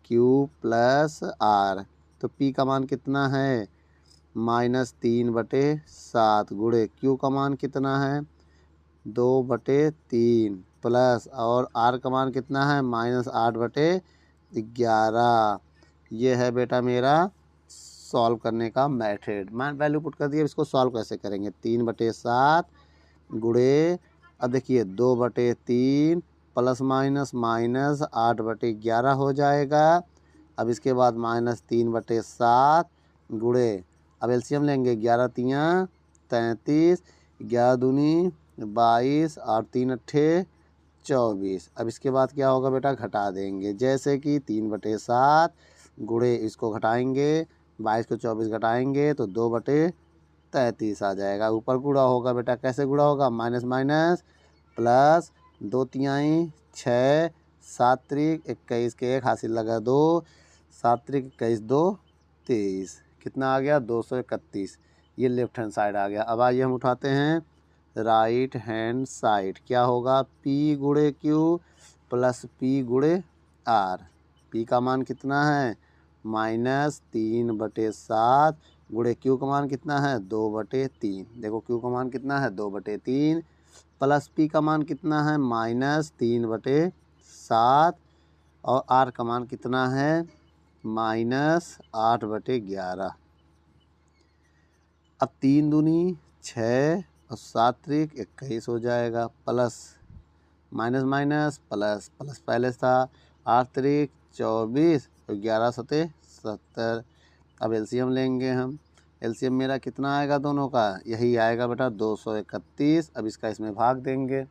क्यू प्लस आर। तो पी का मान कितना है -3/7 गुणे क्यू का मान कितना है 2/3 प्लस, और आर का मान कितना है -8/11। ये है बेटा मेरा सॉल्व करने का मेथड। मैं वैल्यू पुट कर दिया, इसको सॉल्व कैसे करेंगे, 3/7 गुणे, अब देखिए 2/3 प्लस माइनस माइनस 8/11 हो जाएगा। अब इसके बाद -3/7 गुणे, अब एलसीएम लेंगे, 11 तियाँ 33, 11 दूनी 22, 8 3 अट्ठे 24। अब इसके बाद क्या होगा बेटा, घटा देंगे, जैसे कि 3/7 गुणे, इसको घटाएंगे 22 को 24 घटाएंगे तो 2/33 आ जाएगा। ऊपर गुणा होगा बेटा, कैसे गुणा होगा, माइनस माइनस प्लस, 2 तिहाई 6, 7 त्रिक 21 के 1 हासिल लगा 2, 7 त्रिक 21 2 23, कितना आ गया 231। ये लेफ्ट हैंड साइड आ गया। अब आइए हम उठाते हैं राइट हैंड साइड। क्या होगा, पी गुणे क्यू प्लस पी गुणे आर। पी का मान कितना है -3/7 गुणे क्यू का मान कितना है 2/3। देखो क्यू का मान कितना है 2/3, प्लस पी का मान कितना है -3/7, और आर का मान कितना है -8/11। अब 3 दूनी 6 और 7 त्रिक 21 हो जाएगा, plus minus minus plus, plus पहले था 8 त्रिक 24 और 11 सते 70। अब एलसीएम लेंगे हम, एलसीएम मेरा कितना आएगा दोनों का, यही आएगा बेटा 231। अब इसका इसमें भाग देंगे।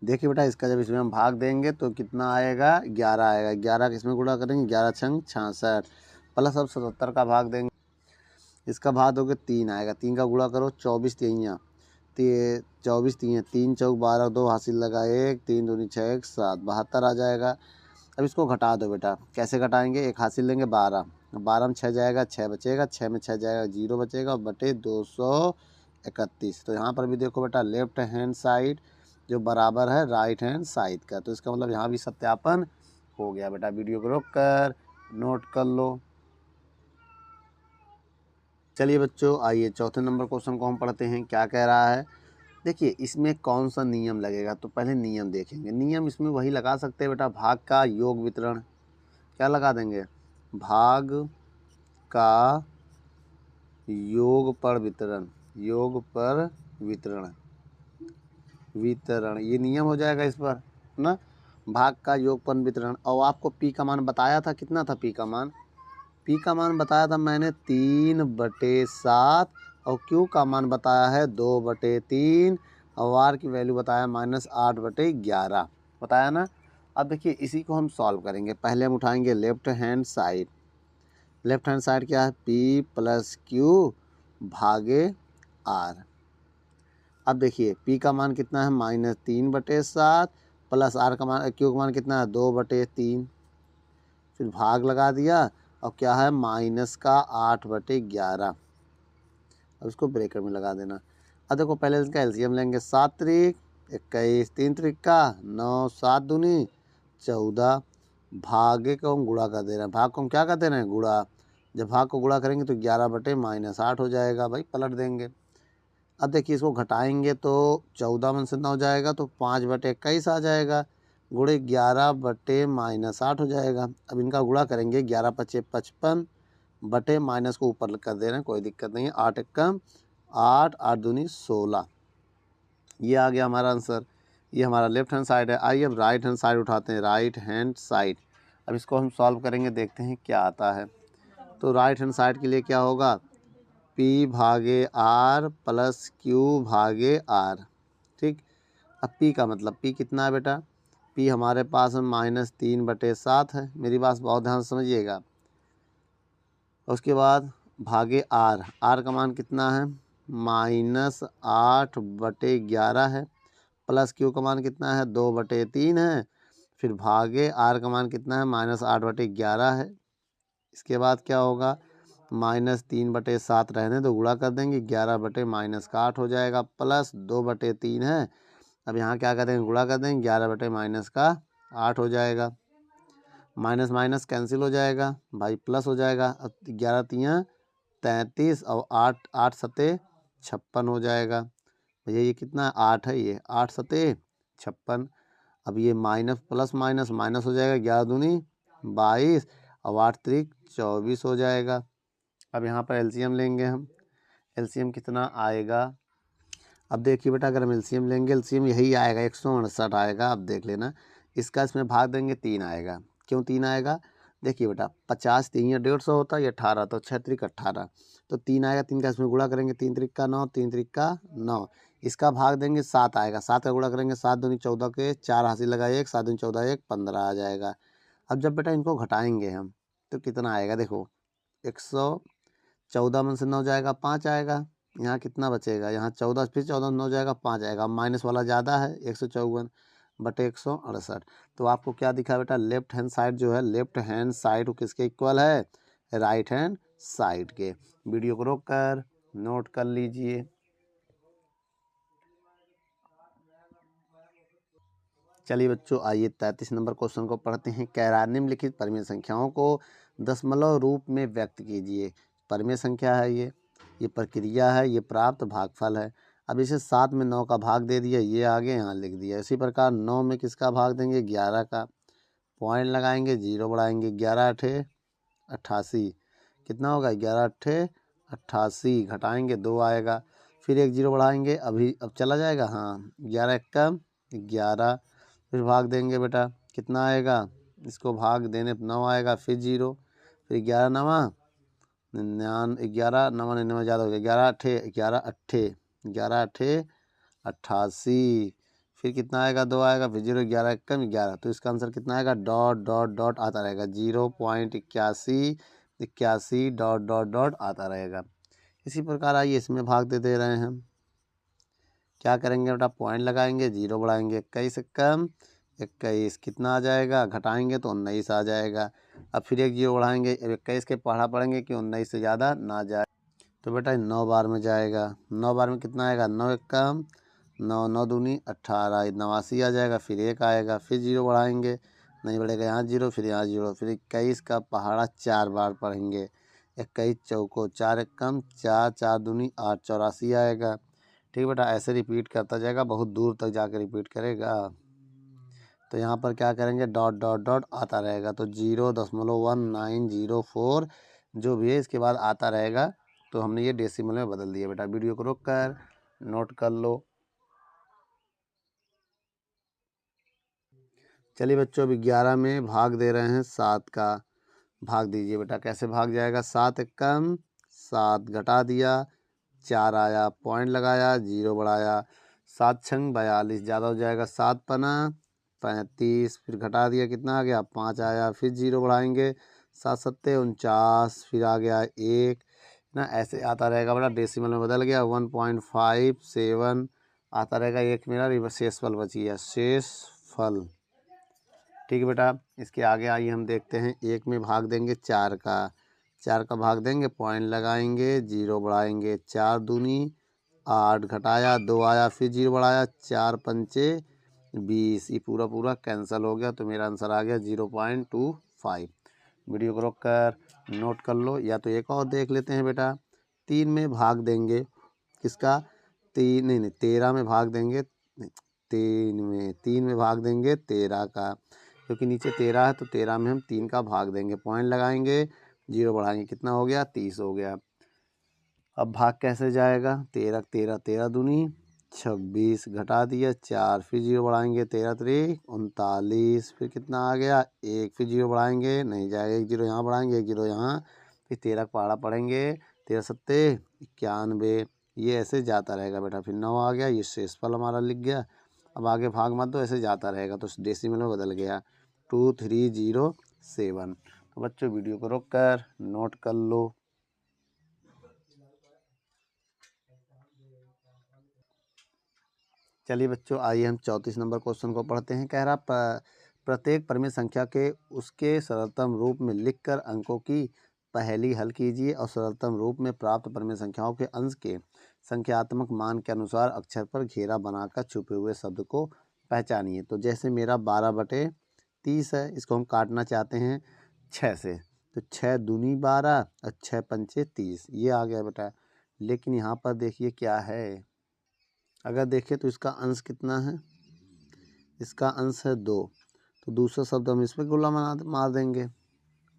देखिए बेटा इसका जब इसमें हम भाग देंगे तो कितना आएगा, 11 आएगा। 11 किसमें गुणा करेंगे, 11 छंग 66 प्लस अब 77 का भाग देंगे। इसका भाग दोगे 3 आएगा। 3 का गुणा करो, 24 तियाँ 24 तियाँ 3 चौक 12, 2 हासिल लगा 1, 3 दूनी 6 1 7, 72 आ जाएगा। अब इसको घटा दो बेटा। कैसे घटाएंगे, एक हासिल लेंगे 12, 12 में 6 जाएगा, 6 बचेगा, 6 में 6 जाएगा 0 बचेगा बटे 231। तो यहाँ पर भी देखो बेटा लेफ्ट हैंड साइड जो बराबर है राइट हैंड साइड का, तो इसका मतलब यहाँ भी सत्यापन हो गया बेटा। वीडियो को रोक कर नोट कर लो। चलिए बच्चों आइए चौथे नंबर क्वेश्चन को हम पढ़ते हैं। क्या कह रहा है, देखिए इसमें कौन सा नियम लगेगा, तो पहले नियम देखेंगे। नियम इसमें वही लगा सकते हैं बेटा, भाग का योग वितरण। क्या लगा देंगे, भाग का योग पर वितरण, योग पर वितरण, वितरण ये नियम हो जाएगा इस पर ना, भाग का योग पर वितरण। और आपको पी का मान बताया था, कितना था पी का मान, पी का मान बताया था मैंने 3/7 और क्यू का मान बताया है 2/3 और आर की वैल्यू बताया -8/11 बताया ना। अब देखिए इसी को हम सॉल्व करेंगे। पहले हम उठाएंगे left hand side. Left hand side क्या है, P + Q भागे R। अब देखिए P का मान कितना है -3/7 प्लस R का मान, Q का मान कितना है 2/3, फिर भाग लगा दिया और क्या है -8/11। अब इसको ब्रेकर में लगा देना। अब देखो पहले इसका एलसीएम लेंगे, 7 त्रिक 21, 3 त्रिक का 9, 7 दूनी 14, भागे को हम गुणा कर दे रहे हैं। भाग को हम क्या कर दे रहे हैं, गुणा। जब भाग को गुणा करेंगे तो 11/-8 हो जाएगा भाई, पलट देंगे। अब देखिए इसको घटाएंगे तो 14 में से 9 जाएगा तो 5/21 आ जाएगा, गुणे 11/-8 हो जाएगा। अब इनका गुणा करेंगे, 11 × 5 = 55 बटे माइनस को ऊपर कर दे रहे हैं, कोई दिक्कत नहीं है। 8 × 1 = 8, 8 दूनी 16, ये आ गया हमारा आंसर। ये हमारा लेफ्ट हैंड साइड है। आइए अब राइट हैंड साइड उठाते हैं, राइट हैंड साइड। अब इसको हम सॉल्व करेंगे, देखते हैं क्या आता है। तो राइट हैंड साइड के लिए क्या होगा, P/R + Q/R, ठीक। अब P का मतलब, P कितना है बेटा, P हमारे पास में -3/7 है, मेरी बात बहुत ध्यान से समझिएगा। उसके बाद भागे R, R का मान कितना है -8/11 है, प्लस Q का मान कितना है 2/3 है, फिर भागे R का मान कितना है -8/11 है। इसके बाद क्या होगा, -3/7 रहने दो, गुणा कर देंगे, 11/-8 हो जाएगा, प्लस 2/3 है। अब यहाँ क्या कर देंगे, गुणा कर देंगे, 11/-8 हो जाएगा, माइनस माइनस कैंसिल हो जाएगा भाई, प्लस हो जाएगा। अब 11 तियाँ 33 और 8 8 सते 56 हो जाएगा भैया। ये कितना 8 है, ये 8 सते 56। अब ये माइनस प्लस माइनस माइनस हो जाएगा, 11 दूनी 22 और 8 त्रिक 24 हो जाएगा। अब यहाँ पर एलसीएम लेंगे हम, एलसीएम कितना आएगा। अब देखिए बेटा अगर हम एलसीएम लेंगे, एलसीएम यही आएगा 168 आएगा। अब देख लेना, इसका इसमें भाग देंगे 3 आएगा। क्यों 3 आएगा, देखिए बेटा 50 3 या 150 होता है, ये 18, तो 6 त्रिक 18, तो 3 आएगा। 3 का इसमें गुणा करेंगे, 3 त्रिक का 9, 3 त्रिक का 9, इसका भाग देंगे 7 आएगा। 7 का गुणा करेंगे, 7 दूनी 14 के 4 हासिल लगा 1, 7 दूनी 14 1 15 आ जाएगा। अब जब बेटा इनको घटाएंगे हम तो कितना आएगा, देखो 114 में से 9 जाएगा 5 आएगा, यहाँ कितना बचेगा, यहाँ 14, फिर 14 9 जाएगा 5 आएगा, माइनस वाला ज़्यादा है 154/168। तो आपको क्या दिखा बेटा, लेफ्ट हैंड साइड जो है, लेफ्ट हैंड साइड किसके इक्वल है, राइट हैंड साइड के। वीडियो को रोक कर नोट कर लीजिए। चलिए बच्चों आइए 33 नंबर क्वेश्चन को पढ़ते हैं। कह रहा है निम्नलिखित परिमेय संख्याओं को दशमलव रूप में व्यक्त कीजिए। परिमेय संख्या है ये प्रक्रिया है, ये प्राप्त भागफल है। अब इसे 7 में 9 का भाग दे दिया, ये आगे यहाँ लिख दिया। इसी प्रकार 9 में किसका भाग देंगे, 11 का, पॉइंट लगाएंगे, 0 बढ़ाएंगे, 11 8 88 कितना होगा, 11 8 88 घटाएंगे 2 आएगा, फिर 1 0 बढ़ाएंगे, अभी अब चला जाएगा, हाँ 11 1 11, फिर भाग देंगे बेटा कितना आएगा, इसको भाग देने 9 आएगा, फिर 0, फिर 11 9 11 9 99 ज़्यादा हो गया, 11 अट्ठे 88। फिर कितना आएगा, 2 आएगा, फिर 0 11 एकम 11। तो इसका आंसर कितना आएगा, डॉट डॉट डॉट आता रहेगा, 0.81 डॉट डॉट डॉट आता रहेगा। इसी प्रकार आइए इसमें भाग दे रहे हैं हम। क्या करेंगे बेटा, पॉइंट लगाएंगे, 0 बढ़ाएंगे, 21 एकम 21 कितना आ जाएगा, घटाएंगे तो 19 आ जाएगा। अब फिर एक 0 बढ़ाएंगे, 21 के पढ़ा पड़ेंगे कि 19 से ज़्यादा ना जाए। तो बेटा 9 बार में जाएगा, 9 बार में कितना आएगा, 9 एकम 9 9 दूनी 18 89 आ जाएगा। फिर 1 आएगा, फिर 0 बढ़ाएंगे, नहीं बढ़ेगा, यहाँ 0 फिर यहाँ 0, फिर 21 का पहाड़ा 4 बार पढ़ेंगे, 21 चौको 4 एकम 4 4 दूनी 8 84 आएगा। ठीक बेटा, ऐसे रिपीट करता जाएगा, बहुत दूर तक जाकर रिपीट करेगा। तो यहाँ पर क्या करेंगे, डॉट डॉट डॉट आता रहेगा, तो 0.1904 जो भी है इसके बाद आता रहेगा। तो हमने ये डेसिमल में बदल दिया। बेटा वीडियो को रोक कर नोट कर लो। चलिए बच्चों, अभी 11 में भाग दे रहे हैं 7 का। भाग दीजिए बेटा, कैसे भाग जाएगा, 7 एकम 7 घटा दिया, 4 आया, पॉइंट लगाया, 0 बढ़ाया, 7 छंग 42 ज़्यादा हो जाएगा, 7 पना 35, फिर घटा दिया, कितना आ गया, 5 आया, फिर 0 बढ़ाएंगे, 7 सत्ते 49, फिर आ गया 1 ना, ऐसे आता रहेगा बेटा। डेसिमल में बदल गया, 1.57 आता रहेगा। एक मेरा शेष फल बच गया, शेष फल। ठीक है बेटा, इसके आगे आइए हम देखते हैं। 1 में भाग देंगे 4 का, 4 का भाग देंगे, पॉइंट लगाएंगे, 0 बढ़ाएंगे, 4 दूनी 8 घटाया, 2 आया, फिर 0 बढ़ाया, 4 पंचे 20, ये पूरा पूरा कैंसिल हो गया। तो मेरा आंसर आ गया 0.25। वीडियो को रोक कर नोट कर लो, या तो एक और देख लेते हैं बेटा। 3 में भाग देंगे किसका, 13 में भाग देंगे, 3 में भाग देंगे 13 का, क्योंकि नीचे 13 है तो 13 में हम 3 का भाग देंगे, पॉइंट लगाएंगे, 0 बढ़ाएंगे, कितना हो गया, 30 हो गया। अब भाग कैसे जाएगा, 13 13 13 दूनी 26 घटा दिया, 4 फिर 0 बढ़ाएंगे, 13 3 39, फिर कितना आ गया, 1 फिर 0 बढ़ाएंगे, नहीं जाएगा, 1 0 यहाँ बढ़ाएंगे, 1 0 यहाँ, फिर 13 पहाड़ा पड़ेंगे, 13 सत्ते 91, ये ऐसे जाता रहेगा बेटा। फिर 9 आ गया, ये शेषफल हमारा लिख गया। अब आगे भाग मत दो, ऐसे जाता रहेगा, तो डेसिमल में बदल गया, 2307। तो बच्चों वीडियो को रोक कर नोट कर लो। चलिए बच्चों, आइए हम 34 नंबर क्वेश्चन को पढ़ते हैं। कह रहा प्रत्येक परिमेय संख्या के उसके सरलतम रूप में लिखकर अंकों की पहेली हल कीजिए और सरलतम रूप में प्राप्त परिमेय संख्याओं के अंश के संख्यात्मक मान के अनुसार अक्षर पर घेरा बनाकर छुपे हुए शब्द को पहचानिए। तो जैसे मेरा 12/30 है, इसको हम काटना चाहते हैं 6 से, तो 6 दूनी 12 और 6 पंचे 30, ये आ गया बेटा। लेकिन यहाँ पर देखिए क्या है, अगर देखें तो इसका अंश कितना है, इसका अंश है 2, तो दूसरा शब्द हम इस पर गोला मार देंगे।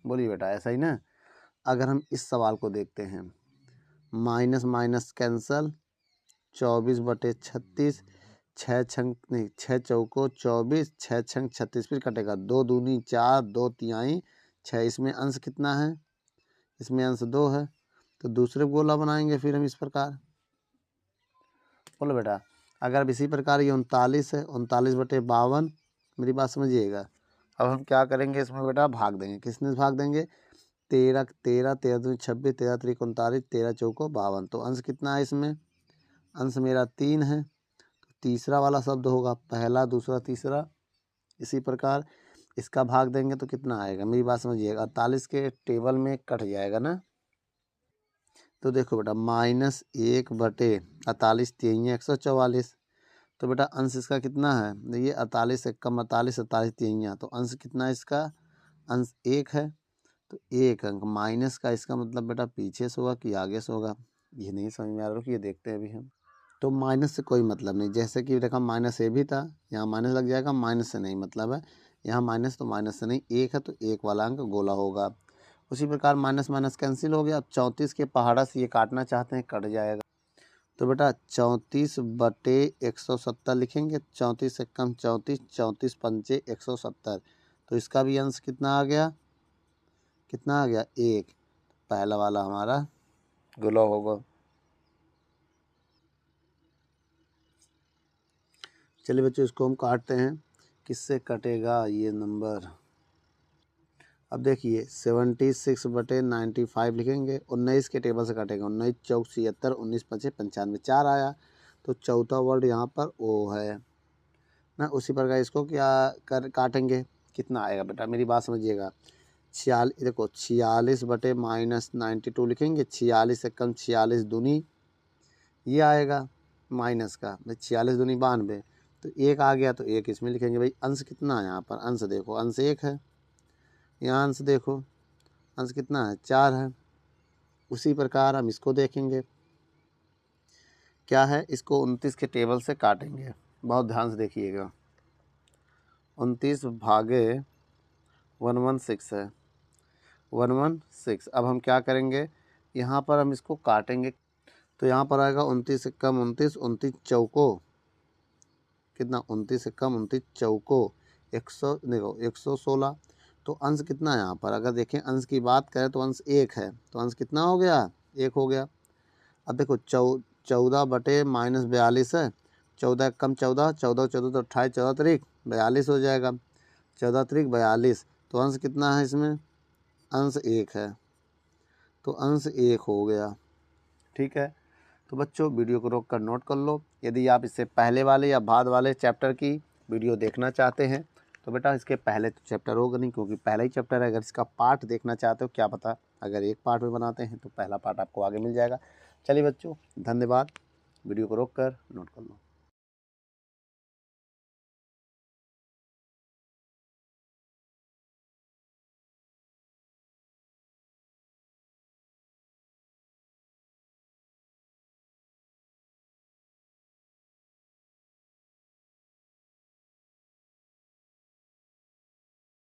बोलिए बेटा, ऐसा ही ना। अगर हम इस सवाल को देखते हैं, माइनस माइनस कैंसल, 24/36, 6 छंग नहीं 6 चौको 24, 6 छंग 36, फिर कटेगा, 2 दूनी 4, 2 तिहाई 6, इसमें अंश कितना है, इसमें अंश 2 है, तो दूसरे गोला बनाएंगे फिर हम इस प्रकार। बोलो बेटा, अगर अब इसी प्रकार ये 39 है, 39/52, मेरी बात समझिएगा। अब हम क्या करेंगे, इसमें बेटा भाग देंगे, किसने भाग देंगे, 13 13 13 दूनी 26, 13 त्रिक 39, 13 चौको 52, तो अंश कितना है इसमें, अंश मेरा 3 है, तो तीसरा वाला शब्द होगा, पहला दूसरा तीसरा। इसी प्रकार इसका भाग देंगे तो कितना आएगा, मेरी बात समझिएगा, 48 के टेबल में कट जाएगा ना। तो देखो बेटा, -1/48, 3 144, तो बेटा अंश इसका कितना है, देखिए 48 एक कम 48, 48 3, तो अंश कितना है इसका, अंश 1 है, तो 1 अंक माइनस का, इसका मतलब बेटा पीछे से होगा कि आगे से होगा, ये नहीं समझ में आ रहा, ये देखते हैं अभी हम। तो माइनस से कोई मतलब नहीं, जैसे कि देखा माइनस ए भी था, यहाँ माइनस लग जाएगा, माइनस से नहीं मतलब है, यहाँ माइनस तो माइनस से नहीं, 1 है तो 1 वाला अंक गोला होगा। उसी प्रकार माइनस माइनस कैंसिल हो गया। अब 34 के पहाड़ा से ये काटना चाहते हैं, कट जाएगा, तो बेटा 34/170 लिखेंगे, 34 से कम 34, 34 पंचे 170, तो इसका भी अंश कितना आ गया, कितना आ गया 1, पहला वाला हमारा ग्लो होगा। चलिए बच्चों इसको हम काटते हैं, किससे कटेगा ये नंबर। अब देखिए 76/95 लिखेंगे, 19 के टेबल से काटेंगे, 19 चौक 76, 19 पचे 95, 4 आया। तो चौथा वर्ड यहाँ पर ओ है ना। उसी प्रकार इसको क्या कर काटेंगे, कितना आएगा बेटा मेरी बात समझिएगा। 46 देखो 46/-92 लिखेंगे, 46 से कम 46 दूनी ये आएगा माइनस का भाई 46 दूनी 92, तो एक आ गया तो एक इसमें लिखेंगे। भाई अंश कितना है यहाँ पर, अंश देखो अंश 1 है, यहाँ अंश देखो अंश कितना है 4 है। उसी प्रकार हम इसको देखेंगे क्या है, इसको 29 के टेबल से काटेंगे, बहुत ध्यान से देखिएगा। 29 भागे 116 है, 116। अब हम क्या करेंगे, यहाँ पर हम इसको काटेंगे, तो यहाँ पर आएगा 29 से कम 29, 29 चौको कितना, 29 से कम 29 चौको 100 देखो 116। तो अंश कितना है यहाँ पर, अगर देखें अंश की बात करें तो अंश 1 है, तो अंश कितना हो गया 1 हो गया। अब देखो 14/-42 है, 14 कम 14, 14 14 तो 28, 14 तरीक 42 हो जाएगा, 14 तरीक 42। तो अंश कितना है इसमें, अंश 1 है, तो अंश 1 हो गया। ठीक है, तो बच्चों वीडियो को रोक कर नोट कर लो। यदि आप इससे पहले वाले या बाद वाले चैप्टर की वीडियो देखना चाहते हैं तो बेटा इसके पहले तो चैप्टर होगा नहीं, क्योंकि पहला ही चैप्टर है। अगर इसका पार्ट देखना चाहते हो क्या पता अगर एक पार्ट में बनाते हैं तो पहला पार्ट आपको आगे मिल जाएगा। चलिए बच्चों धन्यवाद, वीडियो को रोक कर नोट कर लो।